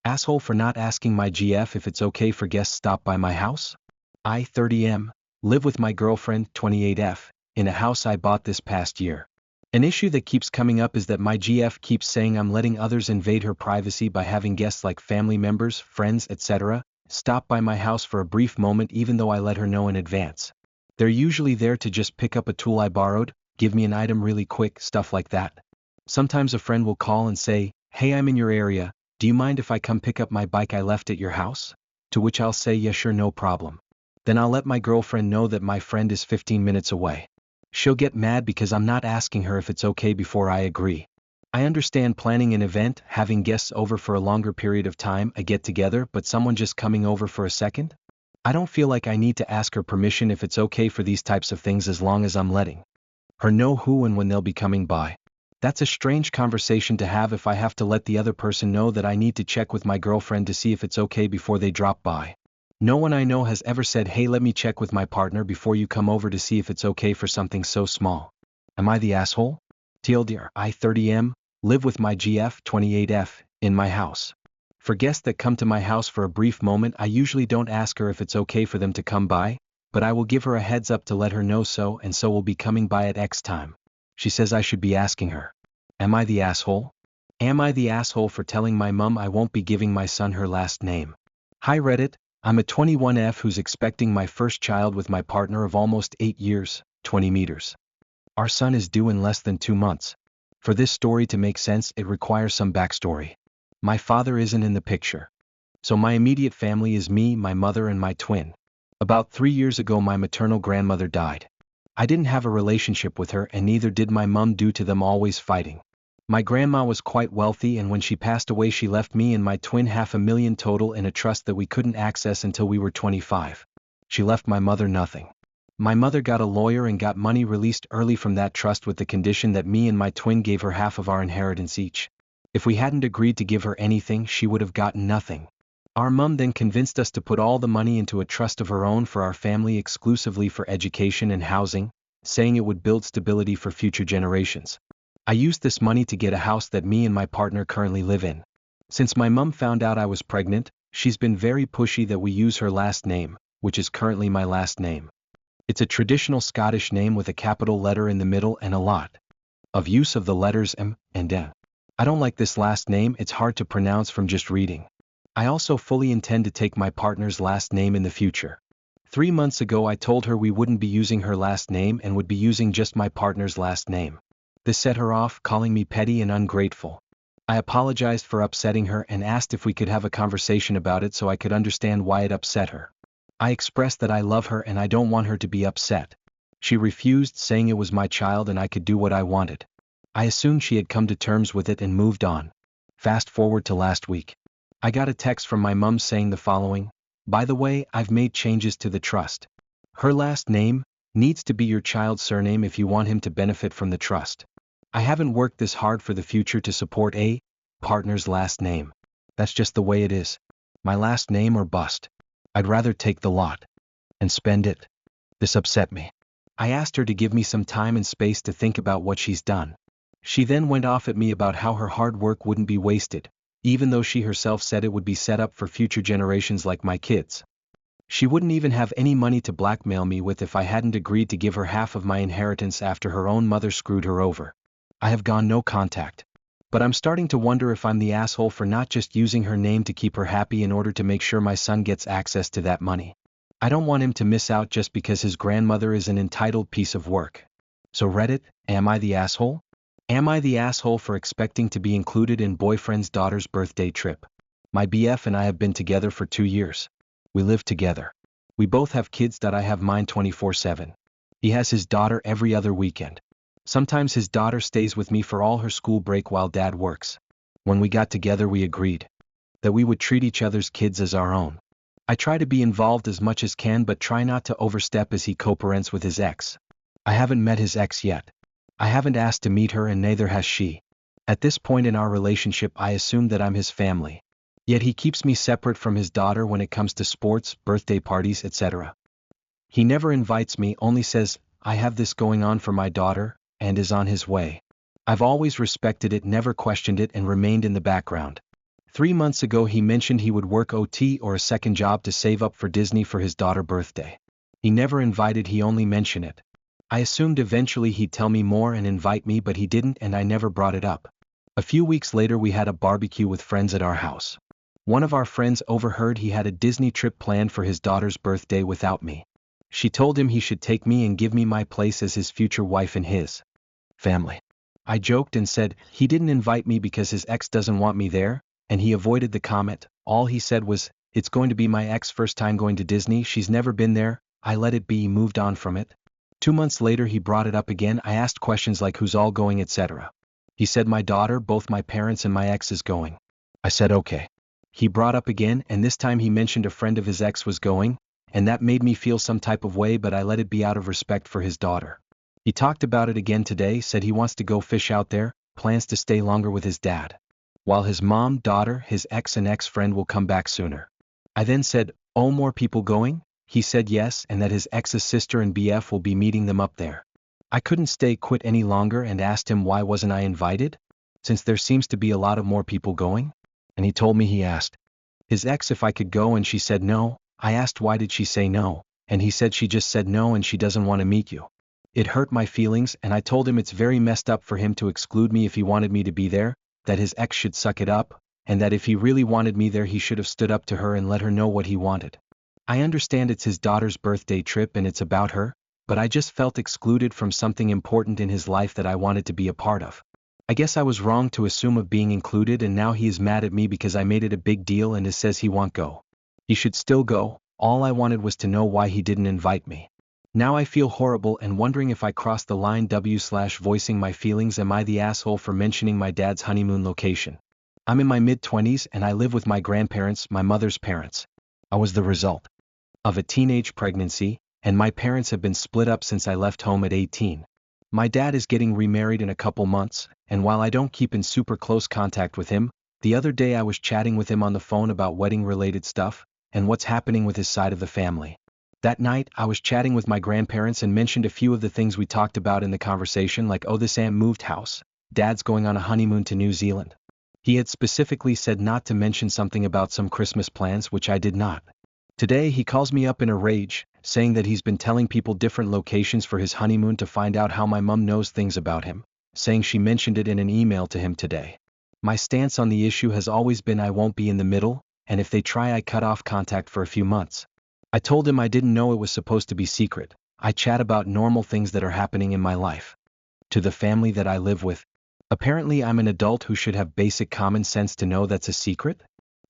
S2: asshole for not asking my GF if it's okay for guests stop by my house? I, 30M, live with my girlfriend, 28F, in a house I bought this past year. An issue that keeps coming up is that my GF keeps saying I'm letting others invade her privacy by having guests like family members, friends, etc., stop by my house for a brief moment even though I let her know in advance. They're usually there to just pick up a tool I borrowed, give me an item really quick, stuff like that. Sometimes a friend will call and say, hey, I'm in your area, do you mind if I come pick up my bike I left at your house? To which I'll say, yeah, sure, no problem. Then I'll let my girlfriend know that my friend is 15 minutes away. She'll get mad because I'm not asking her if it's okay before I agree. I understand planning an event, having guests over for a longer period of time, a get-together, but someone just coming over for a second? I don't feel like I need to ask her permission if it's okay for these types of things as long as I'm letting her know who and when they'll be coming by. That's a strange conversation to have if I have to let the other person know that I need to check with my girlfriend to see if it's okay before they drop by. No one I know has ever said, hey, let me check with my partner before you come over to see if it's okay for something so small. Am I the asshole? TLDR, I, 30M, live with my GF, 28F, in my house. For guests that come to my house for a brief moment, I usually don't ask her if it's okay for them to come by, but I will give her a heads up to let her know so and so will be coming by at X time. She says I should be asking her. Am I the asshole? Am I the asshole for telling my mum I won't be giving my son her last name? Hi Reddit, I'm a 21F who's expecting my first child with my partner of almost 8 years, 20 meters. Our son is due in less than 2 months. For this story to make sense, it requires some backstory. My father isn't in the picture. So my immediate family is me, my mother, and my twin. About 3 years ago my maternal grandmother died. I didn't have a relationship with her and neither did my mum due to them always fighting. My grandma was quite wealthy and when she passed away she left me and my twin $500,000 total in a trust that we couldn't access until we were 25. She left my mother nothing. My mother got a lawyer and got money released early from that trust with the condition that me and my twin gave her half of our inheritance each. If we hadn't agreed to give her anything, she would have gotten nothing. Our mum then convinced us to put all the money into a trust of her own for our family exclusively for education and housing, saying it would build stability for future generations. I used this money to get a house that me and my partner currently live in. Since my mum found out I was pregnant, she's been very pushy that we use her last name, which is currently my last name. It's a traditional Scottish name with a capital letter in the middle and a lot of use of the letters M and N. I don't like this last name, it's hard to pronounce from just reading. I also fully intend to take my partner's last name in the future. 3 months ago I told her we wouldn't be using her last name and would be using just my partner's last name. This set her off, calling me petty and ungrateful. I apologized for upsetting her and asked if we could have a conversation about it so I could understand why it upset her. I expressed that I love her and I don't want her to be upset. She refused, saying it was my child and I could do what I wanted. I assumed she had come to terms with it and moved on. Fast forward to last week. I got a text from my mum saying the following: by the way, I've made changes to the trust. Her last name needs to be your child's surname if you want him to benefit from the trust. I haven't worked this hard for the future to support a partner's last name. That's just the way it is. My last name or bust. I'd rather take the lot and spend it. This upset me. I asked her to give me some time and space to think about what she's done. She then went off at me about how her hard work wouldn't be wasted, even though she herself said it would be set up for future generations like my kids. She wouldn't even have any money to blackmail me with if I hadn't agreed to give her half of my inheritance after her own mother screwed her over. I have gone no contact. But I'm starting to wonder if I'm the asshole for not just using her name to keep her happy in order to make sure my son gets access to that money. I don't want him to miss out just because his grandmother is an entitled piece of work. So Reddit, am I the asshole? Am I the asshole for expecting to be included in boyfriend's daughter's birthday trip? My BF and I have been together for 2 years. We live together. We both have kids that I have mine 24/7. He has his daughter every other weekend. Sometimes his daughter stays with me for all her school break while dad works. When we got together we agreed that we would treat each other's kids as our own. I try to be involved as much as can but try not to overstep as he co-parents with his ex. I haven't met his ex yet. I haven't asked to meet her and neither has she. At this point in our relationship I assume that I'm his family. Yet he keeps me separate from his daughter when it comes to sports, birthday parties, etc. He never invites me, only says, I have this going on for my daughter, and is on his way. I've always respected it, never questioned it, and remained in the background. 3 months ago he mentioned he would work OT or a second job to save up for Disney for his daughter's birthday. He never invited, he only mentioned it. I assumed eventually he'd tell me more and invite me, but he didn't and I never brought it up. A few weeks later we had a barbecue with friends at our house. One of our friends overheard he had a Disney trip planned for his daughter's birthday without me. She told him he should take me and give me my place as his future wife in his family. I joked and said he didn't invite me because his ex doesn't want me there, and he avoided the comment. All he said was, it's going to be my ex's first time going to Disney, she's never been there. I let it be, moved on from it. 2 months later he brought it up again. I asked questions like who's all going, etc. He said my daughter, both my parents and my ex is going. I said okay. He brought up again and this time he mentioned a friend of his ex was going, and that made me feel some type of way, but I let it be out of respect for his daughter. He talked about it again today, said he wants to go fish out there, plans to stay longer with his dad. While his mom, daughter, his ex and ex-friend will come back sooner. I then said, oh, more people going? He said yes, and that his ex's sister and BF will be meeting them up there. I couldn't stay quit any longer and asked him why wasn't I invited, since there seems to be a lot of more people going? And he told me he asked his ex if I could go and she said no. I asked why did she say no, and he said she just said no and she doesn't want to meet you. It hurt my feelings and I told him it's very messed up for him to exclude me if he wanted me to be there, that his ex should suck it up, and that if he really wanted me there he should have stood up to her and let her know what he wanted. I understand it's his daughter's birthday trip and it's about her, but I just felt excluded from something important in his life that I wanted to be a part of. I guess I was wrong to assume of being included, and now he is mad at me because I made it a big deal and says he won't go. He should still go. All I wanted was to know why he didn't invite me. Now I feel horrible and wondering if I crossed the line. Voicing my feelings, am I the asshole for mentioning my dad's honeymoon location? I'm in my mid-20s and I live with my grandparents, my mother's parents. I was the result of a teenage pregnancy, and my parents have been split up since I left home at 18. My dad is getting remarried in a couple months, and while I don't keep in super close contact with him, the other day I was chatting with him on the phone about wedding-related stuff, and what's happening with his side of the family. That night, I was chatting with my grandparents and mentioned a few of the things we talked about in the conversation, like oh, this aunt moved house, dad's going on a honeymoon to New Zealand. He had specifically said not to mention something about some Christmas plans, which I did not. Today he calls me up in a rage, saying that he's been telling people different locations for his honeymoon to find out how my mom knows things about him, saying she mentioned it in an email to him today. My stance on the issue has always been I won't be in the middle, and if they try I cut off contact for a few months. I told him I didn't know it was supposed to be secret. I chat about normal things that are happening in my life. To the family that I live with. Apparently I'm an adult who should have basic common sense to know that's a secret?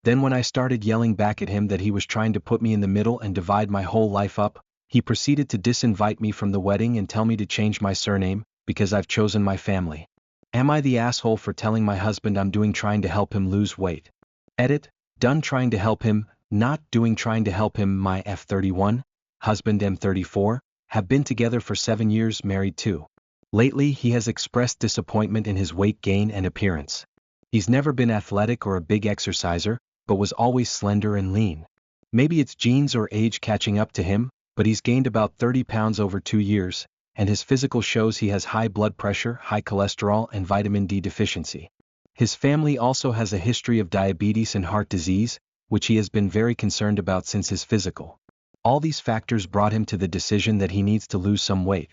S2: Then when I started yelling back at him that he was trying to put me in the middle and divide my whole life up, he proceeded to disinvite me from the wedding and tell me to change my surname, because I've chosen my family. Am I the asshole for telling my husband I'm doing trying to help him lose weight? Edit, done trying to help him, not doing trying to help him. My F31, husband M34, have been together for 7 years, married too. Lately he has expressed disappointment in his weight gain and appearance. He's never been athletic or a big exerciser, but was always slender and lean. Maybe it's genes or age catching up to him, but he's gained about 30 pounds over 2 years, and his physical shows he has high blood pressure, high cholesterol, and vitamin D deficiency. His family also has a history of diabetes and heart disease, which he has been very concerned about since his physical All these factors brought him to the decision that he needs to lose some weight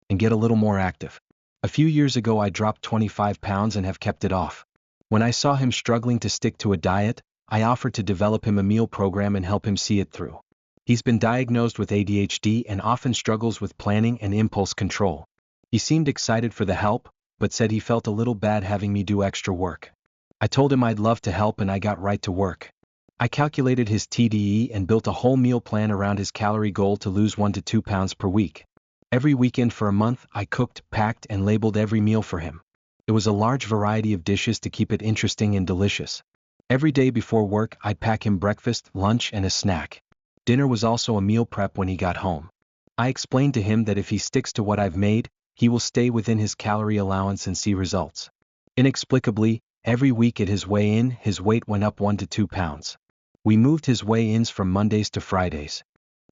S2: and get a little more active. A few years ago I dropped 25 pounds and have kept it off. When I saw him struggling to stick to a diet, I offered to develop him a meal program and help him see it through. He's been diagnosed with ADHD and often struggles with planning and impulse control. He seemed excited for the help, but said he felt a little bad having me do extra work. I told him I'd love to help and I got right to work. I calculated his TDE and built a whole meal plan around his calorie goal to lose 1 to 2 pounds per week. Every weekend for a month, I cooked, packed, and labeled every meal for him. It was a large variety of dishes to keep it interesting and delicious. Every day before work, I'd pack him breakfast, lunch, and a snack. Dinner was also a meal prep when he got home. I explained to him that if he sticks to what I've made, he will stay within his calorie allowance and see results. Inexplicably, every week at his weigh-in, his weight went up 1 to 2 pounds. We moved his weigh-ins from Mondays to Fridays.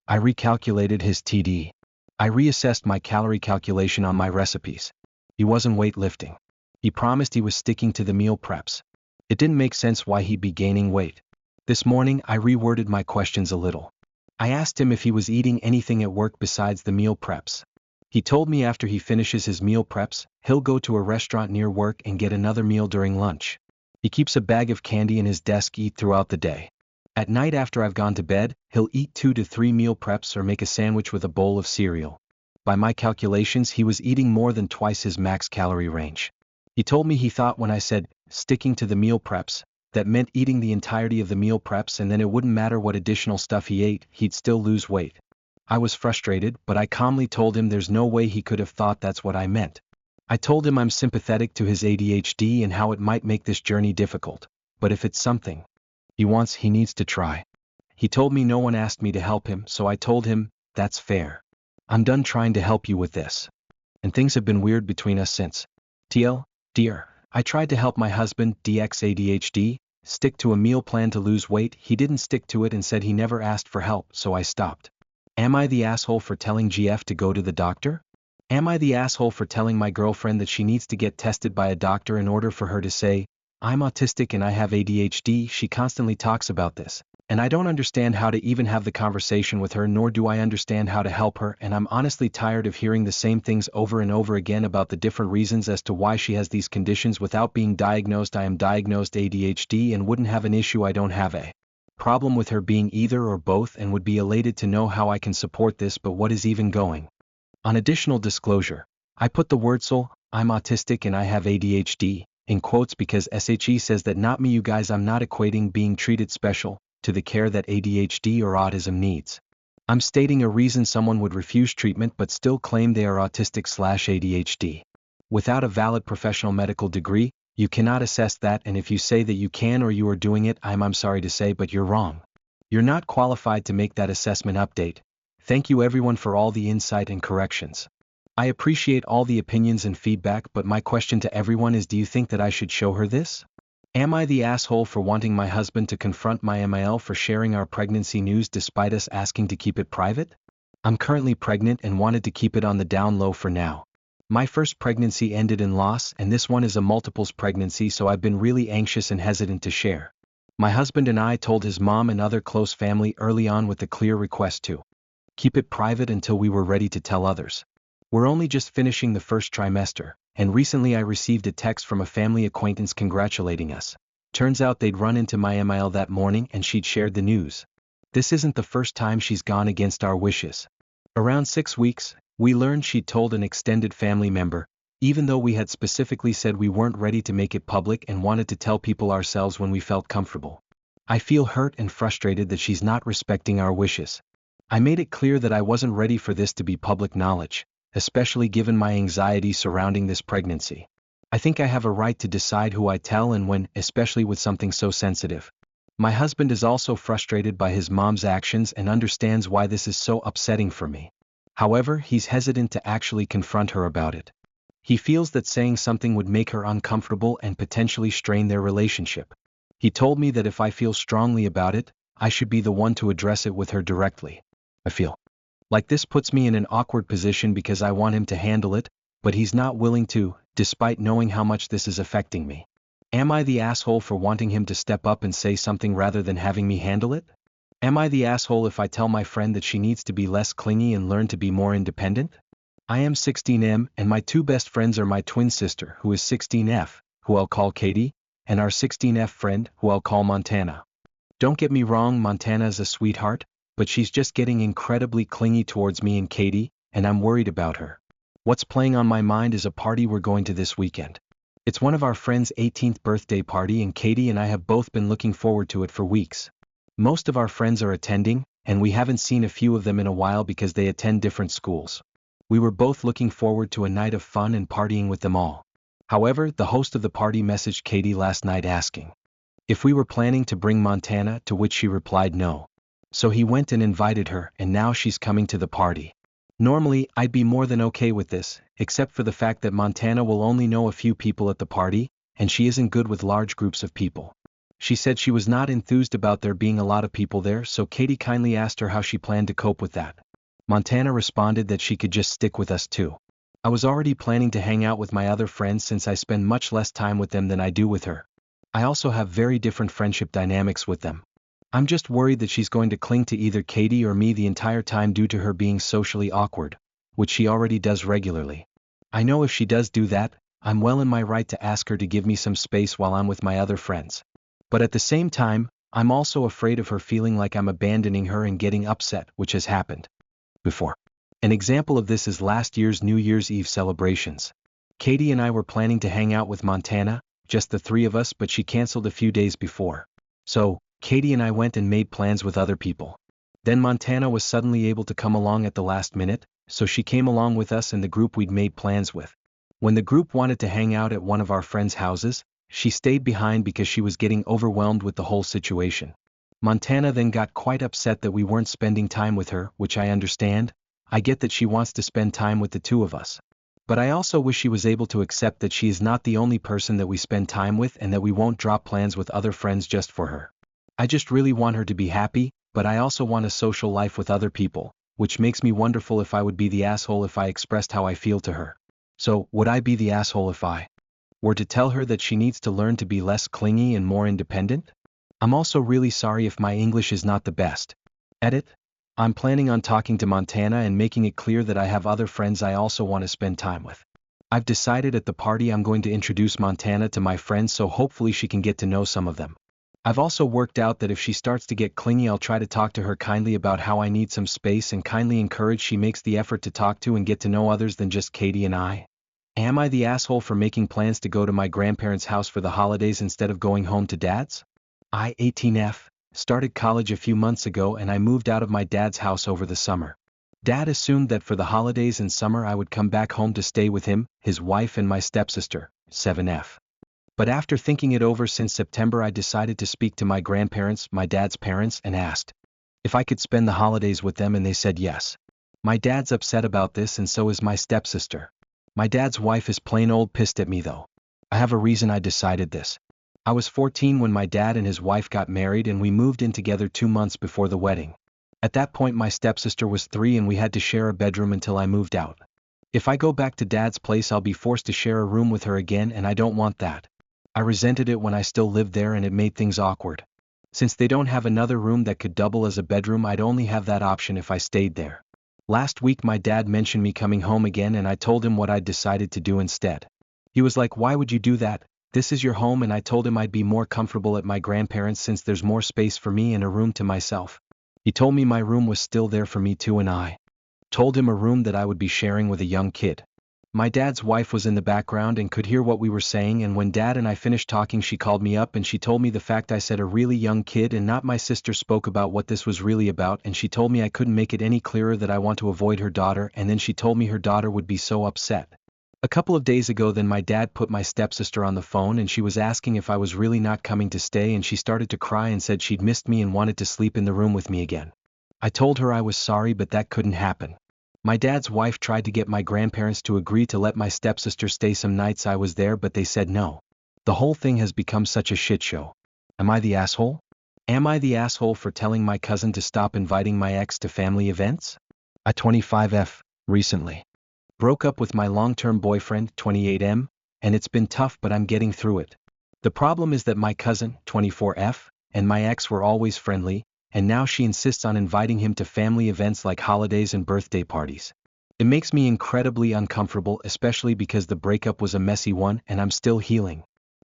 S2: I recalculated his TD. I reassessed my calorie calculation on my recipes. He wasn't weightlifting. He promised he was sticking to the meal preps. It didn't make sense why he'd be gaining weight. This morning I reworded my questions a little. I asked him if he was eating anything at work besides the meal preps. He told me after he finishes his meal preps, he'll go to a restaurant near work and get another meal during lunch. He keeps a bag of candy in his desk eat throughout the day. At night after I've gone to bed, he'll eat 2 to 3 meal preps or make a sandwich with a bowl of cereal. By my calculations, he was eating more than twice his max calorie range. He told me he thought when I said, sticking to the meal preps, that meant eating the entirety of the meal preps and then it wouldn't matter what additional stuff he ate, he'd still lose weight. I was frustrated, but I calmly told him there's no way he could have thought that's what I meant. I told him I'm sympathetic to his ADHD and how it might make this journey difficult, but if it's something he needs to try. He told me no one asked me to help him, so I told him, that's fair. I'm done trying to help you with this. And things have been weird between us since. TL, dear, I tried to help my husband, DX ADHD, stick to a meal plan to lose weight. He didn't stick to it and said he never asked for help, so I stopped. Am I the asshole for telling GF to go to the doctor? Am I the asshole for telling my girlfriend that she needs to get tested by a doctor in order for her to say, I'm autistic and I have ADHD? She constantly talks about this, and I don't understand how to even have the conversation with her, nor do I understand how to help her, and I'm honestly tired of hearing the same things over and over again about the different reasons as to why she has these conditions without being diagnosed. I am diagnosed ADHD and wouldn't have an issue. I don't have a problem with her being either or both and would be elated to know how I can support this, but what is even going on? Additional disclosure. I put the word "so," I'm autistic and I have ADHD, in quotes because SHE says that not me, you guys. I'm not equating being treated special to the care that ADHD or autism needs. I'm stating a reason someone would refuse treatment but still claim they are autistic/ADHD. Without a valid professional medical degree, you cannot assess that, and if you say that you can or you are doing it, I'm sorry to say, but you're wrong. You're not qualified to make that assessment. Update. Thank you everyone for all the insight and corrections. I appreciate all the opinions and feedback, but my question to everyone is, do you think that I should show her this? Am I the asshole for wanting my husband to confront my MIL for sharing our pregnancy news despite us asking to keep it private? I'm currently pregnant and wanted to keep it on the down low for now. My first pregnancy ended in loss and this one is a multiples pregnancy, so I've been really anxious and hesitant to share. My husband and I told his mom and other close family early on with the clear request to keep it private until we were ready to tell others. We're only just finishing the first trimester, and recently I received a text from a family acquaintance congratulating us. Turns out they'd run into my MIL that morning and she'd shared the news. This isn't the first time she's gone against our wishes. Around 6 weeks, we learned she'd told an extended family member, even though we had specifically said we weren't ready to make it public and wanted to tell people ourselves when we felt comfortable. I feel hurt and frustrated that she's not respecting our wishes. I made it clear that I wasn't ready for this to be public knowledge, especially given my anxiety surrounding this pregnancy. I think I have a right to decide who I tell and when, especially with something so sensitive. My husband is also frustrated by his mom's actions and understands why this is so upsetting for me. However, he's hesitant to actually confront her about it. He feels that saying something would make her uncomfortable and potentially strain their relationship. He told me that if I feel strongly about it, I should be the one to address it with her directly. I feel like this puts me in an awkward position because I want him to handle it, but he's not willing to, despite knowing how much this is affecting me. Am I the asshole for wanting him to step up and say something rather than having me handle it? Am I the asshole if I tell my friend that she needs to be less clingy and learn to be more independent? I am 16M, and my two best friends are my twin sister, who is 16F, who I'll call Katie, and our 16F friend, who I'll call Montana. Don't get me wrong, Montana is a sweetheart, but she's just getting incredibly clingy towards me and Katie, and I'm worried about her. What's playing on my mind is a party we're going to this weekend. It's one of our friends' 18th birthday party, and Katie and I have both been looking forward to it for weeks. Most of our friends are attending, and we haven't seen a few of them in a while because they attend different schools. We were both looking forward to a night of fun and partying with them all. However, the host of the party messaged Katie last night asking if we were planning to bring Montana, to which she replied no. So he went and invited her, and now she's coming to the party. Normally, I'd be more than okay with this, except for the fact that Montana will only know a few people at the party, and she isn't good with large groups of people. She said she was not enthused about there being a lot of people there, so Katie kindly asked her how she planned to cope with that. Montana responded that she could just stick with us too. I was already planning to hang out with my other friends since I spend much less time with them than I do with her. I also have very different friendship dynamics with them. I'm just worried that she's going to cling to either Katie or me the entire time due to her being socially awkward, which she already does regularly. I know if she does do that, I'm well in my right to ask her to give me some space while I'm with my other friends. But at the same time, I'm also afraid of her feeling like I'm abandoning her and getting upset, which has happened before. An example of this is last year's New Year's Eve celebrations. Katie and I were planning to hang out with Montana, just the three of us, but she canceled a few days before. So, Katie and I went and made plans with other people. Then Montana was suddenly able to come along at the last minute, so she came along with us and the group we'd made plans with. When the group wanted to hang out at one of our friends' houses, she stayed behind because she was getting overwhelmed with the whole situation. Montana then got quite upset that we weren't spending time with her, which I understand. I get that she wants to spend time with the two of us. But I also wish she was able to accept that she is not the only person that we spend time with and that we won't drop plans with other friends just for her. I just really want her to be happy, but I also want a social life with other people, which makes me wonderful if I would be the asshole if I expressed how I feel to her. So, would I be the asshole if I were to tell her that she needs to learn to be less clingy and more independent? I'm also really sorry if my English is not the best. Edit. I'm planning on talking to Montana and making it clear that I have other friends I also want to spend time with. I've decided at the party I'm going to introduce Montana to my friends, so hopefully she can get to know some of them. I've also worked out that if she starts to get clingy, I'll try to talk to her kindly about how I need some space and kindly encourage she makes the effort to talk to and get to know others than just Katie and I. Am I the asshole for making plans to go to my grandparents' house for the holidays instead of going home to Dad's? I, 18F, started college a few months ago and I moved out of my dad's house over the summer. Dad assumed that for the holidays and summer I would come back home to stay with him, his wife and my stepsister, 7F. But after thinking it over since September, I decided to speak to my grandparents, my dad's parents, and asked if I could spend the holidays with them, and they said yes. My dad's upset about this and so is my stepsister. My dad's wife is plain old pissed at me though. I have a reason I decided this. I was 14 when my dad and his wife got married and we moved in together 2 months before the wedding. At that point my stepsister was 3 and we had to share a bedroom until I moved out. If I go back to Dad's place I'll be forced to share a room with her again and I don't want that. I resented it when I still lived there and it made things awkward. Since they don't have another room that could double as a bedroom, I'd only have that option if I stayed there. Last week my dad mentioned me coming home again and I told him what I'd decided to do instead. He was like, "Why would you do that? This is your home," and I told him I'd be more comfortable at my grandparents' since there's more space for me and a room to myself. He told me my room was still there for me too and I told him a room that I would be sharing with a young kid. My dad's wife was in the background and could hear what we were saying, and when Dad and I finished talking she called me up and she told me the fact I said a really young kid and not my sister spoke about what this was really about, and she told me I couldn't make it any clearer that I want to avoid her daughter, and then she told me her daughter would be so upset. A couple of days ago then my dad put my stepsister on the phone and she was asking if I was really not coming to stay, and she started to cry and said she'd missed me and wanted to sleep in the room with me again. I told her I was sorry but that couldn't happen. My dad's wife tried to get my grandparents to agree to let my stepsister stay some nights I was there but they said no. The whole thing has become such a shit show. Am I the asshole? Am I the asshole for telling my cousin to stop inviting my ex to family events? I 25F, recently broke up with my long-term boyfriend, 28M, and it's been tough but I'm getting through it. The problem is that my cousin, 24F, and my ex were always friendly, and now she insists on inviting him to family events like holidays and birthday parties. It makes me incredibly uncomfortable, especially because the breakup was a messy one and I'm still healing.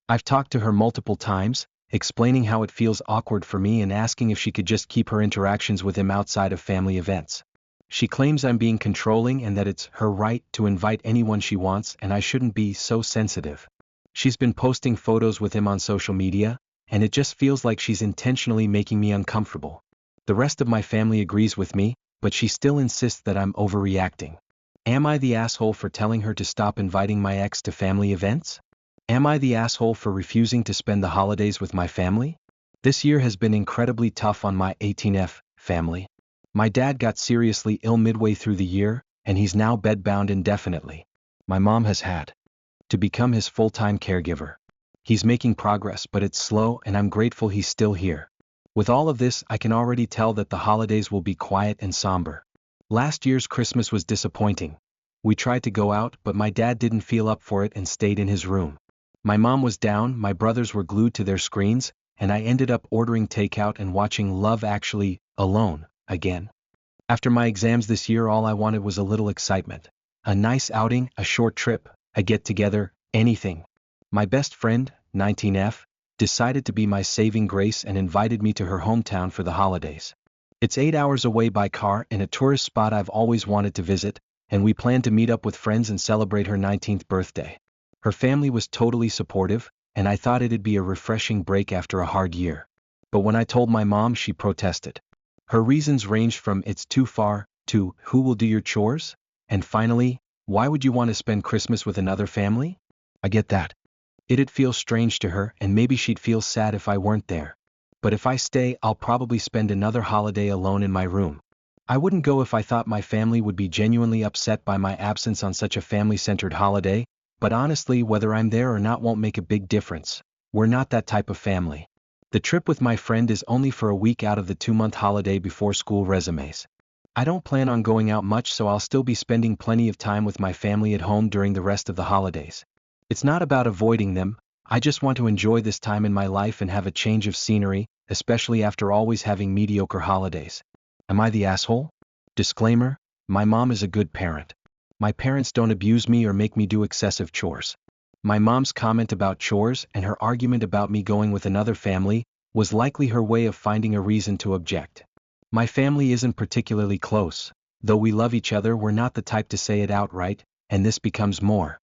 S2: I've talked to her multiple times, explaining how it feels awkward for me and asking if she could just keep her interactions with him outside of family events. She claims I'm being controlling and that it's her right to invite anyone she wants and I shouldn't be so sensitive. She's been posting photos with him on social media, and it just feels like she's intentionally making me uncomfortable. The rest of my family agrees with me, but she still insists that I'm overreacting. Am I the asshole for telling her to stop inviting my ex to family events? Am I the asshole for refusing to spend the holidays with my family? This year has been incredibly tough on my 18F family. My dad got seriously ill midway through the year, and he's now bedbound indefinitely. My mom has had to become his full-time caregiver. He's making progress, but it's slow, and I'm grateful he's still here. With all of this, I can already tell that the holidays will be quiet and somber. Last year's Christmas was disappointing. We tried to go out, but my dad didn't feel up for it and stayed in his room. My mom was down, my brothers were glued to their screens, and I ended up ordering takeout and watching Love Actually alone again. After my exams this year, all I wanted was a little excitement. A nice outing, a short trip, a get-together, anything. My best friend, 19F, decided to be my saving grace and invited me to her hometown for the holidays. It's 8 hours away by car in a tourist spot I've always wanted to visit, and we plan to meet up with friends and celebrate her 19th birthday. Her family was totally supportive, and I thought it'd be a refreshing break after a hard year. But when I told my mom, she protested. Her reasons ranged from "it's too far" to "who will do your chores?" and finally, "why would you want to spend Christmas with another family?" I get that. It'd feel strange to her, and maybe she'd feel sad if I weren't there. But if I stay, I'll probably spend another holiday alone in my room. I wouldn't go if I thought my family would be genuinely upset by my absence on such a family-centered holiday, but honestly, whether I'm there or not won't make a big difference. We're not that type of family. The trip with my friend is only for a week out of the 2-month holiday before school resumes. I don't plan on going out much, so I'll still be spending plenty of time with my family at home during the rest of the holidays. It's not about avoiding them, I just want to enjoy this time in my life and have a change of scenery, especially after always having mediocre holidays. Am I the asshole? Disclaimer: my mom is a good parent. My parents don't abuse me or make me do excessive chores. My mom's comment about chores and her argument about me going with another family was likely her way of finding a reason to object. My family isn't particularly close. Though we love each other, we're not the type to say it outright, and this becomes more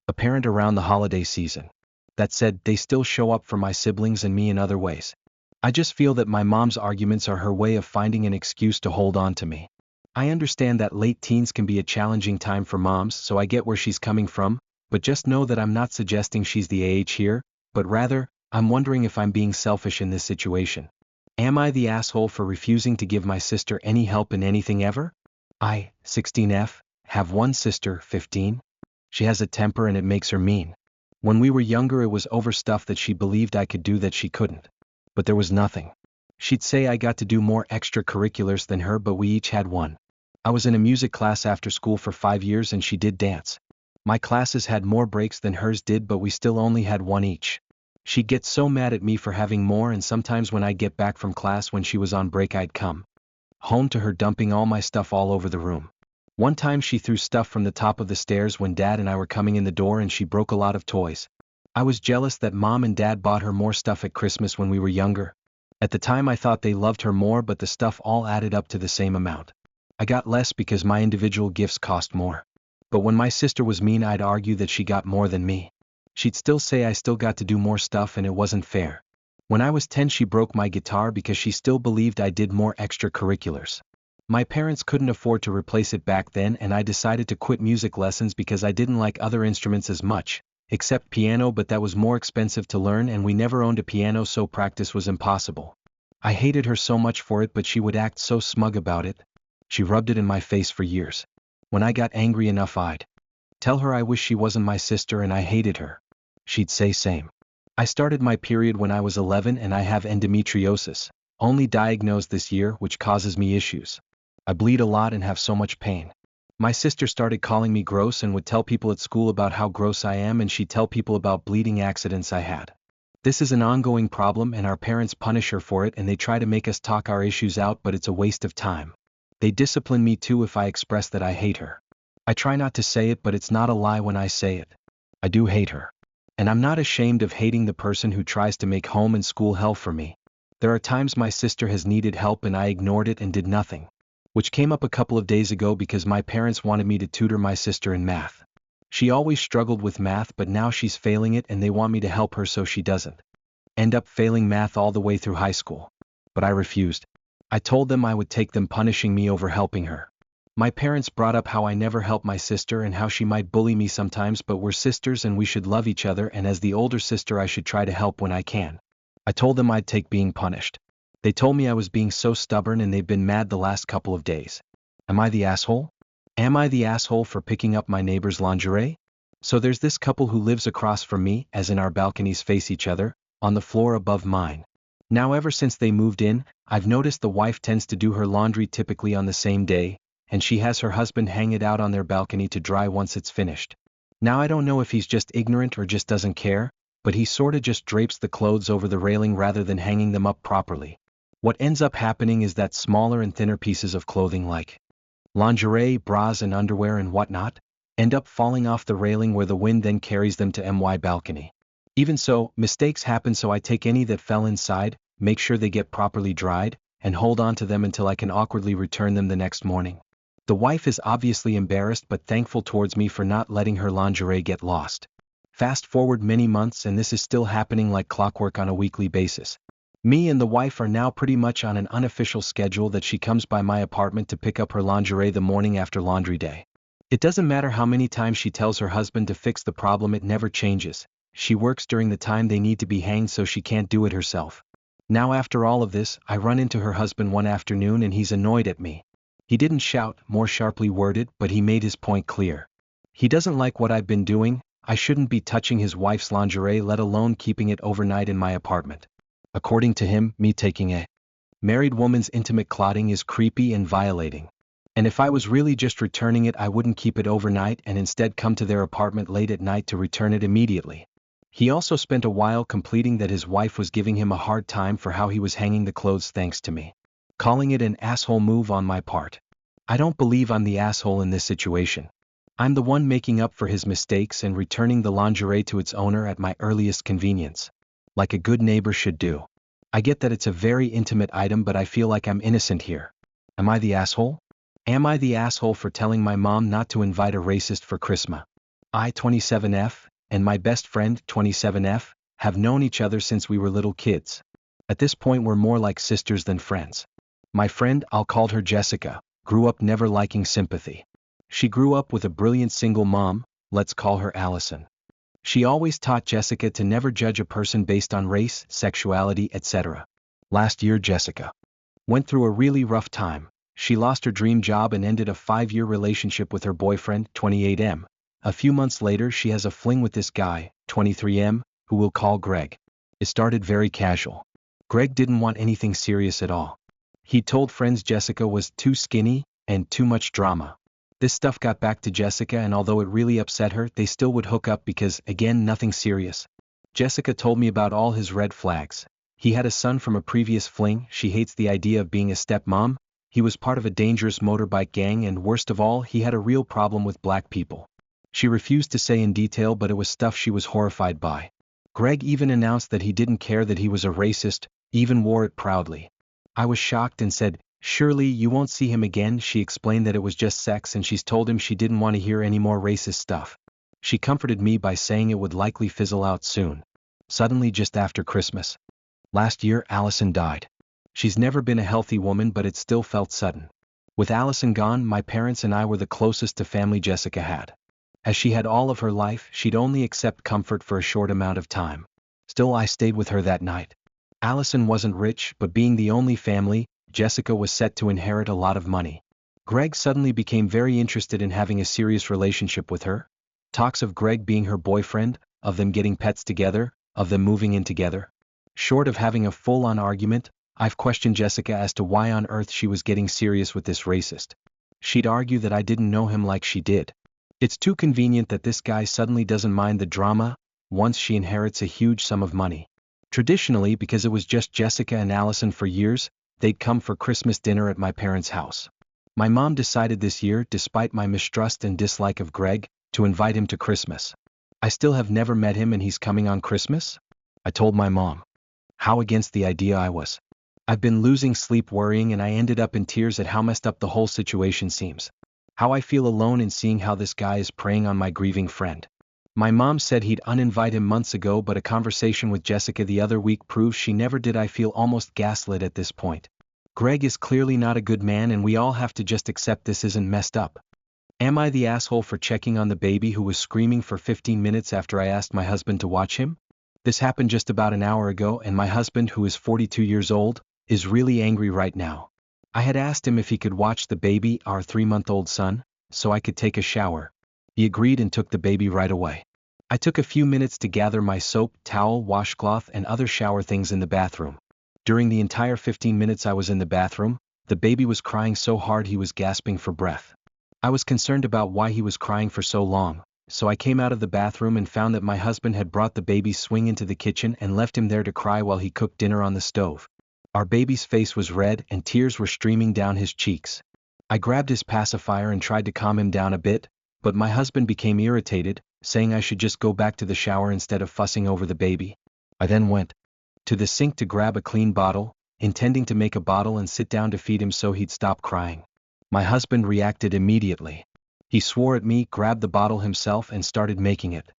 S2: apparent around the holiday season. That said, they still show up for my siblings and me in other ways. I just feel that my mom's arguments are her way of finding an excuse to hold on to me. I understand that late teens can be a challenging time for moms, so I get where she's coming from, but just know that I'm not suggesting she's the AH here, but rather, I'm wondering if I'm being selfish in this situation. Am I the asshole for refusing to give my sister any help in anything ever? I, 16F, have one sister, 15. She has a temper and it makes her mean. When we were younger, it was over stuff that she believed I could do that she couldn't. But there was nothing. She'd say I got to do more extracurriculars than her, but we each had one. I was in a music class after school for 5 years and she did dance. My classes had more breaks than hers did, but we still only had one each. She'd get so mad at me for having more, and sometimes when I'd get back from class when she was on break, I'd come home to her dumping all my stuff all over the room. One time she threw stuff from the top of the stairs when Dad and I were coming in the door, and she broke a lot of toys. I was jealous that Mom and Dad bought her more stuff at Christmas when we were younger. At the time I thought they loved her more, but the stuff all added up to the same amount. I got less because my individual gifts cost more. But when my sister was mean, I'd argue that she got more than me. She'd still say I still got to do more stuff and it wasn't fair. When I was 10, she broke my guitar because she still believed I did more extracurriculars. My parents couldn't afford to replace it back then, and I decided to quit music lessons because I didn't like other instruments as much, except piano, but that was more expensive to learn and we never owned a piano, so practice was impossible. I hated her so much for it, but she would act so smug about it. She rubbed it in my face for years. When I got angry enough, I'd tell her I wish she wasn't my sister and I hated her. She'd say same. I started my period when I was 11 and I have endometriosis, only diagnosed this year, which causes me issues. I bleed a lot and have so much pain. My sister started calling me gross and would tell people at school about how gross I am, and she'd tell people about bleeding accidents I had. This is an ongoing problem and our parents punish her for it and they try to make us talk our issues out, but it's a waste of time. They discipline me too if I express that I hate her. I try not to say it, but it's not a lie when I say it. I do hate her. And I'm not ashamed of hating the person who tries to make home and school hell for me. There are times my sister has needed help and I ignored it and did nothing. Which came up a couple of days ago because my parents wanted me to tutor my sister in math. She always struggled with math, but now she's failing it and they want me to help her so she doesn't end up failing math all the way through high school. But I refused. I told them I would take them punishing me over helping her. My parents brought up how I never helped my sister and how she might bully me sometimes, but we're sisters and we should love each other, and as the older sister I should try to help when I can. I told them I'd take being punished. They told me I was being so stubborn and they've been mad the last couple of days. Am I the asshole? Am I the asshole for picking up my neighbor's lingerie? So there's this couple who lives across from me, as in our balconies face each other, on the floor above mine. Now ever since they moved in, I've noticed the wife tends to do her laundry typically on the same day, and she has her husband hang it out on their balcony to dry once it's finished. Now I don't know if he's just ignorant or just doesn't care, but he sorta just drapes the clothes over the railing rather than hanging them up properly. What ends up happening is that smaller and thinner pieces of clothing like lingerie, bras and underwear and whatnot end up falling off the railing where the wind then carries them to my balcony. Even so, mistakes happen, so I take any that fell inside, make sure they get properly dried, and hold on to them until I can awkwardly return them the next morning. The wife is obviously embarrassed but thankful towards me for not letting her lingerie get lost. Fast forward many months and this is still happening like clockwork on a weekly basis. Me and the wife are now pretty much on an unofficial schedule that she comes by my apartment to pick up her lingerie the morning after laundry day. It doesn't matter how many times she tells her husband to fix the problem, it never changes. She works during the time they need to be hanged, so she can't do it herself. Now after all of this, I run into her husband one afternoon and he's annoyed at me. He didn't shout, more sharply worded, but he made his point clear. He doesn't like what I've been doing. I shouldn't be touching his wife's lingerie, let alone keeping it overnight in my apartment. According to him, me taking a married woman's intimate clothing is creepy and violating. And if I was really just returning it, I wouldn't keep it overnight and instead come to their apartment late at night to return it immediately. He also spent a while completing that his wife was giving him a hard time for how he was hanging the clothes thanks to me, calling it an asshole move on my part. I don't believe I'm the asshole in this situation. I'm the one making up for his mistakes and returning the lingerie to its owner at my earliest convenience, like a good neighbor should do. I get that it's a very intimate item, but I feel like I'm innocent here. Am I the asshole? Am I the asshole for telling my mom not to invite a racist for Christmas? I, 27F, and my best friend, 27F, have known each other since we were little kids. At this point we're more like sisters than friends. My friend, I'll call her Jessica, grew up never liking sympathy. She grew up with a brilliant single mom, let's call her Allison. She always taught Jessica to never judge a person based on race, sexuality, etc. Last year Jessica went through a really rough time. She lost her dream job and ended a 5-year relationship with her boyfriend, 28M. A few months later she has a fling with this guy, 23M, who we'll call Greg. It started very casual. Greg didn't want anything serious at all. He told friends Jessica was too skinny and too much drama. This stuff got back to Jessica, and although it really upset her, they still would hook up because, again, nothing serious. Jessica told me about all his red flags. He had a son from a previous fling, she hates the idea of being a stepmom, he was part of a dangerous motorbike gang, and worst of all, he had a real problem with black people. She refused to say in detail, but it was stuff she was horrified by. Greg even announced that he didn't care that he was a racist, even wore it proudly. I was shocked and said, "Surely you won't see him again." She explained that it was just sex and she's told him she didn't want to hear any more racist stuff. She comforted me by saying it would likely fizzle out soon. Suddenly, just after Christmas last year, Allison died. She's never been a healthy woman, but it still felt sudden. With Allison gone, my parents and I were the closest to family Jessica had. As she had all of her life, she'd only accept comfort for a short amount of time. Still, I stayed with her that night. Allison wasn't rich, but being the only family, Jessica was set to inherit a lot of money. Greg suddenly became very interested in having a serious relationship with her. Talks of Greg being her boyfriend, of them getting pets together, of them moving in together. Short of having a full-on argument, I've questioned Jessica as to why on earth she was getting serious with this racist. She'd argue that I didn't know him like she did. It's too convenient that this guy suddenly doesn't mind the drama once she inherits a huge sum of money. Traditionally, because it was just Jessica and Allison for years, they'd come for Christmas dinner at my parents' house. My mom decided this year, despite my mistrust and dislike of Greg, to invite him to Christmas. I still have never met him and he's coming on Christmas? I told my mom. How against the idea I was. I've been losing sleep worrying and I ended up in tears at how messed up the whole situation seems. How I feel alone in seeing how this guy is preying on my grieving friend. My mom said he'd uninvite him months ago, but a conversation with Jessica the other week proves she never did. I feel almost gaslit at this point. Greg is clearly not a good man and we all have to just accept this isn't messed up. Am I the asshole for checking on the baby who was screaming for 15 minutes after I asked my husband to watch him? This happened just about an hour ago and my husband, who is 42 years old, is really angry right now. I had asked him if he could watch the baby, our 3-month-old son, so I could take a shower. He agreed and took the baby right away. I took a few minutes to gather my soap, towel, washcloth and other shower things in the bathroom. During the entire 15 minutes I was in the bathroom, the baby was crying so hard he was gasping for breath. I was concerned about why he was crying for so long, so I came out of the bathroom and found that my husband had brought the baby's swing into the kitchen and left him there to cry while he cooked dinner on the stove. Our baby's face was red and tears were streaming down his cheeks. I grabbed his pacifier and tried to calm him down a bit, but my husband became irritated, saying I should just go back to the shower instead of fussing over the baby. I then went to the sink to grab a clean bottle, intending to make a bottle and sit down to feed him so he'd stop crying. My husband reacted immediately. He swore at me, grabbed the bottle himself and started making it.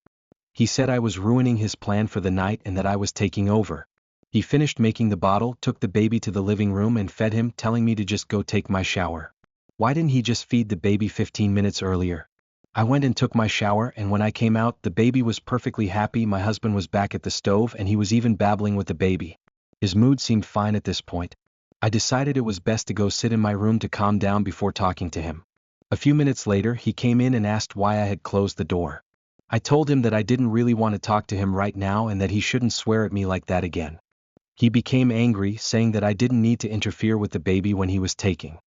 S2: He said I was ruining his plan for the night and that I was taking over. He finished making the bottle, took the baby to the living room and fed him, telling me to just go take my shower. Why didn't he just feed the baby 15 minutes earlier? I went and took my shower and when I came out, the baby was perfectly happy. My husband was back at the stove and he was even babbling with the baby. His mood seemed fine at this point. I decided it was best to go sit in my room to calm down before talking to him. A few minutes later, he came in and asked why I had closed the door. I told him that I didn't really want to talk to him right now and that he shouldn't swear at me like that again. He became angry, saying that I didn't need to interfere with the baby when he was taking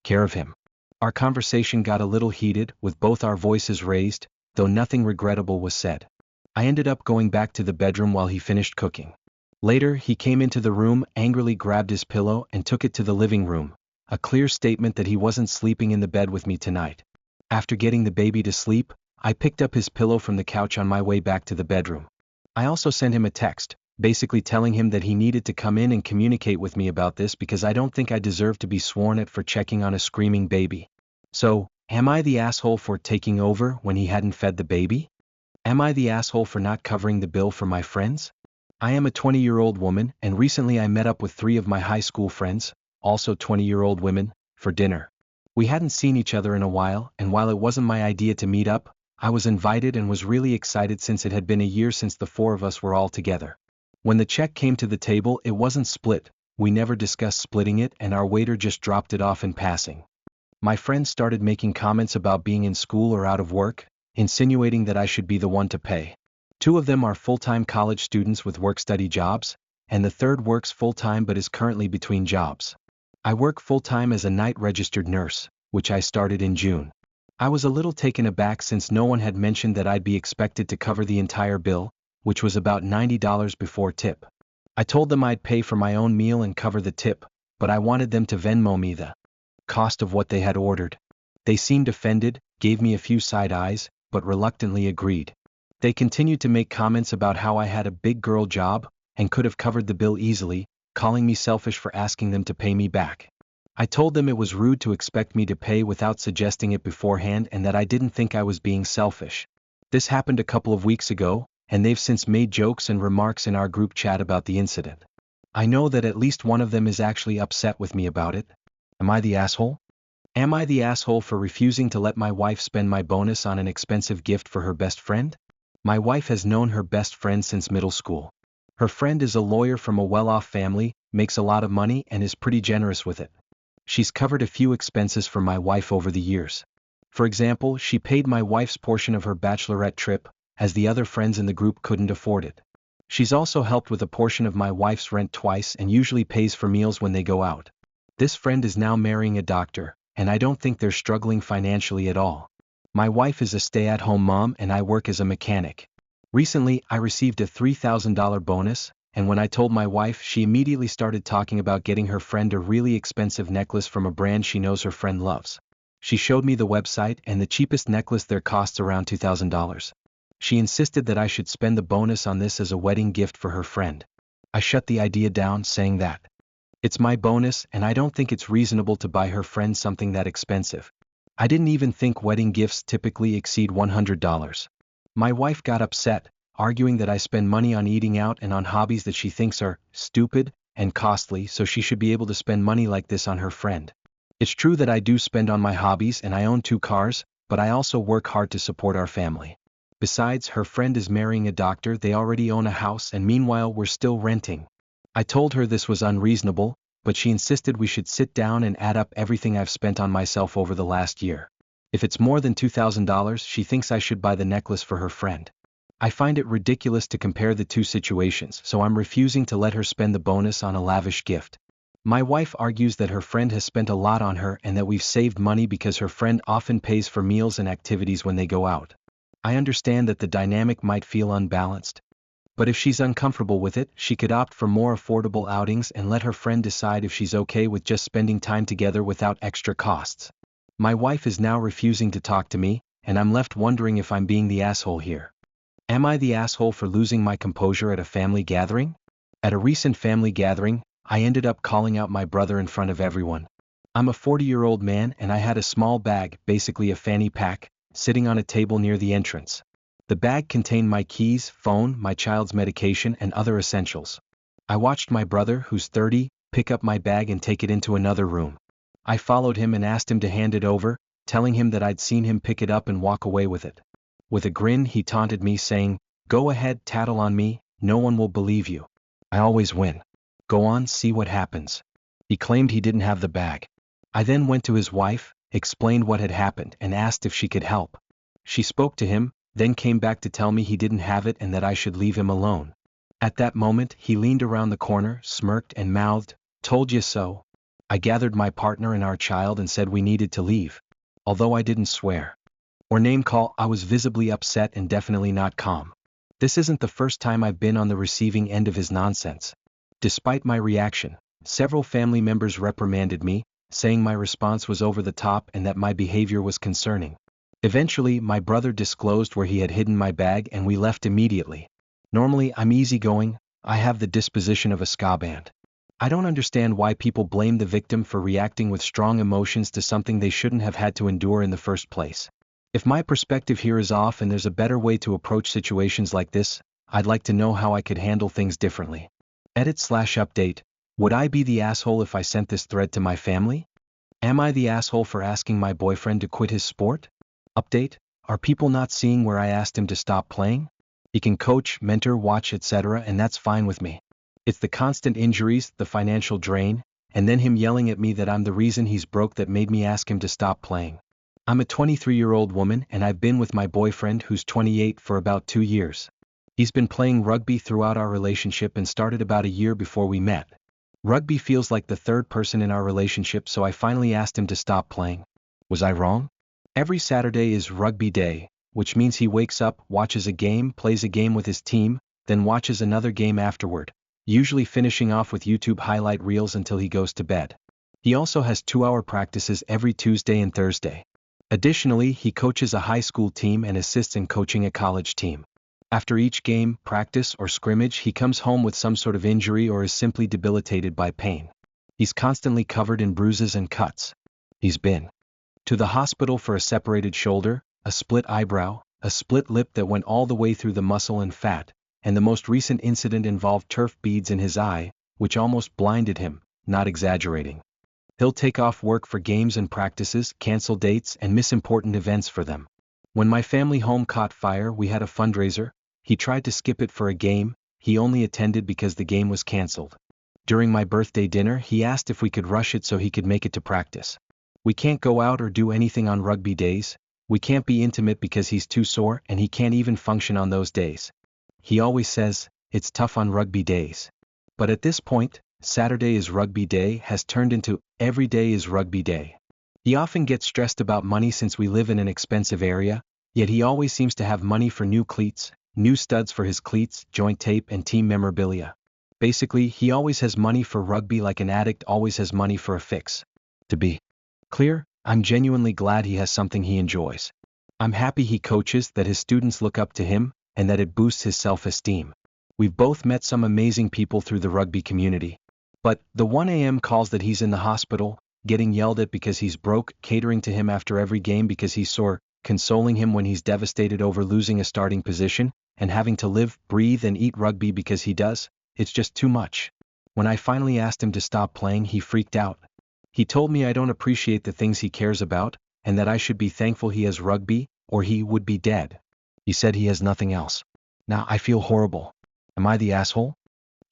S2: care of him. Our conversation got a little heated, with both our voices raised, though nothing regrettable was said. I ended up going back to the bedroom while he finished cooking. Later, he came into the room, angrily grabbed his pillow and took it to the living room, a clear statement that he wasn't sleeping in the bed with me tonight. After getting the baby to sleep, I picked up his pillow from the couch on my way back to the bedroom. I also sent him a text, basically telling him that he needed to come in and communicate with me about this because I don't think I deserve to be sworn at for checking on a screaming baby. So, am I the asshole for taking over when he hadn't fed the baby? Am I the asshole for not covering the bill for my friends? I am a 20-year-old woman and recently I met up with 3 of my high school friends, also 20-year-old women, for dinner. We hadn't seen each other in a while and while it wasn't my idea to meet up, I was invited and was really excited since it had been a year since the 4 of us were all together. When the check came to the table, it wasn't split, we never discussed splitting it and our waiter just dropped it off in passing. My friends started making comments about being in school or out of work, insinuating that I should be the one to pay. 2 of them are full-time college students with work-study jobs, and the third works full-time but is currently between jobs. I work full-time as a night registered nurse, which I started in June. I was a little taken aback since no one had mentioned that I'd be expected to cover the entire bill, which was about $90 before tip. I told them I'd pay for my own meal and cover the tip, but I wanted them to Venmo me the cost of what they had ordered. They seemed offended, gave me a few side eyes, but reluctantly agreed. They continued to make comments about how I had a big girl job and could have covered the bill easily, calling me selfish for asking them to pay me back. I told them it was rude to expect me to pay without suggesting it beforehand and that I didn't think I was being selfish. This happened a couple of weeks ago, and they've since made jokes and remarks in our group chat about the incident. I know that at least one of them is actually upset with me about it. Am I the asshole? Am I the asshole for refusing to let my wife spend my bonus on an expensive gift for her best friend? My wife has known her best friend since middle school. Her friend is a lawyer from a well-off family, makes a lot of money and is pretty generous with it. She's covered a few expenses for my wife over the years. For example, she paid my wife's portion of her bachelorette trip, as the other friends in the group couldn't afford it. She's also helped with a portion of my wife's rent twice and usually pays for meals when they go out. This friend is now marrying a doctor, and I don't think they're struggling financially at all. My wife is a stay-at-home mom and I work as a mechanic. Recently, I received a $3,000 bonus, and when I told my wife, she immediately started talking about getting her friend a really expensive necklace from a brand she knows her friend loves. She showed me the website, and the cheapest necklace there costs around $2,000. She insisted that I should spend the bonus on this as a wedding gift for her friend. I shut the idea down, saying that it's my bonus and I don't think it's reasonable to buy her friend something that expensive. I didn't even think wedding gifts typically exceed $100. My wife got upset, arguing that I spend money on eating out and on hobbies that she thinks are stupid and costly, so she should be able to spend money like this on her friend. It's true that I do spend on my hobbies and I own 2 cars, but I also work hard to support our family. Besides, her friend is marrying a doctor, they already own a house, and meanwhile we're still renting. I told her this was unreasonable, but she insisted we should sit down and add up everything I've spent on myself over the last year. If it's more than $2,000, she thinks I should buy the necklace for her friend. I find it ridiculous to compare the two situations, so I'm refusing to let her spend the bonus on a lavish gift. My wife argues that her friend has spent a lot on her and that we've saved money because her friend often pays for meals and activities when they go out. I understand that the dynamic might feel unbalanced, but if she's uncomfortable with it, she could opt for more affordable outings and let her friend decide if she's okay with just spending time together without extra costs. My wife is now refusing to talk to me, and I'm left wondering if I'm being the asshole here. Am I the asshole for losing my composure at a family gathering? At a recent family gathering, I ended up calling out my brother in front of everyone. I'm a 40-year-old man and I had a small bag, basically a fanny pack, sitting on a table near the entrance. The bag contained my keys, phone, my child's medication, and other essentials. I watched my brother, who's 30, pick up my bag and take it into another room. I followed him and asked him to hand it over, telling him that I'd seen him pick it up and walk away with it. With a grin, he taunted me, saying, "Go ahead, tattle on me, no one will believe you. I always win. Go on, see what happens." He claimed he didn't have the bag. I then went to his wife, explained what had happened, and asked if she could help. She spoke to him, then came back to tell me he didn't have it and that I should leave him alone. At that moment, he leaned around the corner, smirked, and mouthed, "Told you so." I gathered my partner and our child and said we needed to leave. Although I didn't swear or name call, I was visibly upset and definitely not calm. This isn't the first time I've been on the receiving end of his nonsense. Despite my reaction, several family members reprimanded me, saying my response was over the top and that my behavior was concerning. Eventually, my brother disclosed where he had hidden my bag and we left immediately. Normally, I'm easygoing, I have the disposition of a ska band. I don't understand why people blame the victim for reacting with strong emotions to something they shouldn't have had to endure in the first place. If my perspective here is off and there's a better way to approach situations like this, I'd like to know how I could handle things differently. Edit/update. Would I be the asshole if I sent this thread to my family? Am I the asshole for asking my boyfriend to quit his sport? Update. Are people not seeing where I asked him to stop playing? He can coach, mentor, watch, etc., and that's fine with me. It's the constant injuries, the financial drain, and then him yelling at me that I'm the reason he's broke that made me ask him to stop playing. I'm a 23-year-old woman and I've been with my boyfriend, who's 28, for about 2 years. He's been playing rugby throughout our relationship and started about a year before we met. Rugby feels like the third person in our relationship, so I finally asked him to stop playing. Was I wrong? Every Saturday is rugby day, which means he wakes up, watches a game, plays a game with his team, then watches another game afterward, usually finishing off with YouTube highlight reels until he goes to bed. He also has 2-hour practices every Tuesday and Thursday. Additionally, he coaches a high school team and assists in coaching a college team. After each game, practice, or scrimmage, he comes home with some sort of injury or is simply debilitated by pain. He's constantly covered in bruises and cuts. He's been to the hospital for a separated shoulder, a split eyebrow, a split lip that went all the way through the muscle and fat, and the most recent incident involved turf beads in his eye, which almost blinded him, not exaggerating. He'll take off work for games and practices, cancel dates, and miss important events for them. When my family home caught fire, we had a fundraiser. He tried to skip it for a game. He only attended because the game was canceled. During my birthday dinner, he asked if we could rush it so he could make it to practice. We can't go out or do anything on rugby days. We can't be intimate because he's too sore, and he can't even function on those days. He always says, "It's tough on rugby days." But at this point, Saturday is rugby day has turned into every day is rugby day. He often gets stressed about money since we live in an expensive area, yet he always seems to have money for new cleats, new studs for his cleats, joint tape, and team memorabilia. Basically, he always has money for rugby like an addict always has money for a fix. To be clear, I'm genuinely glad he has something he enjoys. I'm happy he coaches, that his students look up to him, and that it boosts his self-esteem. We've both met some amazing people through the rugby community. But the 1 a.m. calls that he's in the hospital, getting yelled at because he's broke, catering to him after every game because he's sore, consoling him when he's devastated over losing a starting position, and having to live, breathe and eat rugby because he does, it's just too much. When I finally asked him to stop playing, he freaked out. He told me I don't appreciate the things he cares about, and that I should be thankful he has rugby, or he would be dead. He said he has nothing else. Now I feel horrible. Am I the asshole?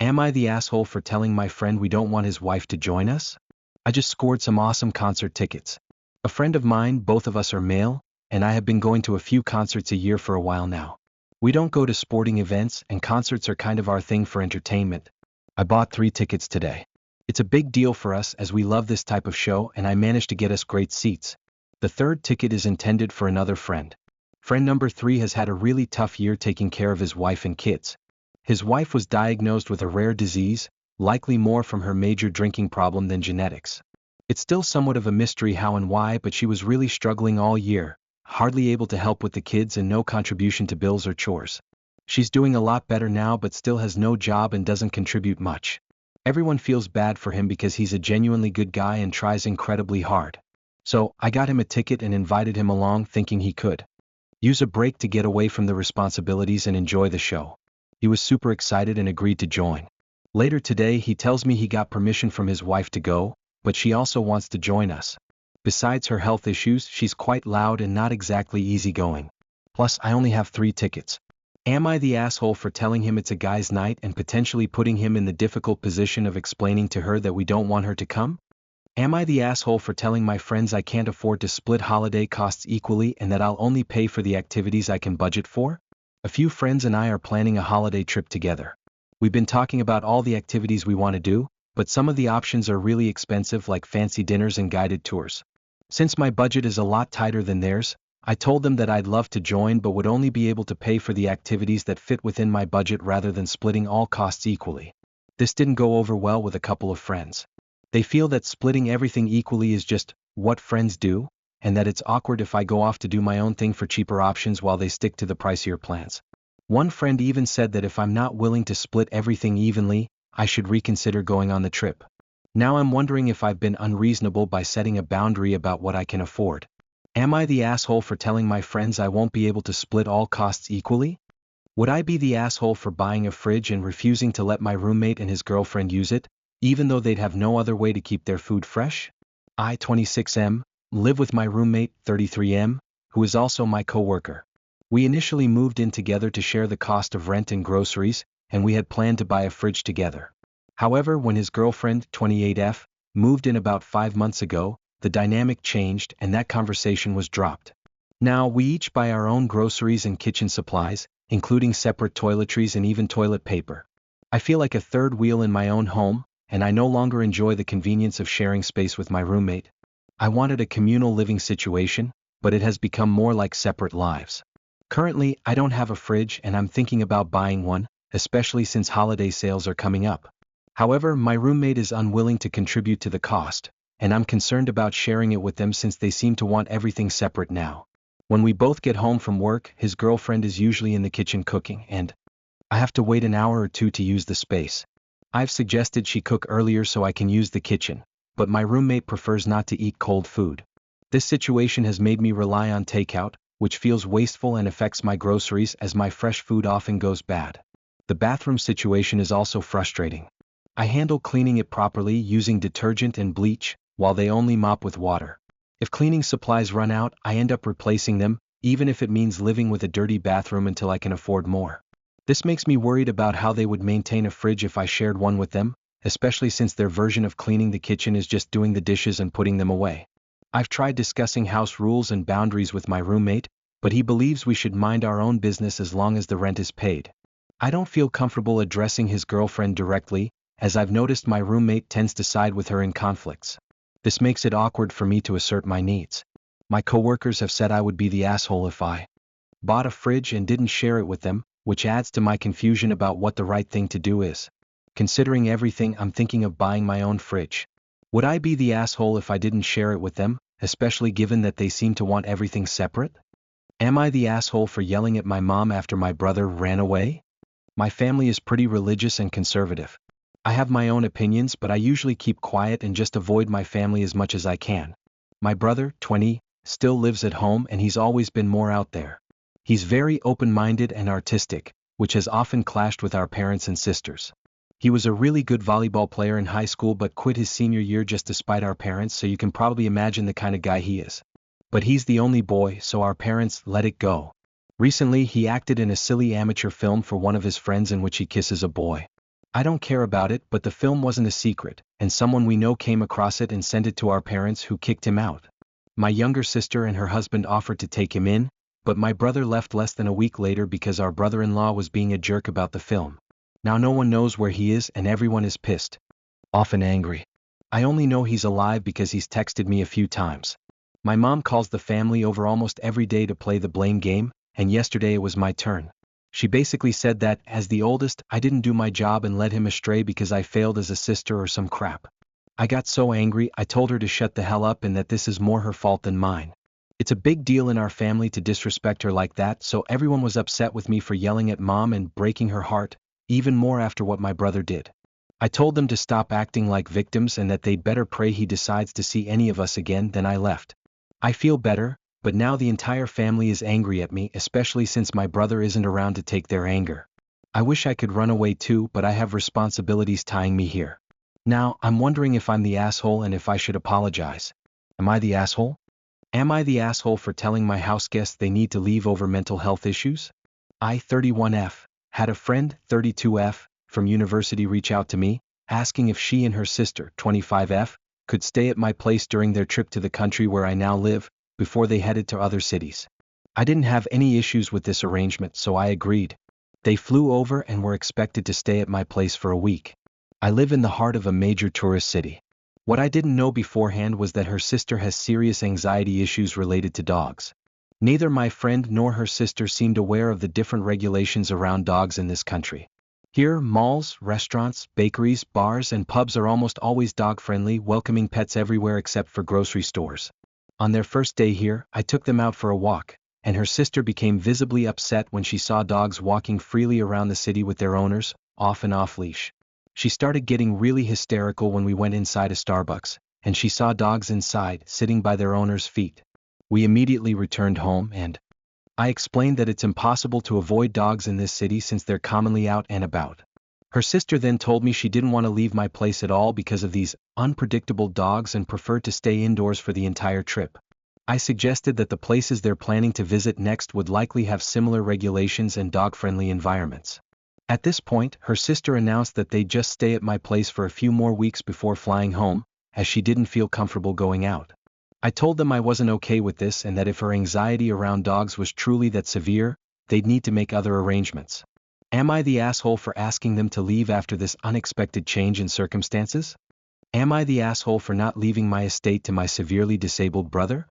S2: Am I the asshole for telling my friend we don't want his wife to join us? I just scored some awesome concert tickets. A friend of mine, both of us are male, and I have been going to a few concerts a year for a while now. We don't go to sporting events, and concerts are kind of our thing for entertainment. I bought 3 tickets today. It's a big deal for us as we love this type of show, and I managed to get us great seats. The 3rd ticket is intended for another friend. Friend number 3 has had a really tough year taking care of his wife and kids. His wife was diagnosed with a rare disease, likely more from her major drinking problem than genetics. It's still somewhat of a mystery how and why, but she was really struggling all year, hardly able to help with the kids and no contribution to bills or chores. She's doing a lot better now but still has no job and doesn't contribute much. Everyone feels bad for him because he's a genuinely good guy and tries incredibly hard. So, I got him a ticket and invited him along thinking he could use a break to get away from the responsibilities and enjoy the show. He was super excited and agreed to join. Later today he tells me he got permission from his wife to go, but she also wants to join us. Besides her health issues, she's quite loud and not exactly easygoing. Plus, I only have 3 tickets. Am I the asshole for telling him it's a guy's night and potentially putting him in the difficult position of explaining to her that we don't want her to come? Am I the asshole for telling my friends I can't afford to split holiday costs equally and that I'll only pay for the activities I can budget for? A few friends and I are planning a holiday trip together. We've been talking about all the activities we want to do, but some of the options are really expensive like fancy dinners and guided tours. Since my budget is a lot tighter than theirs, I told them that I'd love to join but would only be able to pay for the activities that fit within my budget rather than splitting all costs equally. This didn't go over well with a couple of friends. They feel that splitting everything equally is just what friends do, and that it's awkward if I go off to do my own thing for cheaper options while they stick to the pricier plans. One friend even said that if I'm not willing to split everything evenly, I should reconsider going on the trip. Now I'm wondering if I've been unreasonable by setting a boundary about what I can afford. Am I the asshole for telling my friends I won't be able to split all costs equally? Would I be the asshole for buying a fridge and refusing to let my roommate and his girlfriend use it, even though they'd have no other way to keep their food fresh? I, 26M, live with my roommate, 33M, who is also my co-worker. We initially moved in together to share the cost of rent and groceries, and we had planned to buy a fridge together. However, when his girlfriend, 28F, moved in about 5 months ago, the dynamic changed and that conversation was dropped. Now we each buy our own groceries and kitchen supplies, including separate toiletries and even toilet paper. I feel like a third wheel in my own home, and I no longer enjoy the convenience of sharing space with my roommate. I wanted a communal living situation, but it has become more like separate lives. Currently, I don't have a fridge and I'm thinking about buying one, especially since holiday sales are coming up. However, my roommate is unwilling to contribute to the cost, and I'm concerned about sharing it with them since they seem to want everything separate now. When we both get home from work, his girlfriend is usually in the kitchen cooking, and I have to wait an hour or 2 to use the space. I've suggested she cook earlier so I can use the kitchen, but my roommate prefers not to eat cold food. This situation has made me rely on takeout, which feels wasteful and affects my groceries as my fresh food often goes bad. The bathroom situation is also frustrating. I handle cleaning it properly using detergent and bleach, while they only mop with water. If cleaning supplies run out, I end up replacing them, even if it means living with a dirty bathroom until I can afford more. This makes me worried about how they would maintain a fridge if I shared one with them, especially since their version of cleaning the kitchen is just doing the dishes and putting them away. I've tried discussing house rules and boundaries with my roommate, but he believes we should mind our own business as long as the rent is paid. I don't feel comfortable addressing his girlfriend directly, as I've noticed my roommate tends to side with her in conflicts. This makes it awkward for me to assert my needs. My coworkers have said I would be the asshole if I bought a fridge and didn't share it with them, which adds to my confusion about what the right thing to do is. Considering everything, I'm thinking of buying my own fridge. Would I be the asshole if I didn't share it with them, especially given that they seem to want everything separate? Am I the asshole for yelling at my mom after my brother ran away? My family is pretty religious and conservative. I have my own opinions, but I usually keep quiet and just avoid my family as much as I can. My brother, 20, still lives at home and he's always been more out there. He's very open-minded and artistic, which has often clashed with our parents and sisters. He was a really good volleyball player in high school but quit his senior year just to spite our parents, so you can probably imagine the kind of guy he is. But he's the only boy, so our parents let it go. Recently, he acted in a silly amateur film for one of his friends in which he kisses a boy. I don't care about it, but the film wasn't a secret, and someone we know came across it and sent it to our parents, who kicked him out. My younger sister and her husband offered to take him in, but my brother left less than a week later because our brother-in-law was being a jerk about the film. Now no one knows where he is and everyone is pissed. Often angry. I only know he's alive because he's texted me a few times. My mom calls the family over almost every day to play the blame game, and yesterday it was my turn. She basically said that, as the oldest, I didn't do my job and led him astray because I failed as a sister or some crap. I got so angry I told her to shut the hell up and that this is more her fault than mine. It's a big deal in our family to disrespect her like that, so everyone was upset with me for yelling at mom and breaking her heart, even more after what my brother did. I told them to stop acting like victims and that they'd better pray he decides to see any of us again. Then I left. I feel better, but now the entire family is angry at me, especially since my brother isn't around to take their anger. I wish I could run away too, but I have responsibilities tying me here. Now, I'm wondering if I'm the asshole and if I should apologize. Am I the asshole? Am I the asshole for telling my house guests they need to leave over mental health issues? I, 31F, had a friend, 32F, from university reach out to me, asking if she and her sister, 25F, could stay at my place during their trip to the country where I now live, before they headed to other cities. I didn't have any issues with this arrangement, so I agreed. They flew over and were expected to stay at my place for a week. I live in the heart of a major tourist city. What I didn't know beforehand was that her sister has serious anxiety issues related to dogs. Neither my friend nor her sister seemed aware of the different regulations around dogs in this country. Here, malls, restaurants, bakeries, bars, and pubs are almost always dog-friendly, welcoming pets everywhere except for grocery stores. On their first day here, I took them out for a walk, and her sister became visibly upset when she saw dogs walking freely around the city with their owners, off and off leash. She started getting really hysterical when we went inside a Starbucks, and she saw dogs inside, sitting by their owners' feet. We immediately returned home and I explained that it's impossible to avoid dogs in this city since they're commonly out and about. Her sister then told me she didn't want to leave my place at all because of these unpredictable dogs and preferred to stay indoors for the entire trip. I suggested that the places they're planning to visit next would likely have similar regulations and dog-friendly environments. At this point, her sister announced that they'd just stay at my place for a few more weeks before flying home, as she didn't feel comfortable going out. I told them I wasn't okay with this and that if her anxiety around dogs was truly that severe, they'd need to make other arrangements. Am I the asshole for asking them to leave after this unexpected change in circumstances? Am I the asshole for not leaving my estate to my severely disabled brother?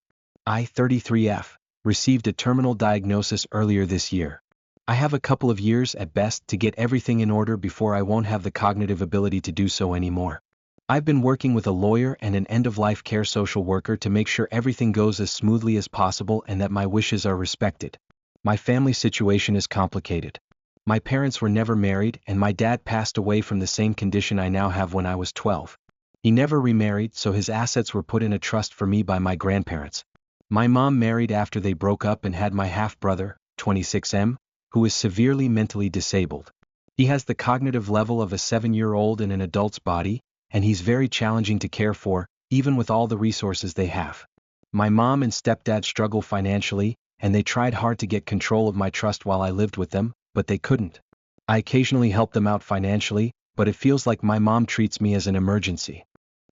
S2: I, 33F, received a terminal diagnosis earlier this year. I have a couple of years at best to get everything in order before I won't have the cognitive ability to do so anymore. I've been working with a lawyer and an end-of-life care social worker to make sure everything goes as smoothly as possible and that my wishes are respected. My family situation is complicated. My parents were never married and my dad passed away from the same condition I now have when I was 12. He never remarried, so his assets were put in a trust for me by my grandparents. My mom married after they broke up and had my half-brother, 26M, who is severely mentally disabled. He has the cognitive level of a 7-year-old in an adult's body, and he's very challenging to care for, even with all the resources they have. My mom and stepdad struggle financially, and they tried hard to get control of my trust while I lived with them, but they couldn't. I occasionally help them out financially, but it feels like my mom treats me as an emergency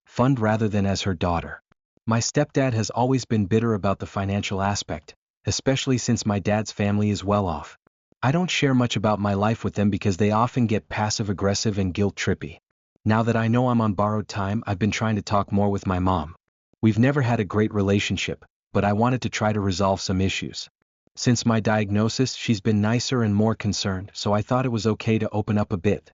S2: fund rather than as her daughter. My stepdad has always been bitter about the financial aspect, especially since my dad's family is well off. I don't share much about my life with them because they often get passive-aggressive and guilt-trippy. Now that I know I'm on borrowed time, I've been trying to talk more with my mom. We've never had a great relationship, but I wanted to try to resolve some issues. Since my diagnosis, she's been nicer and more concerned, so I thought it was okay to open up a bit.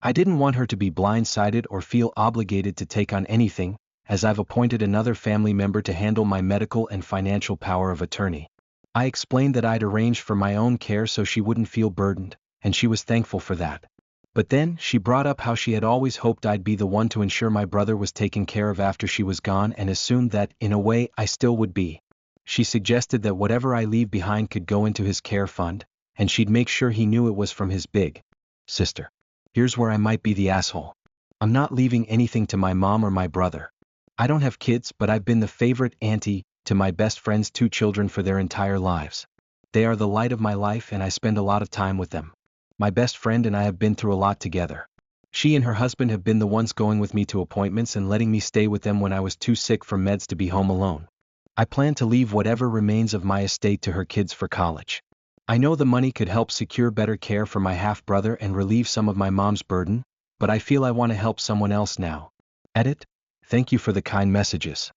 S2: I didn't want her to be blindsided or feel obligated to take on anything, as I've appointed another family member to handle my medical and financial power of attorney. I explained that I'd arranged for my own care so she wouldn't feel burdened, and she was thankful for that. But then, she brought up how she had always hoped I'd be the one to ensure my brother was taken care of after she was gone and assumed that, in a way, I still would be. She suggested that whatever I leave behind could go into his care fund, and she'd make sure he knew it was from his big sister. Here's where I might be the asshole. I'm not leaving anything to my mom or my brother. I don't have kids, but I've been the favorite auntie to my best friend's 2 children for their entire lives. They are the light of my life and I spend a lot of time with them. My best friend and I have been through a lot together. She and her husband have been the ones going with me to appointments and letting me stay with them when I was too sick for meds to be home alone. I plan to leave whatever remains of my estate to her kids for college. I know the money could help secure better care for my half-brother and relieve some of my mom's burden, but I feel I want to help someone else now. Edit. Thank you for the kind messages.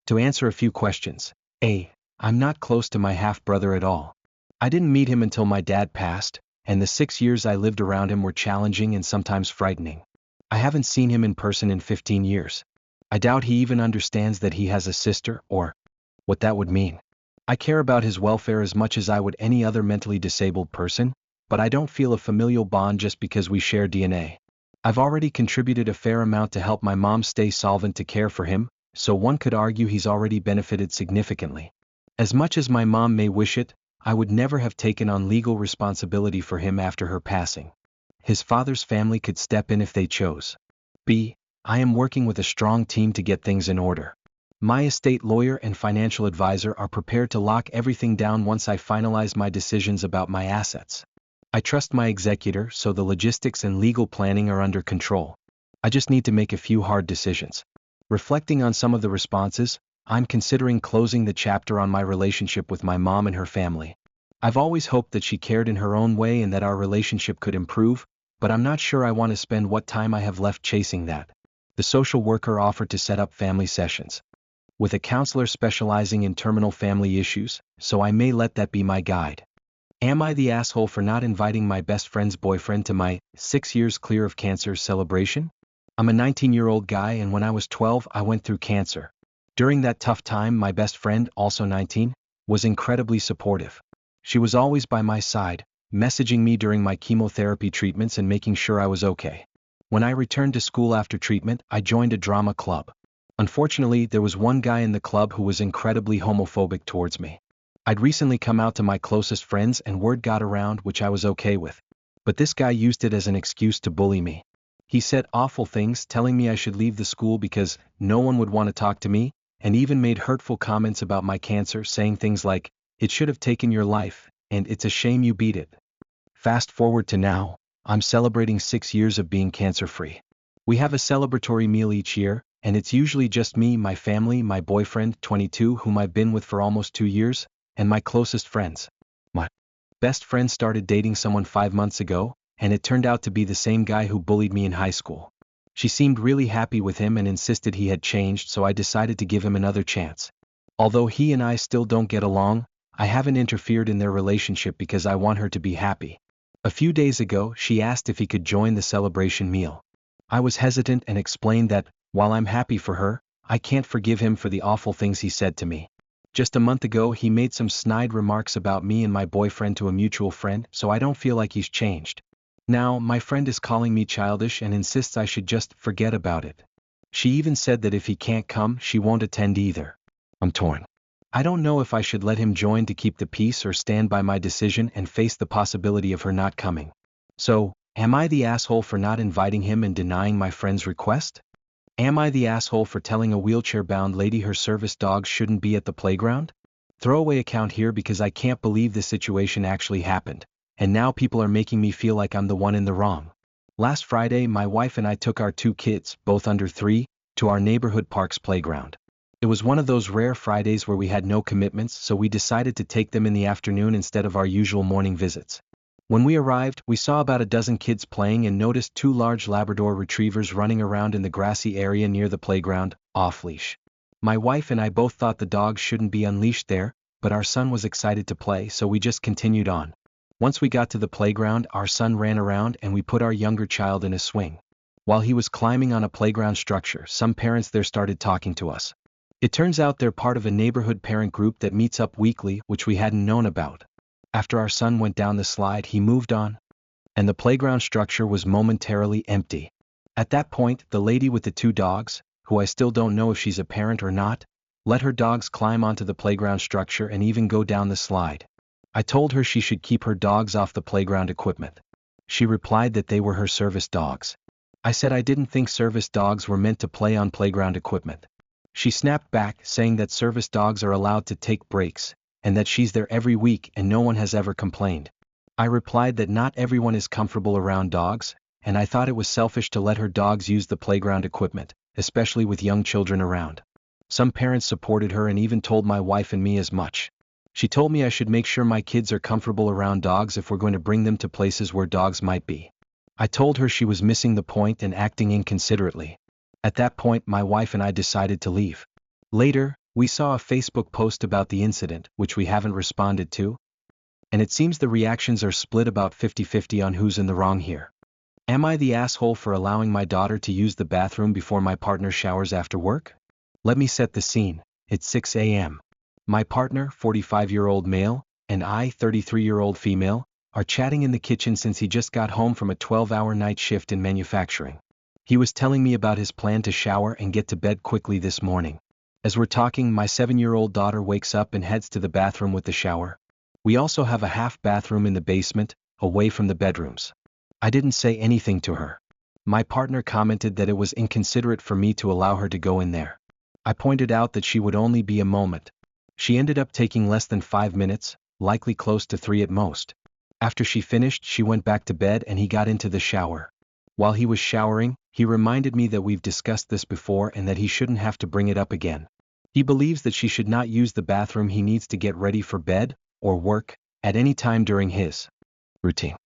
S2: To answer a few questions. A. I'm not close to my half-brother at all. I didn't meet him until my dad passed, and the 6 years I lived around him were challenging and sometimes frightening. I haven't seen him in person in 15 years. I doubt he even understands that he has a sister, or what that would mean. I care about his welfare as much as I would any other mentally disabled person, but I don't feel a familial bond just because we share DNA. I've already contributed a fair amount to help my mom stay solvent to care for him, so one could argue he's already benefited significantly. As much as my mom may wish it, I would never have taken on legal responsibility for him after her passing. His father's family could step in if they chose. B. I am working with a strong team to get things in order. My estate lawyer and financial advisor are prepared to lock everything down once I finalize my decisions about my assets. I trust my executor, so the logistics and legal planning are under control. I just need to make a few hard decisions. Reflecting on some of the responses, I'm considering closing the chapter on my relationship with my mom and her family. I've always hoped that she cared in her own way and that our relationship could improve, but I'm not sure I want to spend what time I have left chasing that. The social worker offered to set up family sessions with a counselor specializing in terminal family issues, so I may let that be my guide. Am I the asshole for not inviting my best friend's boyfriend to my 6 years clear of cancer celebration? I'm a 19-year-old guy, and when I was 12 I went through cancer. During that tough time, my best friend, also 19, was incredibly supportive. She was always by my side, messaging me during my chemotherapy treatments and making sure I was okay. When I returned to school after treatment, I joined a drama club. Unfortunately, there was one guy in the club who was incredibly homophobic towards me. I'd recently come out to my closest friends and word got around, which I was okay with. But this guy used it as an excuse to bully me. He said awful things, telling me I should leave the school because no one would want to talk to me, and even made hurtful comments about my cancer, saying things like, "It should have taken your life, and it's a shame you beat it." Fast forward to now, I'm celebrating 6 years of being cancer-free. We have a celebratory meal each year, and it's usually just me, my family, my boyfriend, 22, whom I've been with for almost 2 years, and my closest friends. My best friend started dating someone 5 months ago, and it turned out to be the same guy who bullied me in high school. She seemed really happy with him and insisted he had changed, so I decided to give him another chance. Although he and I still don't get along, I haven't interfered in their relationship because I want her to be happy. A few days ago, she asked if he could join the celebration meal. I was hesitant and explained that, while I'm happy for her, I can't forgive him for the awful things he said to me. Just a month ago, he made some snide remarks about me and my boyfriend to a mutual friend, so I don't feel like he's changed. Now, my friend is calling me childish and insists I should just forget about it. She even said that if he can't come, she won't attend either. I'm torn. I don't know if I should let him join to keep the peace or stand by my decision and face the possibility of her not coming. So, am I the asshole for not inviting him and denying my friend's request? Am I the asshole for telling a wheelchair-bound lady her service dog shouldn't be at the playground? Throwaway account here because I can't believe this situation actually happened, and now people are making me feel like I'm the one in the wrong. Last Friday, my wife and I took our 2 kids, both under 3, to our neighborhood park's playground. It was one of those rare Fridays where we had no commitments, so we decided to take them in the afternoon instead of our usual morning visits. When we arrived, we saw about a dozen kids playing and noticed 2 large Labrador retrievers running around in the grassy area near the playground, off-leash. My wife and I both thought the dogs shouldn't be unleashed there, but our son was excited to play, so we just continued on. Once we got to the playground, our son ran around and we put our younger child in a swing. While he was climbing on a playground structure, some parents there started talking to us. It turns out they're part of a neighborhood parent group that meets up weekly, which we hadn't known about. After our son went down the slide, he moved on, and the playground structure was momentarily empty. At that point, the lady with the 2 dogs, who I still don't know if she's a parent or not, let her dogs climb onto the playground structure and even go down the slide. I told her she should keep her dogs off the playground equipment. She replied that they were her service dogs. I said I didn't think service dogs were meant to play on playground equipment. She snapped back, saying that service dogs are allowed to take breaks, and that she's there every week and no one has ever complained. I replied that not everyone is comfortable around dogs, and I thought it was selfish to let her dogs use the playground equipment, especially with young children around. Some parents supported her and even told my wife and me as much. She told me I should make sure my kids are comfortable around dogs if we're going to bring them to places where dogs might be. I told her she was missing the point and acting inconsiderately. At that point, my wife and I decided to leave. Later, we saw a Facebook post about the incident, which we haven't responded to, and it seems the reactions are split about 50-50 on who's in the wrong here. Am I the asshole for allowing my daughter to use the bathroom before my partner showers after work? Let me set the scene. It's 6 a.m. My partner, 45-year-old male, and I, 33-year-old female, are chatting in the kitchen since he just got home from a 12-hour night shift in manufacturing. He was telling me about his plan to shower and get to bed quickly this morning. As we're talking, my 7-year-old daughter wakes up and heads to the bathroom with the shower. We also have a half bathroom in the basement, away from the bedrooms. I didn't say anything to her. My partner commented that it was inconsiderate for me to allow her to go in there. I pointed out that she would only be a moment. She ended up taking less than 5 minutes, likely close to 3 at most. After she finished, she went back to bed and he got into the shower. While he was showering, he reminded me that we've discussed this before and that he shouldn't have to bring it up again. He believes that she should not use the bathroom he needs to get ready for bed, or work, at any time during his routine.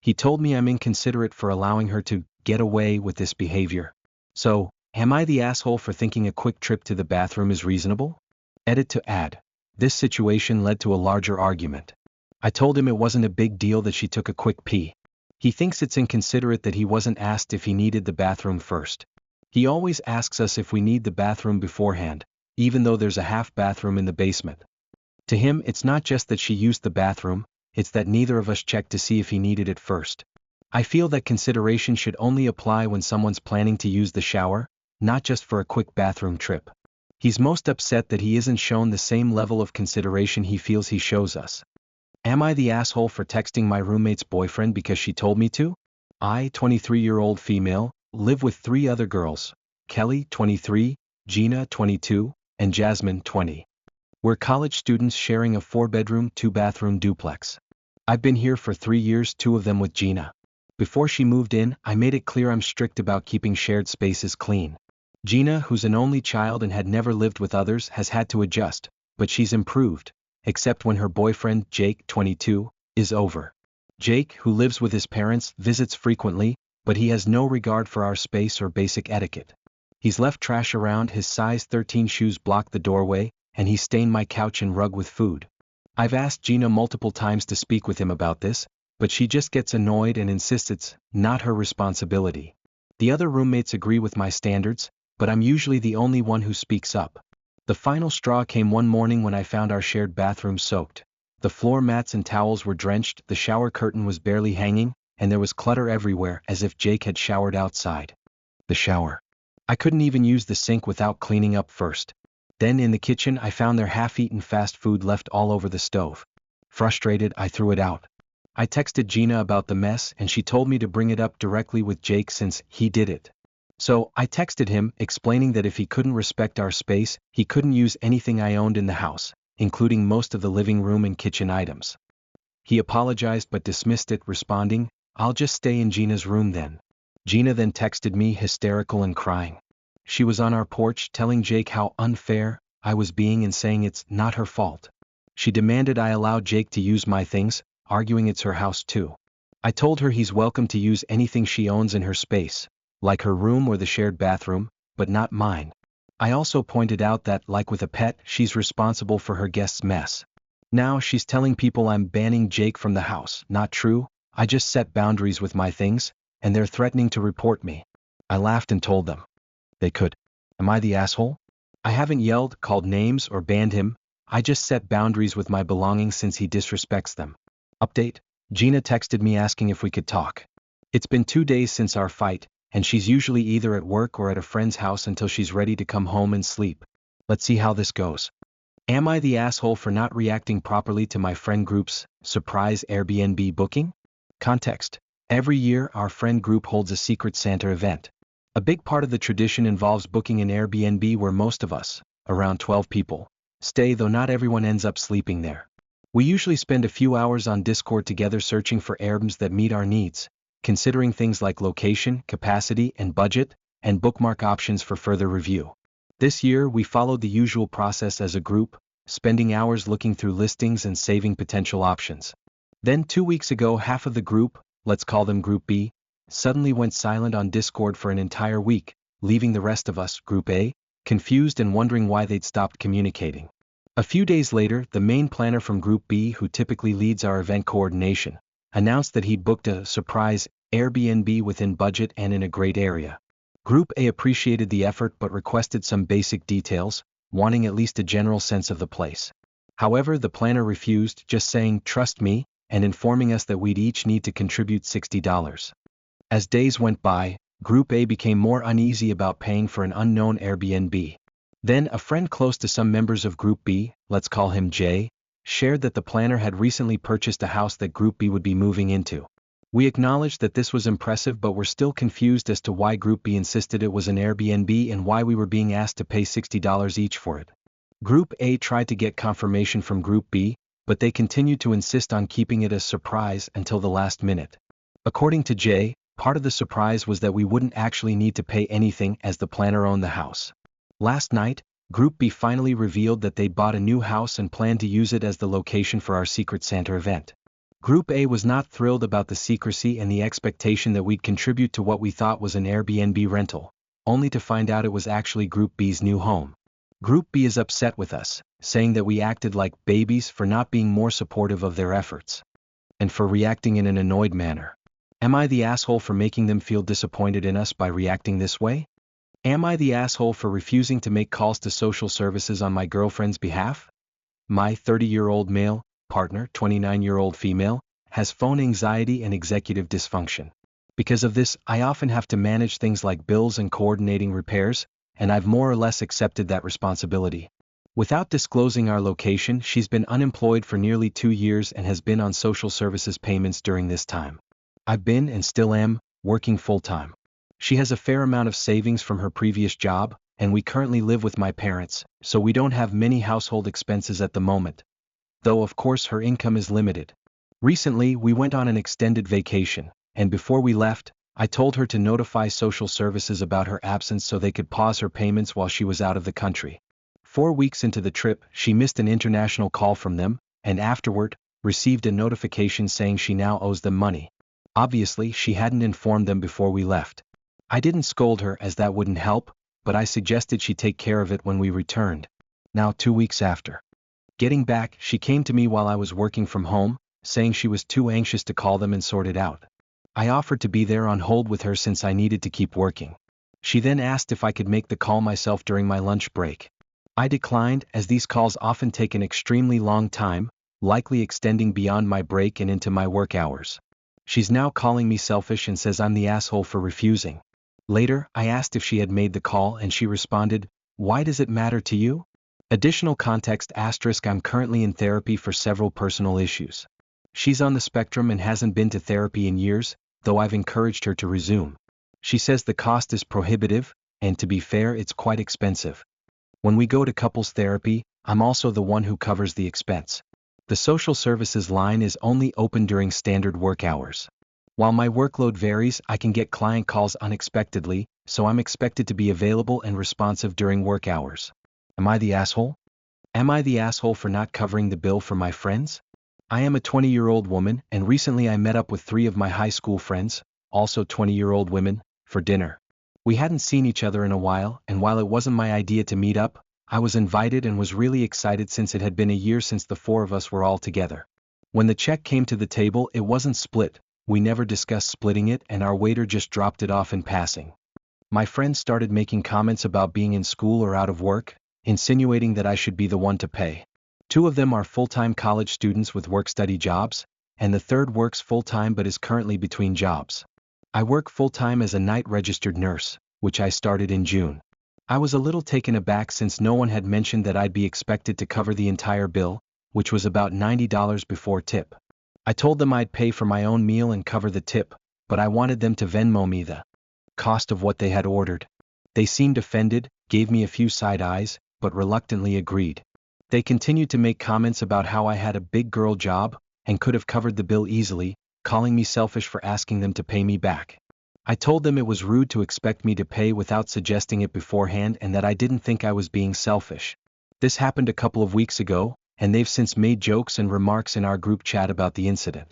S2: He told me I'm inconsiderate for allowing her to get away with this behavior. So, am I the asshole for thinking a quick trip to the bathroom is reasonable? Edit to add. This situation led to a larger argument. I told him it wasn't a big deal that she took a quick pee. He thinks it's inconsiderate that he wasn't asked if he needed the bathroom first. He always asks us if we need the bathroom beforehand, even though there's a half bathroom in the basement. To him, it's not just that she used the bathroom, it's that neither of us checked to see if he needed it first. I feel that consideration should only apply when someone's planning to use the shower, not just for a quick bathroom trip. He's most upset that he isn't shown the same level of consideration he feels he shows us. Am I the asshole for texting my roommate's boyfriend because she told me to? I, 23-year-old female, live with 3 other girls, Kelly, 23, Gina, 22, and Jasmine, 20. We're college students sharing a 4-bedroom, 2-bathroom duplex. I've been here for 3 years, 2 of them with Gina. Before she moved in, I made it clear I'm strict about keeping shared spaces clean. Gina, who's an only child and had never lived with others, has had to adjust, but she's improved, except when her boyfriend, Jake, 22, is over. Jake, who lives with his parents, visits frequently, but he has no regard for our space or basic etiquette. He's left trash around, his size 13 shoes block the doorway, and he stained my couch and rug with food. I've asked Gina multiple times to speak with him about this, but she just gets annoyed and insists it's not her responsibility. The other roommates agree with my standards, but I'm usually the only one who speaks up. The final straw came one morning when I found our shared bathroom soaked. The floor mats and towels were drenched, the shower curtain was barely hanging, and there was clutter everywhere as if Jake had showered outside the shower. I couldn't even use the sink without cleaning up first. Then in the kitchen I found their half-eaten fast food left all over the stove. Frustrated, I threw it out. I texted Gina about the mess and she told me to bring it up directly with Jake since he did it. So I texted him, explaining that if he couldn't respect our space, he couldn't use anything I owned in the house, including most of the living room and kitchen items. He apologized but dismissed it, responding, "I'll just stay in Gina's room then." Gina then texted me, hysterical and crying. She was on our porch telling Jake how unfair I was being and saying it's not her fault. She demanded I allow Jake to use my things, arguing it's her house too. I told her he's welcome to use anything she owns in her space, like her room or the shared bathroom, but not mine. I also pointed out that, like with a pet, she's responsible for her guest's mess. Now she's telling people I'm banning Jake from the house. Not true, I just set boundaries with my things, and they're threatening to report me. I laughed and told them. They could. Am I the asshole? I haven't yelled, called names, or banned him. I just set boundaries with my belongings since he disrespects them. Update: Gina texted me asking if we could talk. It's been 2 days since our fight, and she's usually either at work or at a friend's house until she's ready to come home and sleep. Let's see how this goes. Am I the asshole for not reacting properly to my friend group's surprise Airbnb booking? Context: every year our friend group holds a Secret Santa event. A big part of the tradition involves booking an Airbnb where most of us, around 12 people, stay, though not everyone ends up sleeping there. We usually spend a few hours on Discord together searching for Airbnbs that meet our needs, considering things like location, capacity, and budget, and bookmark options for further review. This year we followed the usual process as a group, spending hours looking through listings and saving potential options. Then 2 weeks ago half of the group, let's call them Group B, suddenly went silent on Discord for an entire week, leaving the rest of us, Group A, confused and wondering why they'd stopped communicating. A few days later, the main planner from Group B, who typically leads our event coordination, announced that he'd booked a surprise Airbnb within budget and in a great area. Group A appreciated the effort but requested some basic details, wanting at least a general sense of the place. However, the planner refused, just saying, "Trust me," and informing us that we'd each need to contribute $60. As days went by, Group A became more uneasy about paying for an unknown Airbnb. Then a friend close to some members of Group B, let's call him Jay, shared that the planner had recently purchased a house that Group B would be moving into. We acknowledged that this was impressive, but were still confused as to why Group B insisted it was an Airbnb and why we were being asked to pay $60 each for it. Group A tried to get confirmation from Group B, but they continued to insist on keeping it a surprise until the last minute. According to Jay, part of the surprise was that we wouldn't actually need to pay anything as the planner owned the house. Last night, Group B finally revealed that they'd bought a new house and planned to use it as the location for our Secret Santa event. Group A was not thrilled about the secrecy and the expectation that we'd contribute to what we thought was an Airbnb rental, only to find out it was actually Group B's new home. Group B is upset with us, saying that we acted like babies for not being more supportive of their efforts, and for reacting in an annoyed manner. Am I the asshole for making them feel disappointed in us by reacting this way? Am I the asshole for refusing to make calls to social services on my girlfriend's behalf? My 30-year-old male partner, 29-year-old female, has phone anxiety and executive dysfunction. Because of this, I often have to manage things like bills and coordinating repairs, and I've more or less accepted that responsibility. Without disclosing our location, she's been unemployed for nearly 2 years and has been on social services payments during this time. I've been, and still am, working full-time. She has a fair amount of savings from her previous job, and we currently live with my parents, so we don't have many household expenses at the moment. Though of course her income is limited. Recently we went on an extended vacation, and before we left, I told her to notify social services about her absence so they could pause her payments while she was out of the country. 4 weeks into the trip, she missed an international call from them, and afterward, received a notification saying she now owes them money. Obviously, she hadn't informed them before we left. I didn't scold her as that wouldn't help, but I suggested she take care of it when we returned. Now 2 weeks after getting back, she came to me while I was working from home, saying she was too anxious to call them and sort it out. I offered to be there on hold with her since I needed to keep working. She then asked if I could make the call myself during my lunch break. I declined, as these calls often take an extremely long time, likely extending beyond my break and into my work hours. She's now calling me selfish and says I'm the asshole for refusing. Later, I asked if she had made the call and she responded, "Why does it matter to you?" Additional context: I'm currently in therapy for several personal issues. She's on the spectrum and hasn't been to therapy in years, though I've encouraged her to resume. She says the cost is prohibitive, and to be fair, it's quite expensive. When we go to couples therapy, I'm also the one who covers the expense. The social services line is only open during standard work hours. While my workload varies, I can get client calls unexpectedly, so I'm expected to be available and responsive during work hours. Am I the asshole? Am I the asshole for not covering the bill for my friends? I am a 20-year-old woman, and recently I met up with 3 of my high school friends, also 20-year-old women, for dinner. We hadn't seen each other in a while, and while it wasn't my idea to meet up, I was invited and was really excited since it had been a year since the four of us were all together. When the check came to the table, it wasn't split, we never discussed splitting it, and our waiter just dropped it off in passing. My friends started making comments about being in school or out of work, insinuating that I should be the one to pay. Two of them are full-time college students with work-study jobs, and the third works full-time but is currently between jobs. I work full-time as a night registered nurse, which I started in June. I was a little taken aback since no one had mentioned that I'd be expected to cover the entire bill, which was about $90 before tip. I told them I'd pay for my own meal and cover the tip, but I wanted them to Venmo me the cost of what they had ordered. They seemed offended, gave me a few side eyes, but reluctantly agreed. They continued to make comments about how I had a big girl job and could have covered the bill easily, calling me selfish for asking them to pay me back. I told them it was rude to expect me to pay without suggesting it beforehand and that I didn't think I was being selfish. This happened a couple of weeks ago, and they've since made jokes and remarks in our group chat about the incident.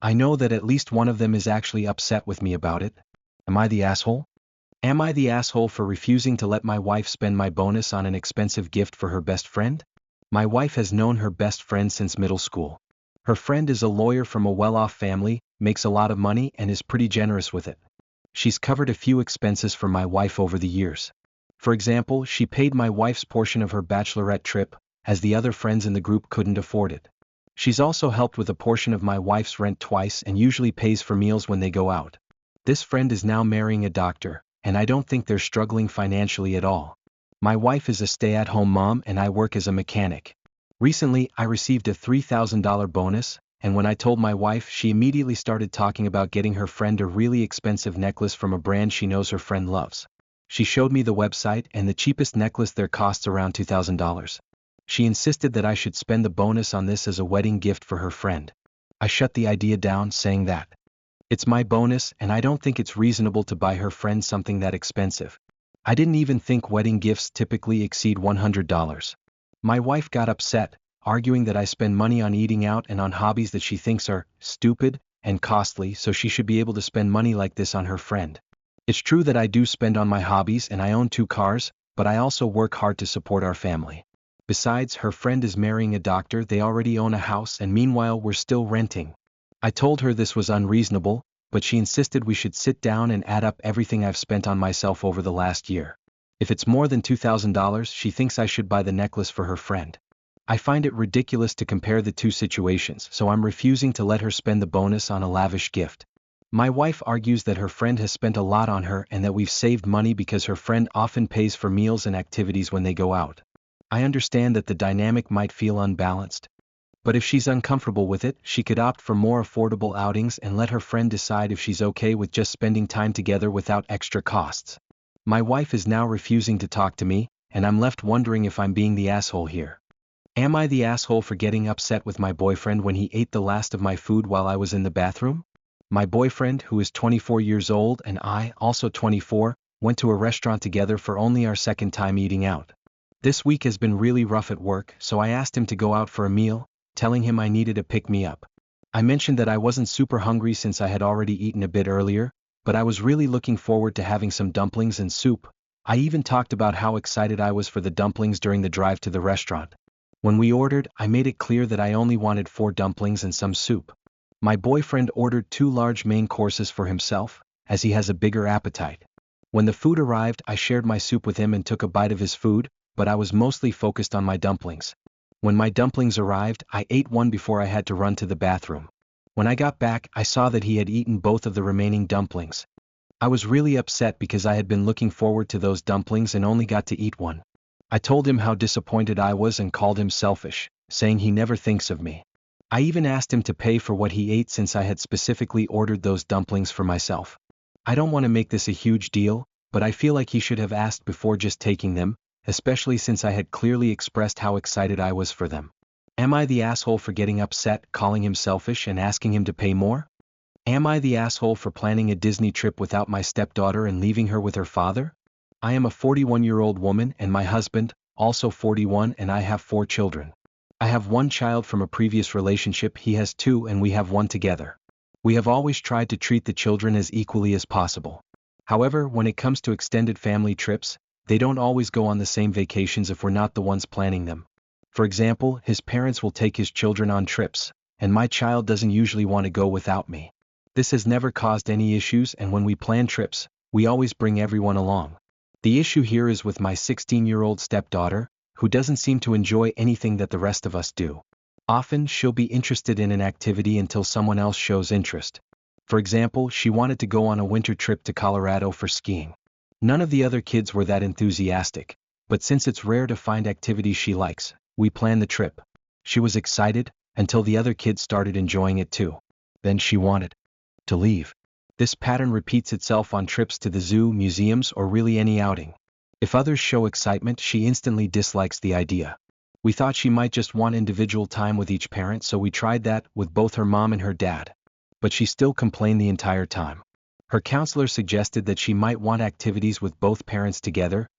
S2: I know that at least one of them is actually upset with me about it. Am I the asshole? Am I the asshole for refusing to let my wife spend my bonus on an expensive gift for her best friend? My wife has known her best friend since middle school. Her friend is a lawyer from a well-off family, makes a lot of money and is pretty generous with it. She's covered a few expenses for my wife over the years. For example, she paid my wife's portion of her bachelorette trip, as the other friends in the group couldn't afford it. She's also helped with a portion of my wife's rent twice and usually pays for meals when they go out. This friend is now marrying a doctor, and I don't think they're struggling financially at all. My wife is a stay-at-home mom and I work as a mechanic. Recently, I received a $3,000 bonus, and when I told my wife, she immediately started talking about getting her friend a really expensive necklace from a brand she knows her friend loves. She showed me the website, and the cheapest necklace there costs around $2,000. She insisted that I should spend the bonus on this as a wedding gift for her friend. I shut the idea down, saying that it's my bonus and I don't think it's reasonable to buy her friend something that expensive. I didn't even think wedding gifts typically exceed $100. My wife got upset, arguing that I spend money on eating out and on hobbies that she thinks are stupid and costly, so she should be able to spend money like this on her friend. It's true that I do spend on my hobbies and I own 2 cars, but I also work hard to support our family. Besides, her friend is marrying a doctor, they already own a house, and meanwhile we're still renting. I told her this was unreasonable, but she insisted we should sit down and add up everything I've spent on myself over the last year. If it's more than $2,000, she thinks I should buy the necklace for her friend. I find it ridiculous to compare the two situations, so I'm refusing to let her spend the bonus on a lavish gift. My wife argues that her friend has spent a lot on her and that we've saved money because her friend often pays for meals and activities when they go out. I understand that the dynamic might feel unbalanced. But if she's uncomfortable with it, she could opt for more affordable outings and let her friend decide if she's okay with just spending time together without extra costs. My wife is now refusing to talk to me, and I'm left wondering if I'm being the asshole here. Am I the asshole for getting upset with my boyfriend when he ate the last of my food while I was in the bathroom? My boyfriend, who is 24 years old, and I, also 24, went to a restaurant together for only our second time eating out. This week has been really rough at work, so I asked him to go out for a meal, telling him I needed a pick-me-up. I mentioned that I wasn't super hungry since I had already eaten a bit earlier, but I was really looking forward to having some dumplings and soup. I even talked about how excited I was for the dumplings during the drive to the restaurant. When we ordered, I made it clear that I only wanted 4 dumplings and some soup. My boyfriend ordered 2 large main courses for himself, as he has a bigger appetite. When the food arrived, I shared my soup with him and took a bite of his food, but I was mostly focused on my dumplings. When my dumplings arrived, I ate one before I had to run to the bathroom. When I got back, I saw that he had eaten both of the remaining dumplings. I was really upset because I had been looking forward to those dumplings and only got to eat one. I told him how disappointed I was and called him selfish, saying he never thinks of me. I even asked him to pay for what he ate since I had specifically ordered those dumplings for myself. I don't want to make this a huge deal, but I feel like he should have asked before just taking them, especially since I had clearly expressed how excited I was for them. Am I the asshole for getting upset, calling him selfish, and asking him to pay more? Am I the asshole for planning a Disney trip without my stepdaughter and leaving her with her father? I am a 41-year-old woman and my husband, also 41, and I have 4 children. I have 1 child from a previous relationship, he has 2, and we have 1 together. We have always tried to treat the children as equally as possible. However, when it comes to extended family trips, They don't always go on the same vacations if we're not the ones planning them. For example, his parents will take his children on trips, and my child doesn't usually want to go without me. This has never caused any issues, and when we plan trips, we always bring everyone along. The issue here is with my 16-year-old stepdaughter, who doesn't seem to enjoy anything that the rest of us do. Often she'll be interested in an activity until someone else shows interest. For example, she wanted to go on a winter trip to Colorado for skiing. None of the other kids were that enthusiastic, but since it's rare to find activities she likes, we planned the trip. She was excited, until the other kids started enjoying it too. Then she wanted to leave. This pattern repeats itself on trips to the zoo, museums, or really any outing. If others show excitement, she instantly dislikes the idea. We thought she might just want individual time with each parent, so we tried that with both her mom and her dad. But she still complained the entire time. Her counselor suggested that she might want activities with both parents together,